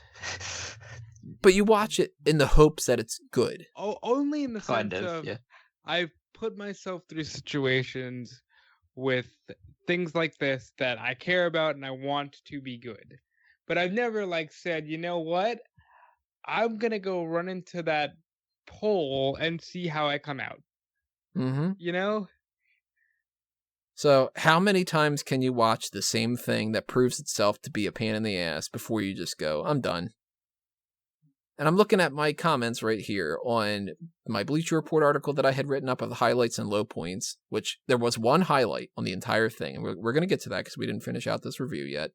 But you watch it in the hopes that it's good. Oh, only in the kind sense of, yeah. I've put myself through situations with things like this that I care about and I want to be good. But I've never said, you know what? I'm going to go run into that pole and see how I come out. Mm-hmm. So how many times can you watch the same thing that proves itself to be a pain in the ass before you just go, I'm done? And I'm looking at my comments right here on my Bleacher Report article that I had written up of the highlights and low points, which there was one highlight on the entire thing. And we're going to get to that because we didn't finish out this review yet.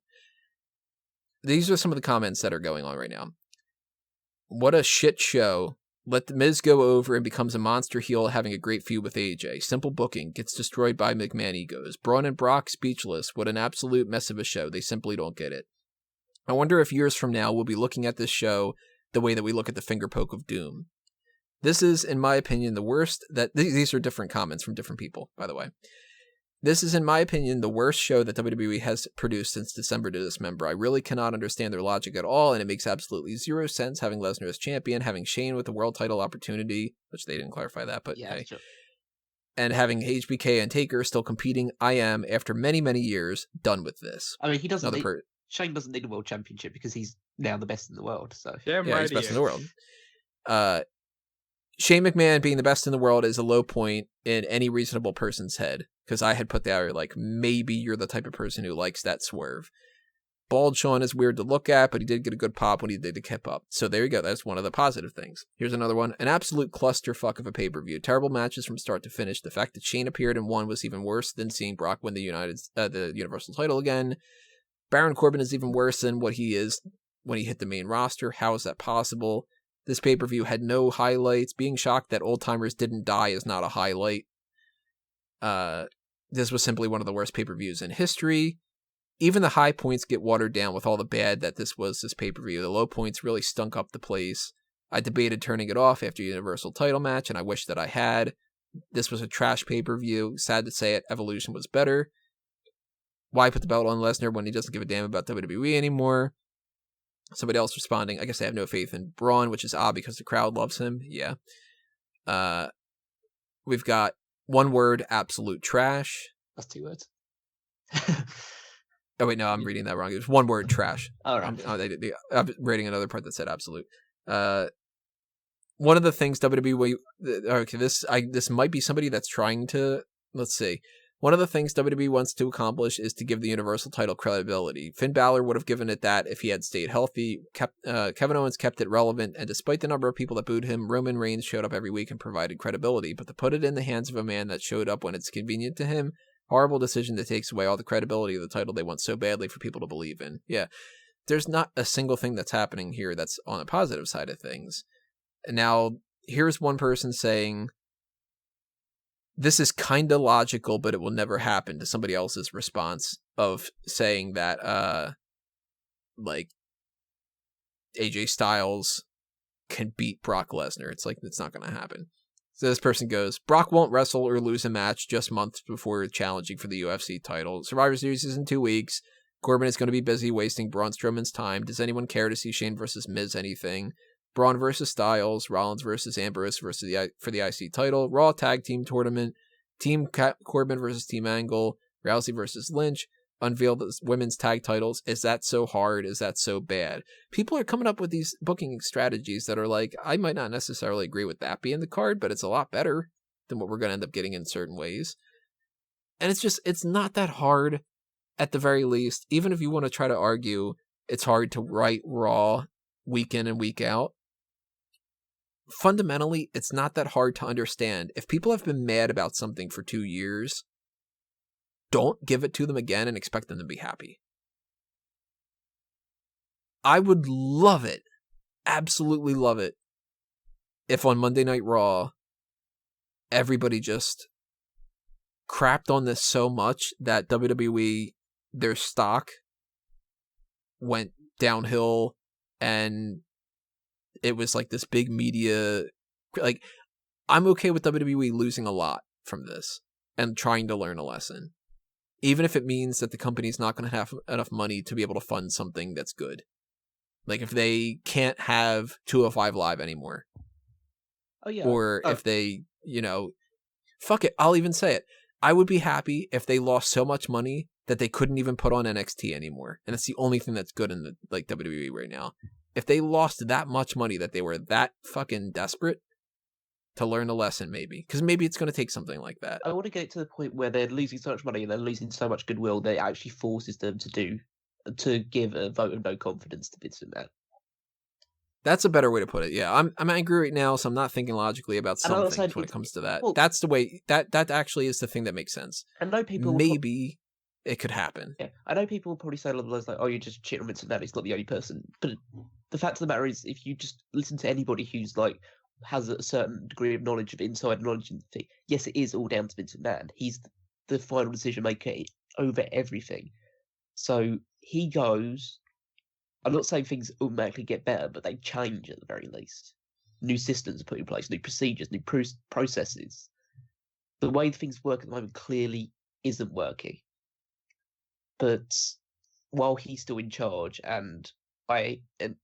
These are some of the comments that are going on right now. What a shit show. Let The Miz go over and becomes a monster heel having a great feud with AJ. Simple booking. Gets destroyed by McMahon egos. Braun and Brock speechless. What an absolute mess of a show. They simply don't get it. I wonder if years from now we'll be looking at this show the way that we look at the finger poke of doom. This is, in my opinion, the worst that... These are different comments from different people, by the way. This is, in my opinion, the worst show that WWE has produced since December to Dismember. I really cannot understand their logic at all, and it makes absolutely zero sense having Lesnar as champion, having Shane with the world title opportunity, which they didn't clarify that, but yeah, hey. Sure. And having HBK and Taker still competing. I am, after many, many years, done with this. I mean, he doesn't Shane doesn't need a world championship because he's now the best in the world. So yeah, he's best in the world. Shane McMahon being the best in the world is a low point in any reasonable person's head, because I had put there maybe you're the type of person who likes that swerve. Bald Shawn is weird to look at, but he did get a good pop when he did the kip up. So there you go. That's one of the positive things. Here's another one. An absolute clusterfuck of a pay-per-view. Terrible matches from start to finish. The fact that Shane appeared and won was even worse than seeing Brock win the Universal title again. Baron Corbin is even worse than what he is when he hit the main roster. How is that possible? This pay-per-view had no highlights. Being shocked that old-timers didn't die is not a highlight. This was simply one of the worst pay-per-views in history. Even the high points get watered down with all the bad that this pay-per-view. The low points really stunk up the place. I debated turning it off after Universal title match, and I wish that I had. This was a trash pay-per-view. Sad to say it, Evolution was better. Why put the belt on Lesnar when he doesn't give a damn about WWE anymore? Somebody else responding, I guess I have no faith in Braun, which is odd because the crowd loves him. Yeah. We've got one word, absolute trash. That's 2 words. Oh, wait, no, I'm reading that wrong. It was one word, trash. All right. I'm reading another part that said absolute. One of the things WWE... Okay, this might be somebody that's trying to... Let's see. One of the things WWE wants to accomplish is to give the Universal title credibility. Finn Balor would have given it that if he had stayed healthy. Kevin Owens kept it relevant, and despite the number of people that booed him, Roman Reigns showed up every week and provided credibility. But to put it in the hands of a man that showed up when it's convenient to him, horrible decision that takes away all the credibility of the title they want so badly for people to believe in. Yeah, there's not a single thing that's happening here that's on a positive side of things. And now, here's one person saying... This is kind of logical, but it will never happen, to somebody else's response of saying that, like, AJ Styles can beat Brock Lesnar. It's like, it's not going to happen. So this person goes, Brock won't wrestle or lose a match just months before challenging for the UFC title. Survivor Series is in 2 weeks. Corbin is going to be busy wasting Braun Strowman's time. Does anyone care to see Shane versus Miz anything? Braun versus Styles, Rollins versus Ambrose for the IC title, Raw Tag Team Tournament, Team Corbin versus Team Angle, Rousey versus Lynch, unveil the women's tag titles. Is that so hard? Is that so bad? People are coming up with these booking strategies that are like, I might not necessarily agree with that being the card, but it's a lot better than what we're going to end up getting in certain ways. And it's not that hard at the very least. Even if you want to try to argue it's hard to write Raw week in and week out, fundamentally, it's not that hard to understand. If people have been mad about something for 2 years, don't give it to them again and expect them to be happy. I would love it, absolutely love it, if on Monday Night Raw, everybody just crapped on this so much that WWE, their stock went downhill and it was like this big media, like, I'm okay with WWE losing a lot from this and trying to learn a lesson. Even if it means that the company's not going to have enough money to be able to fund something that's good. Like if they can't have 205 Live anymore. Oh, yeah. Or if they, fuck it, I'll even say it. I would be happy if they lost so much money that they couldn't even put on NXT anymore. And it's the only thing that's good in the WWE right now. If they lost that much money that they were that fucking desperate to learn a lesson, maybe. Because maybe it's going to take something like that. I want to get it to the point where they're losing so much money and they're losing so much goodwill that it actually forces them to give a vote of no confidence to Vince McMahon. That's a better way to put it. Yeah, I'm angry right now, so I'm not thinking logically about some things when it comes to that. Well, that's the way, that actually is the thing that makes sense. I know people... Maybe it could happen. Yeah, I know people will probably say along the lines like, oh, you're just cheating on Vince McMahon, he's not the only person. But the fact of the matter is, if you just listen to anybody who's like, has a certain degree of knowledge of inside knowledge, yes, it is all down to Vince McMahon. He's the final decision maker over everything. So he goes... I'm not saying things automatically get better, but they change at the very least. New systems are put in place, new procedures, new processes. The way things work at the moment clearly isn't working. But while he's still in charge, and at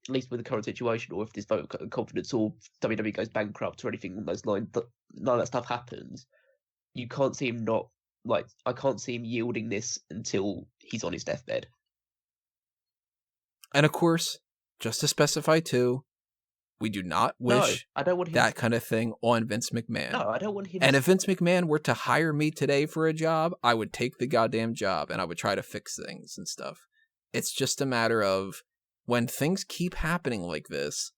least with the current situation, or if this vote of confidence or WWE goes bankrupt or anything along those lines, none of that stuff happens, you can't see him I can't see him yielding this until he's on his deathbed. And of course, just to specify too, we do not wish I don't want him that kind of thing on Vince McMahon. No, I don't want him. And if Vince McMahon were to hire me today for a job, I would take the goddamn job and I would try to fix things and stuff. It's just a matter of when things keep happening like this,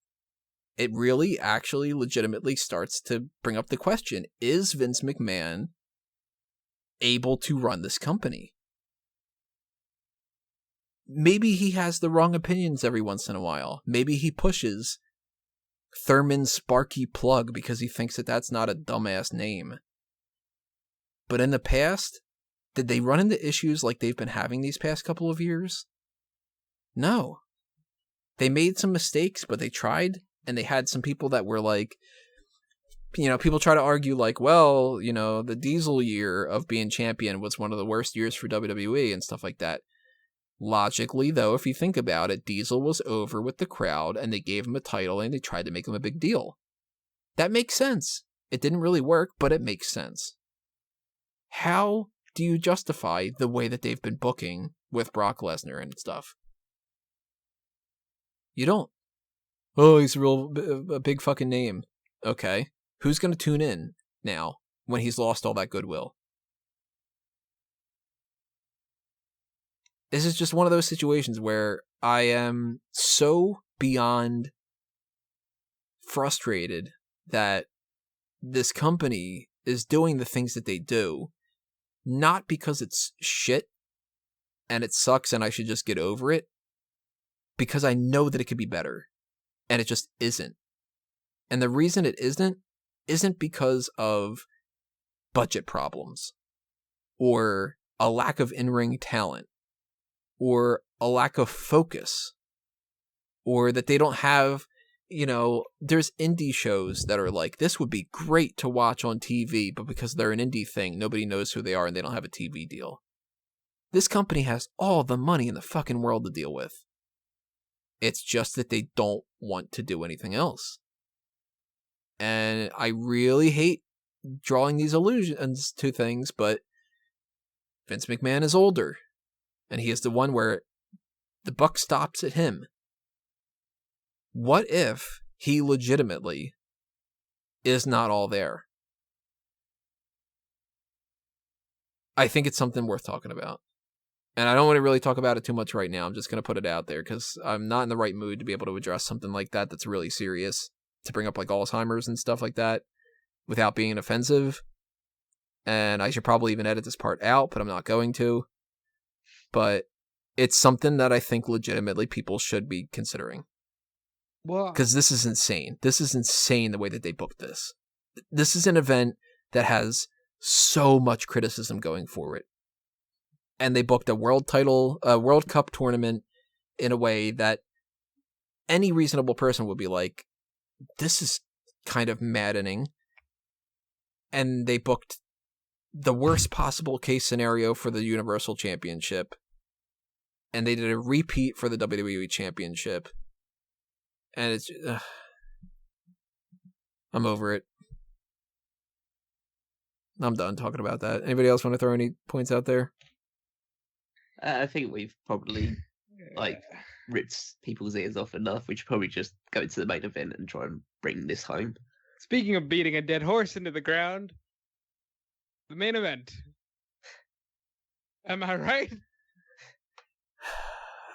it really actually legitimately starts to bring up the question, is Vince McMahon able to run this company? maybe he has the wrong opinions every once in a while. Maybe he pushes Thurman Sparky Plug because he thinks that that's not a dumbass name. But in the past, did they run into issues like they've been having these past couple of years? No. They made some mistakes, but they tried, and they had some people that were like, people try to argue like, well, the Diesel year of being champion was one of the worst years for WWE and stuff like that. Logically, though, if you think about it, Diesel was over with the crowd, and they gave him a title, and they tried to make him a big deal. That makes sense. It didn't really work, but it makes sense. How do you justify the way that they've been booking with Brock Lesnar and stuff? You don't. Oh, he's a big fucking name. Okay. Who's going to tune in now when he's lost all that goodwill? This is just one of those situations where I am so beyond frustrated that this company is doing the things that they do, not because it's shit and it sucks and I should just get over it, because I know that it could be better, and it just isn't. And the reason it isn't because of budget problems, or a lack of in-ring talent, or a lack of focus, or that they don't have, there's indie shows that are like, this would be great to watch on TV, but because they're an indie thing, nobody knows who they are and they don't have a TV deal. This company has all the money in the fucking world to deal with. It's just that they don't want to do anything else. And I really hate drawing these allusions to things, but Vince McMahon is older. And he is the one where the buck stops at him. What if he legitimately is not all there? I think it's something worth talking about. And I don't want to really talk about it too much right now. I'm just going to put it out there because I'm not in the right mood to be able to address something like that that's really serious, to bring up like Alzheimer's and stuff like that without being offensive. And I should probably even edit this part out, but I'm not going to. But it's something that I think legitimately people should be considering. Well, because this is insane. This is insane the way that they booked this. This is an event that has so much criticism going for it. And they booked a World Cup tournament in a way that any reasonable person would be like, this is kind of maddening. And they booked the worst possible case scenario for the Universal Championship. And they did a repeat for the WWE Championship. And it's... I'm over it. I'm done talking about that. Anybody else want to throw any points out there? I think we've probably ripped people's ears off enough. We should probably just go to the main event and try and bring this home. Speaking of beating a dead horse into the ground, the main event. Am I right?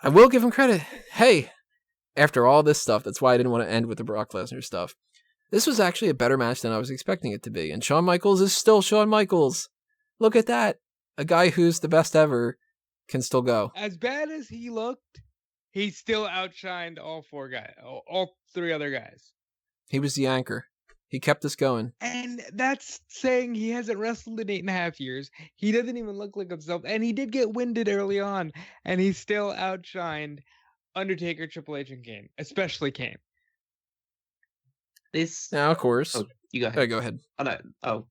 I will give him credit. Hey, after all this stuff, that's why I didn't want to end with the Brock Lesnar stuff. This was actually a better match than I was expecting it to be. And Shawn Michaels is still Shawn Michaels. Look at that. A guy who's the best ever can still go. As bad as he looked, he still outshined all three other guys. He was the anchor. He kept us going. And that's saying he hasn't wrestled in 8.5 years. He doesn't even look like himself. And he did get winded early on. And he still outshined Undertaker, Triple H, and Kane. Especially Kane. Now, of course. Oh, you go ahead. Go ahead. I know. Oh,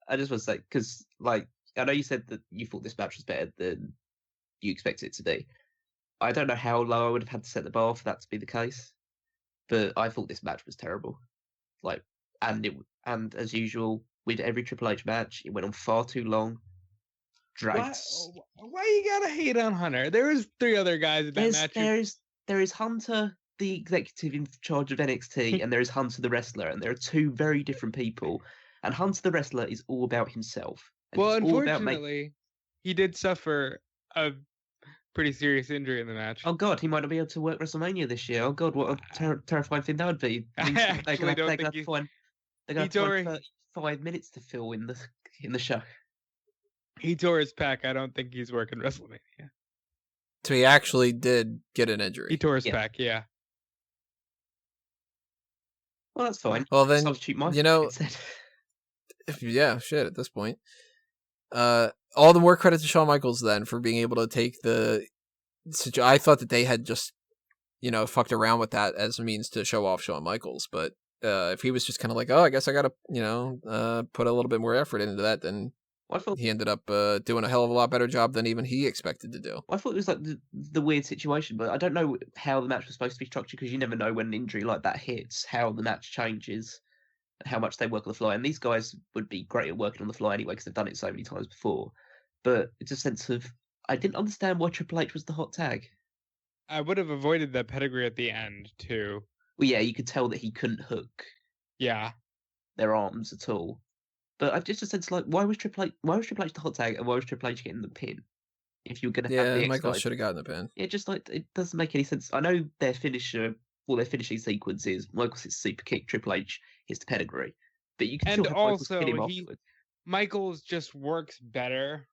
I just want to say, because, I know you said that you thought this match was better than you expected it to be. I don't know how low I would have had to set the bar for that to be the case, but I thought this match was terrible. And as usual, with every Triple H match, it went on far too long. Dragged. Why you gotta hate on Hunter? There was 3 other guys in that match. There is Hunter, the executive in charge of NXT, and there is Hunter the wrestler, and there are 2 very different people. And Hunter the wrestler is all about himself. Well, unfortunately, he did suffer a pretty serious injury in the match. Oh God, he might not be able to work WrestleMania this year. Oh God, what a terrifying thing that would be. They're going to have 35 minutes to fill in the show. He tore his pec. I don't think he's working WrestleMania. So he actually did get an He injury. tore his Yeah. back, yeah. Well, that's fine. Well, then, Substitute Mike you know, instead. yeah, shit, at this point. All the more credit to Shawn Michaels then for being able to take the... I thought that they had just, fucked around with that as a means to show off Shawn Michaels, but if he was just kind of like, oh, I guess I gotta, put a little bit more effort into that, then I thought he ended up doing a hell of a lot better job than even he expected to do. it was like the weird situation, but I don't know how the match was supposed to be structured because you never know when an injury like that hits, how the match changes, and how much they work on the fly. And these guys would be great at working on the fly anyway because they've done it so many times before. But it's a sense of I didn't understand why Triple H was the hot tag. I would have avoided the pedigree at the end, too. Well, yeah, you could tell that he couldn't hook Yeah. their arms at all. But I just a sense like why was Triple H the hot tag and why was Triple H getting the pin? If you were going to have Yeah, the Michaels X should have gotten the pin. Yeah, just like it doesn't make any sense. I know their finishing sequence is Michaels hits super kick, Triple H hits the pedigree, but you can And still have Michaels also, pin him afterwards. Michaels just works better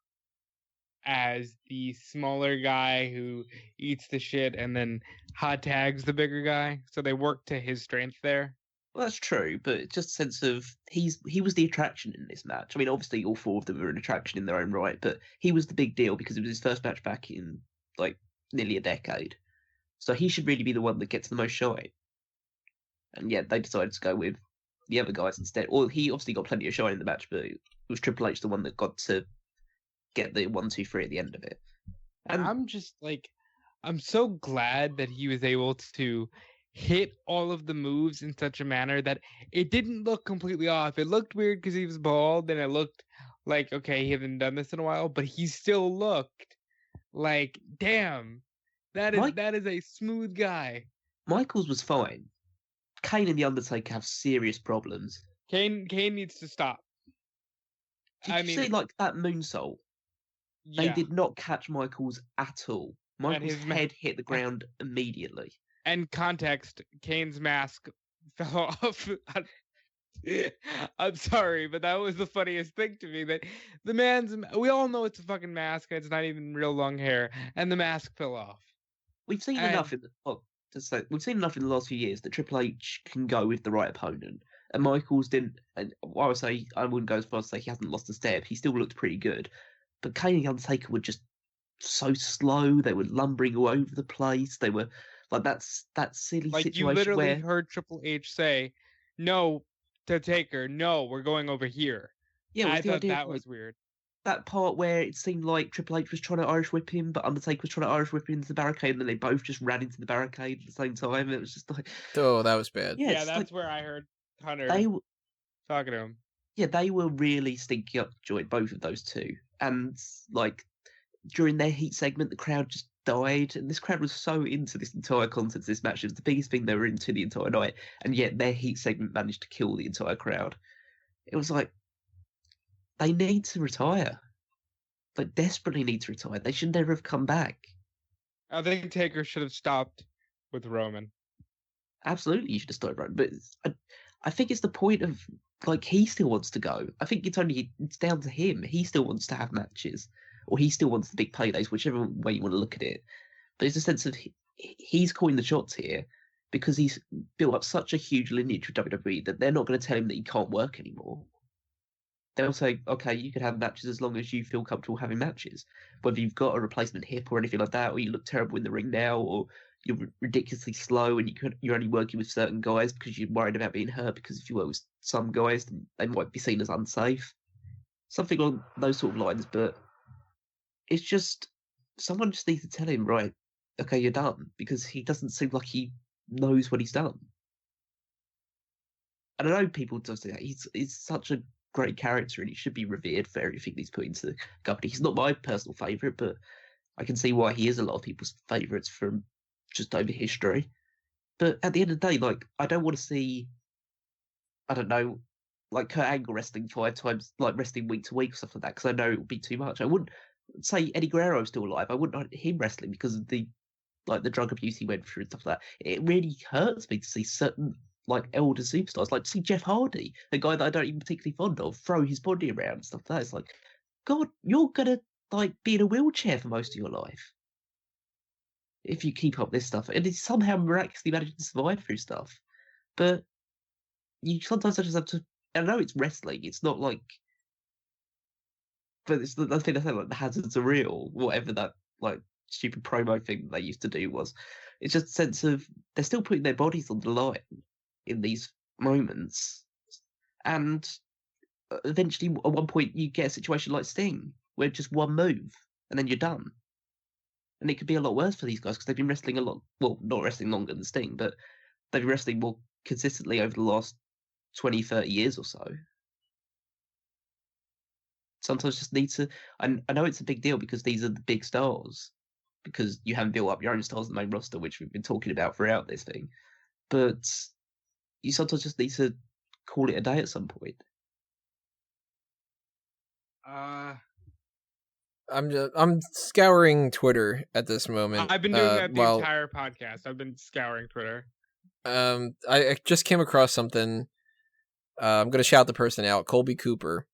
as the smaller guy who eats the shit and then hot tags the bigger guy. So they work to his strength there. Well, that's true, but just a sense of he was the attraction in this match. I mean, obviously all four of them were an attraction in their own right, but he was the big deal because it was his first match back in like nearly a decade. So he should really be the one that gets the most shine. And yet they decided to go with the other guys instead. Or he obviously got plenty of shine in the match, but it was Triple H the one that got to get the 1, 2, 3 at the end of it. And I'm just like, I'm so glad that he was able to hit all of the moves in such a manner that it didn't look completely off. It looked weird because he was bald, and it looked like, okay, he hasn't done this in a while, but he still looked like, damn, that is a smooth guy. Michaels was fine. Kane and the Undertaker have serious problems. Kane needs to stop. Did you see like that moonsault? Yeah. They did not catch Michaels at all. Michaels' his head hit the ground immediately. And context, Kane's mask fell off. I'm sorry, but that was the funniest thing to me. That we all know it's a fucking mask, and it's not even real long hair, and the mask fell off. We've seen enough in the last few years that Triple H can go with the right opponent, and Michaels didn't. And I would say I wouldn't go as far as to say he hasn't lost a step. He still looked pretty good, but Kane and the Undertaker were just so slow. They were lumbering all over the place. They were like that silly like situation you literally where heard Triple H say, "No, to Taker, no, we're going over here." Yeah, I thought that was weird. That part where it seemed like Triple H was trying to Irish whip him, but Undertaker was trying to Irish whip him into the barricade, and then they both just ran into the barricade at the same time. It was just like, oh, that was bad. Yeah, that's where I heard Hunter talking to him. Yeah, they were really stinky up the joint, both of those two. And like during their heat segment, the crowd just died, and this crowd was so into this entire content of this match. It was the biggest thing they were into the entire night, and yet their heat segment managed to kill the entire crowd. It was like, they need to retire. They desperately need to retire. They should never have come back. I think Taker should have stopped with Roman. Absolutely, you should have stopped Roman. But I think it's the point of, like, he still wants to go. I think it's down to him. He still wants to have matches. Or he still wants the big paydays, whichever way you want to look at it. But it's a sense of he's calling the shots here because he's built up such a huge lineage with WWE that they're not going to tell him that he can't work anymore. They'll say, okay, you can have matches as long as you feel comfortable having matches. Whether you've got a replacement hip or anything like that, or you look terrible in the ring now, or you're ridiculously slow and you're only working with certain guys because you're worried about being hurt, because if you work with some guys, then they might be seen as unsafe. Something along those sort of lines, but it's just, someone just needs to tell him, right, okay, you're done, because he doesn't seem like he knows what he's done. And I know people do say that. He's such a great character and he should be revered for everything he's put into the company. He's not my personal favourite, but I can see why he is a lot of people's favourites from just over history. But at the end of the day, like, I don't want to see, I don't know, like Kurt Angle wrestling 5 times, like wrestling week to week or stuff like that, because I know it would be too much. I wouldn't say Eddie Guerrero is still alive. I wouldn't want him wrestling because of the drug abuse he went through and stuff like that. It really hurts me to see certain elder superstars, like to see Jeff Hardy, a guy that I don't even particularly fond of, throw his body around and stuff like that. It's like, God, you're gonna be in a wheelchair for most of your life. if you keep up this stuff, and it's somehow miraculously managed to survive through stuff. But you sometimes just have to. I know it's wrestling. It's not like, but it's the thing I said, like the hazards are real. Whatever that like stupid promo thing that they used to do was, it's just a sense of they're still putting their bodies on the line in these moments, and eventually at one point you get a situation like Sting where just one move and then you're done. And it could be a lot worse for these guys because they've been wrestling a lot. Well, not wrestling longer than Sting, but they've been wrestling more consistently over the last 20, 30 years or so. Sometimes just need to. I know it's a big deal because these are the big stars, because you haven't built up your own stars in the main roster, which we've been talking about throughout this thing. But you sometimes just need to call it a day at some point. I'm scouring Twitter at this moment. I've been doing that the entire podcast. I've been scouring Twitter. I just came across something. I'm going to shout the person out, Colby Cooper.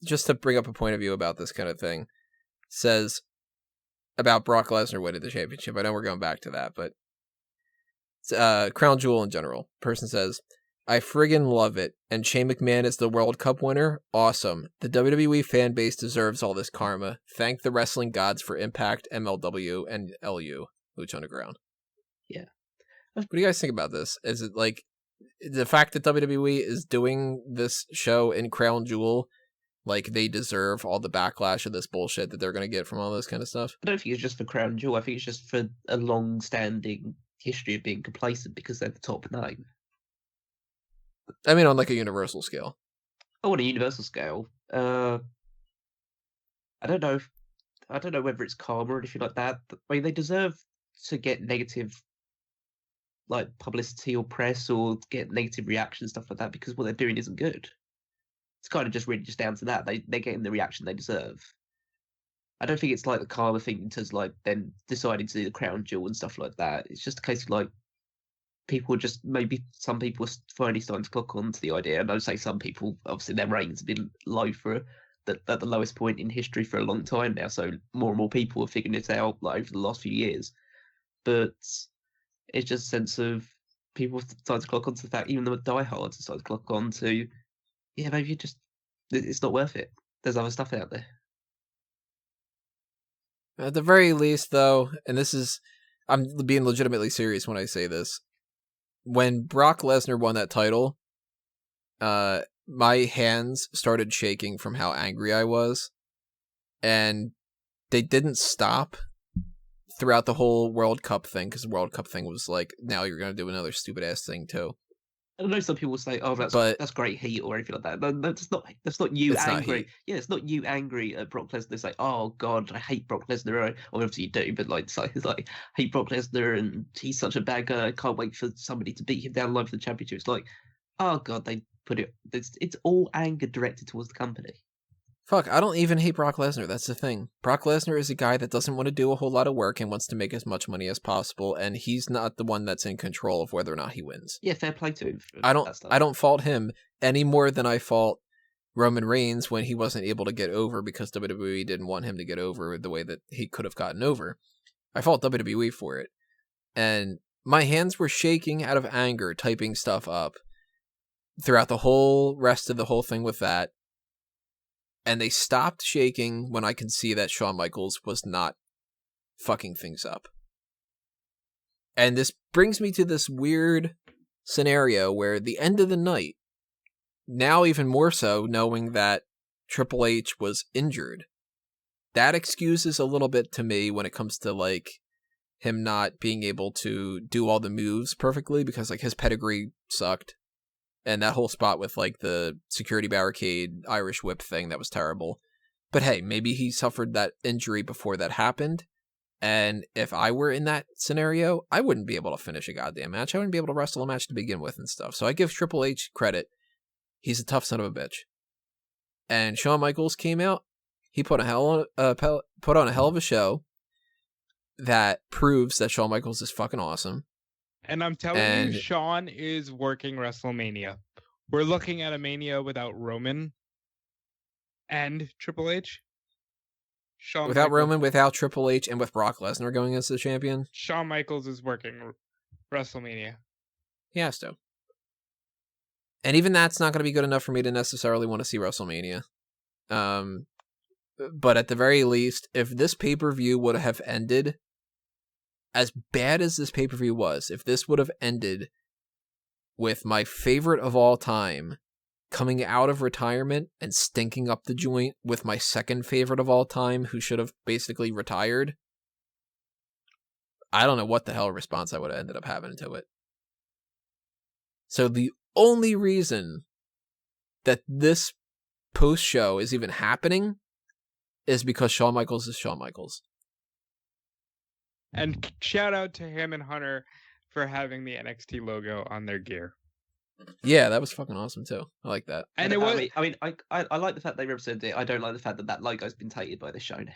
Just to bring up a point of view about this kind of thing, says about Brock Lesnar winning the championship. I know we're going back to that, but Crown Jewel in general. Person says, I friggin' love it, and Shane McMahon is the World Cup winner? Awesome. The WWE fan base deserves all this karma. Thank the wrestling gods for Impact, MLW, and LU, Lucha Underground. Yeah. What do you guys think about this? Is it like the fact that WWE is doing this show in Crown Jewel, like they deserve all the backlash of this bullshit that they're going to get from all this kind of stuff? I don't think it's just for Crown Jewel. I think it's just for a long-standing history of being complacent because they're the top name. I mean, on like a universal scale. Oh, on a universal scale. I don't know. I don't know whether it's karma or anything like that. But, I mean, they deserve to get negative, like publicity or press, or get negative reaction, stuff like that, because what they're doing isn't good. It's kind of just really just down to that. They're getting the reaction they deserve. I don't think it's like the karma thing in terms of like them deciding to do the Crown Jewel and stuff like that. It's just a case of like, people just, maybe some people are finally starting to clock on to the idea. And I would say some people, obviously their ratings have been low for at the lowest point in history for a long time now. So more and more people are figuring it out like over the last few years. But it's just a sense of people starting to clock on to the fact, even the diehards are starting to clock on to, yeah, maybe it's not worth it. There's other stuff out there. At the very least, though, and I'm being legitimately serious when I say this, when Brock Lesnar won that title, my hands started shaking from how angry I was, and they didn't stop throughout the whole World Cup thing, because the World Cup thing was like, now you're going to do another stupid-ass thing, too. I know some people say, "Oh, that's great heat" or anything like that. No, that's not you it's angry. Not yeah, it's not you angry at Brock Lesnar. They say, "Oh God, I hate Brock Lesnar." Or obviously you do, but like it's like hate Brock Lesnar and he's such a bad guy. I can't wait for somebody to beat him down the line for the championship. It's like, oh God, they put it. It's all anger directed towards the company. Fuck, I don't even hate Brock Lesnar. That's the thing. Brock Lesnar is a guy that doesn't want to do a whole lot of work and wants to make as much money as possible, and he's not the one that's in control of whether or not he wins. Yeah, fair play to him. I don't fault him any more than I fault Roman Reigns when he wasn't able to get over because WWE didn't want him to get over the way that he could have gotten over. I fault WWE for it. And my hands were shaking out of anger typing stuff up throughout the whole rest of the whole thing with that. And they stopped shaking when I could see that Shawn Michaels was not fucking things up. And this brings me to this weird scenario where the end of the night, now even more so knowing that Triple H was injured, that excuses a little bit to me when it comes to like him not being able to do all the moves perfectly because like his pedigree sucked. And that whole spot with, like, the security barricade Irish whip thing, that was terrible. But hey, maybe he suffered that injury before that happened. And if I were in that scenario, I wouldn't be able to finish a goddamn match. I wouldn't be able to wrestle a match to begin with and stuff. So I give Triple H credit. He's a tough son of a bitch. And Shawn Michaels came out. He put on a hell of a show that proves that Shawn Michaels is fucking awesome. And I'm telling you, Shawn is working WrestleMania. We're looking at a Mania without Roman and Triple H. Shawn Without Michaels, Roman, without Triple H, and with Brock Lesnar going as the champion, Shawn Michaels is working WrestleMania. he has to. And even that's not going to be good enough for me to necessarily want to see WrestleMania. But at the very least, if this pay-per-view would have ended, as bad as this pay-per-view was, if this would have ended with my favorite of all time coming out of retirement and stinking up the joint with my second favorite of all time, who should have basically retired, I don't know what the hell response I would have ended up having to it. So the only reason that this post-show is even happening is because Shawn Michaels is Shawn Michaels. And shout out to him and Hunter for having the NXT logo on their gear. Yeah, that was fucking awesome too. I like that. And it was. I like the fact they represented it. I don't like the fact that logo's been tainted by the show now.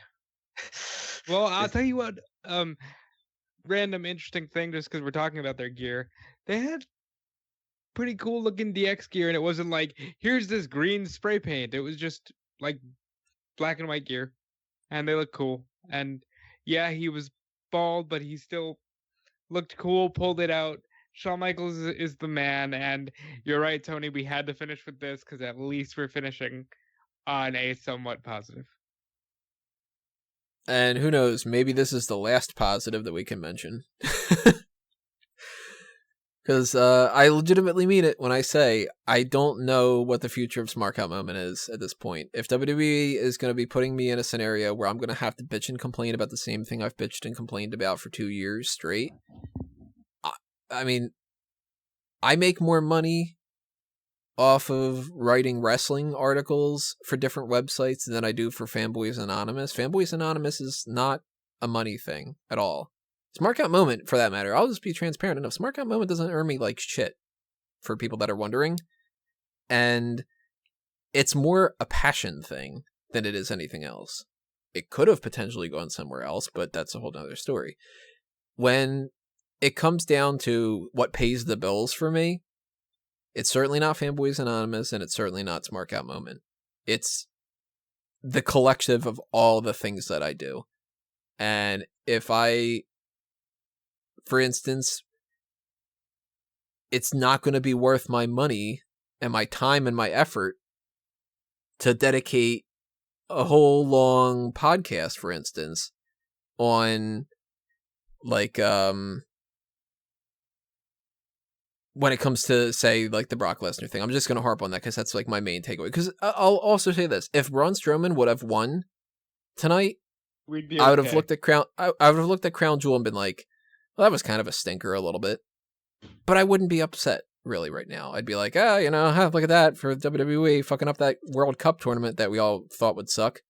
Well, I'll tell you what. Random interesting thing, just because we're talking about their gear, they had pretty cool looking DX gear, and it wasn't like here's this green spray paint. It was just like black and white gear, and they look cool. And yeah, he was bald, but he still looked cool. Pulled it out. Shawn Michaels is the man, and you're right, Tony. We had to finish with this because at least we're finishing on a somewhat positive. And who knows, maybe this is the last positive that we can mention. Because I legitimately mean it when I say I don't know what the future of Smark Out Moment is at this point. If WWE is going to be putting me in a scenario where I'm going to have to bitch and complain about the same thing I've bitched and complained about for 2 years straight, I mean, I make more money off of writing wrestling articles for different websites than I do for Fanboys Anonymous. Fanboys Anonymous is not a money thing at all. Smark Out Moment, for that matter, I'll just be transparent enough. Smark Out Moment doesn't earn me like shit, for people that are wondering. And it's more a passion thing than it is anything else. It could have potentially gone somewhere else, but that's a whole nother story. When it comes down to what pays the bills for me, it's certainly not Fanboys Anonymous, and it's certainly not Smark Out Moment. It's the collective of all the things that I do. And if I, for instance, it's not going to be worth my money and my time and my effort to dedicate a whole long podcast, for instance, on like, when it comes to, say, like the Brock Lesnar thing. I'm just going to harp on that because that's like my main takeaway. Because I'll also say this. If Braun Strowman would have won tonight, We'd be I would have okay. looked at I would have looked at Crown Jewel and been like, well, that was kind of a stinker a little bit. But I wouldn't be upset really right now. I'd be like, look at that for WWE fucking up that World Cup tournament that we all thought would suck.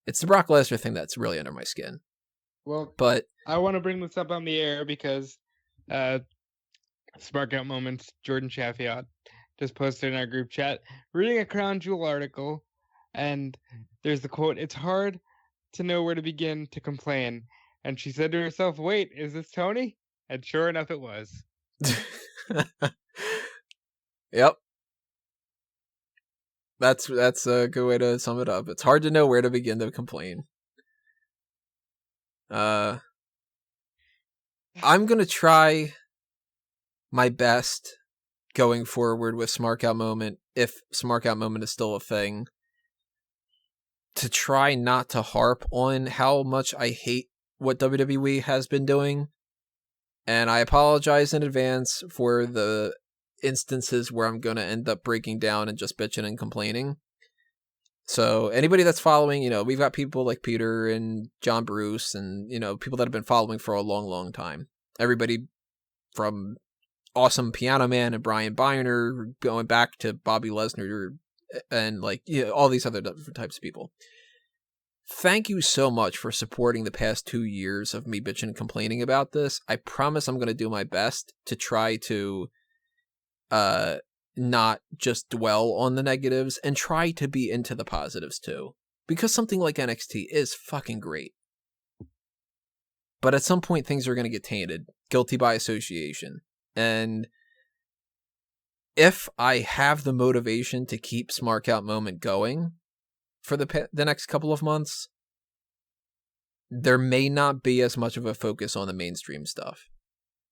It's the Brock Lesnar thing that's really under my skin. Well, But I want to bring this up on the air because Spark Out Moments, Jordan Shaffiott just posted in our group chat, reading a Crown Jewel article, and there's the quote, "It's hard to know where to begin to complain." And she said to herself, "Wait, is this Tony?" And sure enough, it was. Yep. That's a good way to sum it up. It's hard to know where to begin to complain. I'm going to try my best going forward with Smark Out Moment, if Smark Out Moment is still a thing, to try not to harp on how much I hate what WWE has been doing. And I apologize in advance for the instances where I'm going to end up breaking down and just bitching and complaining. So anybody that's following, we've got people like Peter and John Bruce and, people that have been following for a long, long time. Everybody from Awesome Piano Man and Brian Byner, going back to Bobby Lesnar and all these other different types of people. Thank you so much for supporting the past 2 years of me bitching and complaining about this. I promise I'm going to do my best to try to not just dwell on the negatives and try to be into the positives too. Because something like NXT is fucking great. But at some point things are going to get tainted. Guilty by association. And if I have the motivation to keep Smark Out Moment going for the next couple of months, there may not be as much of a focus on the mainstream stuff.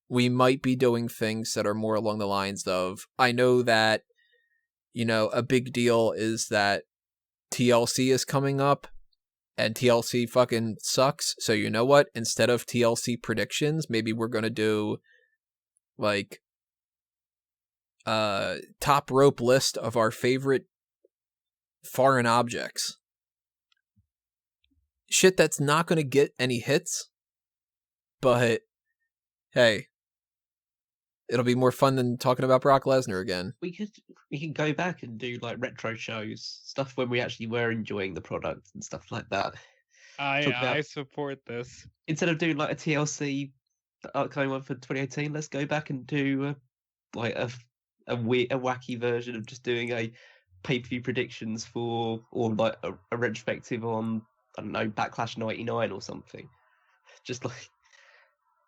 We might be doing things that are more along the lines of, I know that, a big deal is that TLC is coming up and TLC fucking sucks. So you know what? Instead of TLC predictions, maybe we're going to do like top rope list of our favorite foreign objects. Shit that's not going to get any hits, but hey, it'll be more fun than talking about Brock Lesnar again. We can go back and do like retro shows, stuff when we actually were enjoying the product and stuff like that. I support this. Instead of doing like a TLC upcoming one for 2018, let's go back and do like a wacky version of just doing a pay-per-view predictions for, or like a retrospective on, I don't know, Backlash 99 or something. Just like,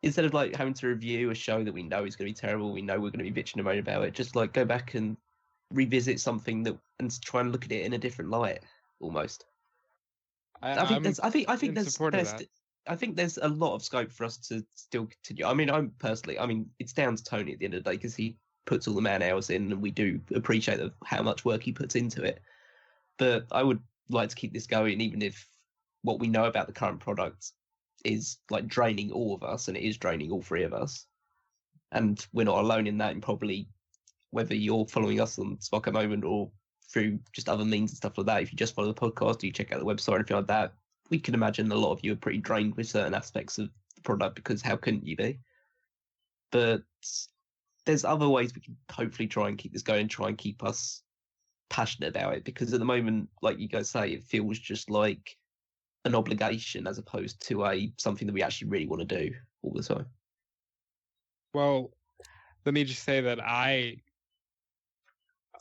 instead of like having to review a show that we know is going to be terrible, we know we're going to be bitching and moaning about it, just like go back and revisit something that and try and look at it in a different light, almost. I think there's a lot of scope for us to still continue. I mean, it's down to Tony at the end of the day because he puts all the man hours in, and we do appreciate how much work he puts into it. But I would like to keep this going, even if what we know about the current product is like draining all of us, and it is draining all three of us. And we're not alone in that, and probably whether you're following us on Smark at the moment or through just other means and stuff like that, if you just follow the podcast or you check out the website or anything like that, we can imagine a lot of you are pretty drained with certain aspects of the product, because how couldn't you be? But there's other ways we can hopefully try and keep this going, try and keep us passionate about it, because at the moment, like you guys say, it feels just like an obligation as opposed to something that we actually really want to do all the time. Well, let me just say that I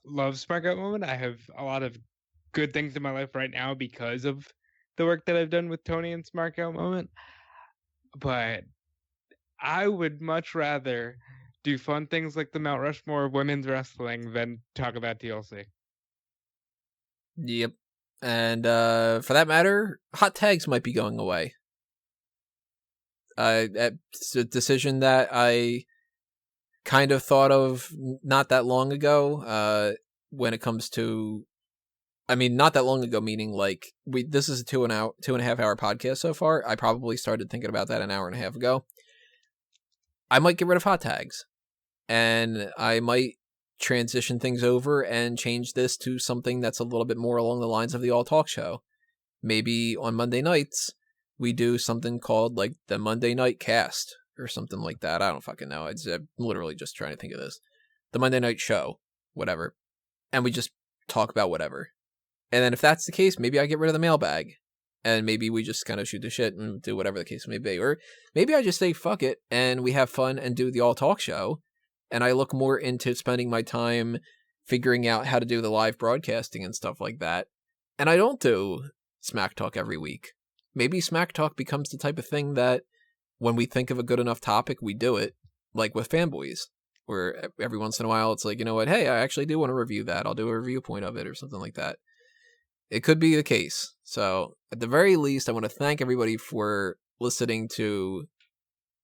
love Spark Out Moment. I have a lot of good things in my life right now because of the work that I've done with Tony and Spark Out Moment. But I would much rather do fun things like the Mount Rushmore of women's wrestling than talk about TLC. Yep. And for that matter, hot tags might be going away. It's a decision that I kind of thought of not that long ago. When it comes to, I mean, not that long ago, meaning like this is a 2.5 hour podcast so far. I probably started thinking about that an hour and a half ago. I might get rid of hot tags, and I might transition things over and change this to something that's a little bit more along the lines of the All Talk Show. Maybe on Monday nights we do something called like the Monday Night Cast or something like that. I don't fucking know. I'm literally just trying to think of this. The Monday Night Show, whatever. And we just talk about whatever. And then if that's the case, maybe I get rid of the mailbag. And maybe we just kind of shoot the shit and do whatever the case may be. Or maybe I just say fuck it and we have fun and do the All Talk Show. And I look more into spending my time figuring out how to do the live broadcasting and stuff like that. And I don't do Smack Talk every week. Maybe Smack Talk becomes the type of thing that when we think of a good enough topic, we do it. Like with Fanboys, where every once in a while it's like, you know what, hey, I actually do want to review that. I'll do a review point of it or something like that. It could be the case. So at the very least, I want to thank everybody for listening to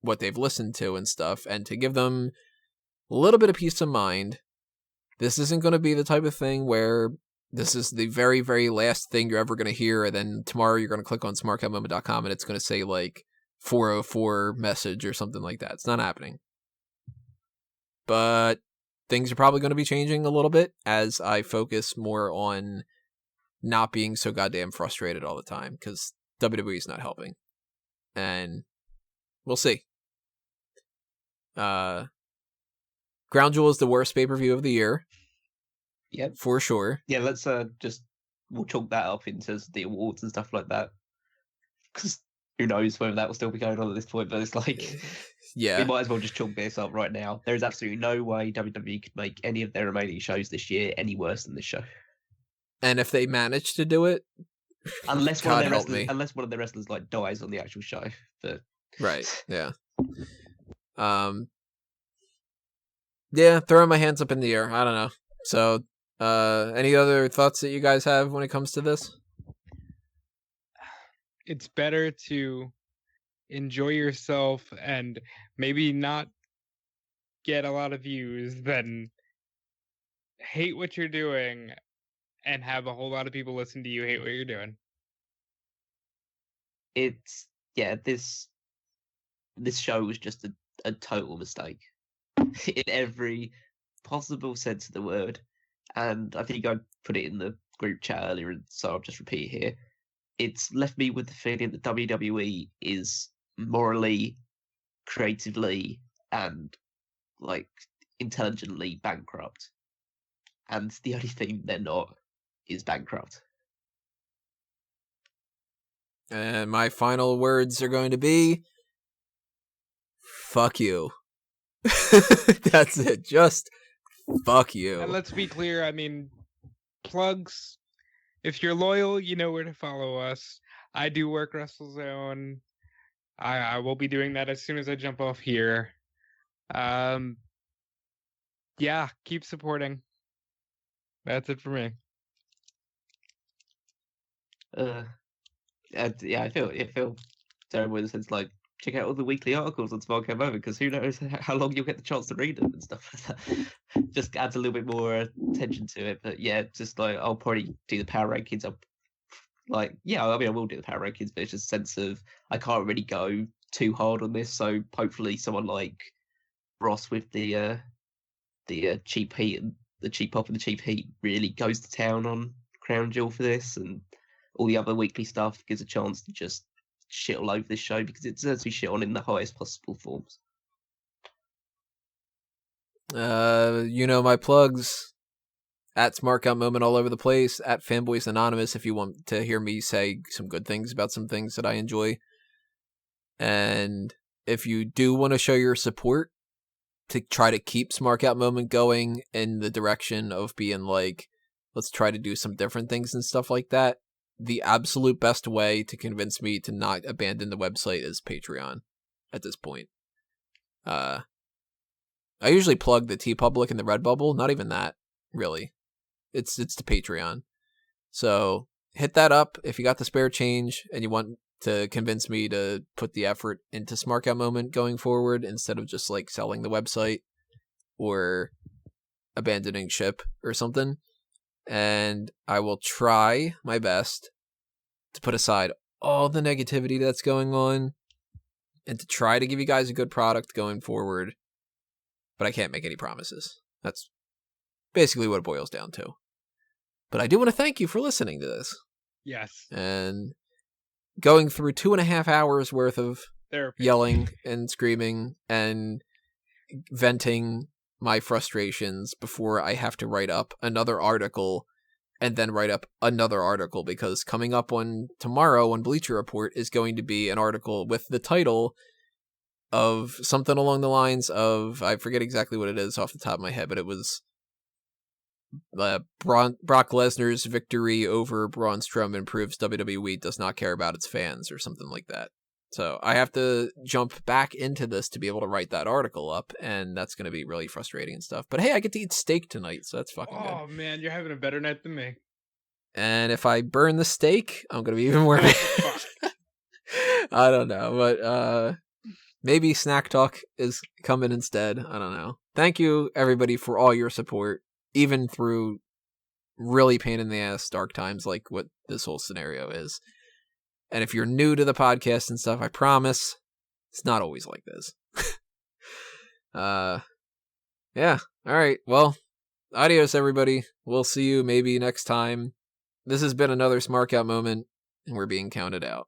what they've listened to and stuff, and to give them a little bit of peace of mind. This isn't going to be the type of thing where this is the very, very last thing you're ever going to hear, and then tomorrow you're going to click on smarkoutmoment.com and it's going to say like 404 message or something like that. It's not happening. But things are probably going to be changing a little bit as I focus more on not being so goddamn frustrated all the time, because WWE is not helping. And we'll see. Crown Jewel is the worst pay-per-view of the year. Yep. For sure. Yeah, let's we'll chalk that up into the awards and stuff like that. Because who knows whether that will still be going on at this point, but it's like, yeah, we might as well just chalk this up right now. There is absolutely no way WWE could make any of their remaining shows this year any worse than this show. And if they manage to do it, unless one of their wrestlers like dies on the actual show. But right, yeah. Yeah, throwing my hands up in the air. I don't know. So, any other thoughts that you guys have when it comes to this? it's better to enjoy yourself and maybe not get a lot of views than hate what you're doing and have a whole lot of people listen to you hate what you're doing. It's this show was just a total mistake in every possible sense of the word. And I think I put it in the group chat earlier, so I'll just repeat here. It's left me with the feeling that WWE is morally, creatively, and like intelligently bankrupt. And the only thing they're not is bankrupt. And my final words are going to be, fuck you. That's it. Just fuck you. And let's be clear, I mean, plugs. If you're loyal, you know where to follow us. I do work WrestleZone. I will be doing that as soon as I jump off here. Yeah, keep supporting. That's it for me. Yeah, I feel terrible in the sense like check out all the weekly articles on Smark Moment, because who knows how long you'll get the chance to read them and stuff like that. Just adds a little bit more attention to it. But yeah, just like I'll probably do the power rankings up. Like, yeah, I mean, I will do the power rankings, but it's just a sense of I can't really go too hard on this. So hopefully, someone like Ross with the cheap heat and the cheap pop and the cheap heat really goes to town on Crown Jewel for this, and all the other weekly stuff gives a chance to just shit all over this show because it deserves to be shit on in the highest possible forms. My plugs. At Smark Moment all over the place. At Fanboys Anonymous if you want to hear me say some good things about some things that I enjoy. And if you do want to show your support to try to keep Smark Moment going in the direction of being like, let's try to do some different things and stuff like that, the absolute best way to convince me to not abandon the website is Patreon at this point. I usually plug the TeePublic and the Redbubble, not even that, really. It's the Patreon. So hit that up if you got the spare change and you want to convince me to put the effort into Smark Moment going forward instead of just like selling the website or abandoning ship or something. And I will try my best to put aside all the negativity that's going on and to try to give you guys a good product going forward. But I can't make any promises. That's basically what it boils down to. But I do want to thank you for listening to this. Yes. And going through 2.5 hours worth of Therapy. Yelling and screaming and venting my frustrations before I have to write up another article and then write up another article, because coming up on tomorrow on Bleacher Report is going to be an article with the title of something along the lines of, I forget exactly what it is off the top of my head, but it was Brock Lesnar's victory over Braun Strowman proves WWE does not care about its fans or something like that. So I have to jump back into this to be able to write that article up, and that's going to be really frustrating and stuff. But hey, I get to eat steak tonight, so that's fucking good. Oh man, you're having a better night than me. And if I burn the steak, I'm going to be even more mad. I don't know, but maybe Snack Talk is coming instead. I don't know. Thank you, everybody, for all your support, even through really pain in the ass dark times like what this whole scenario is. And if you're new to the podcast and stuff, I promise it's not always like this. Yeah. All right. Well, adios, everybody. We'll see you maybe next time. This has been another Smark Out moment, and we're being counted out.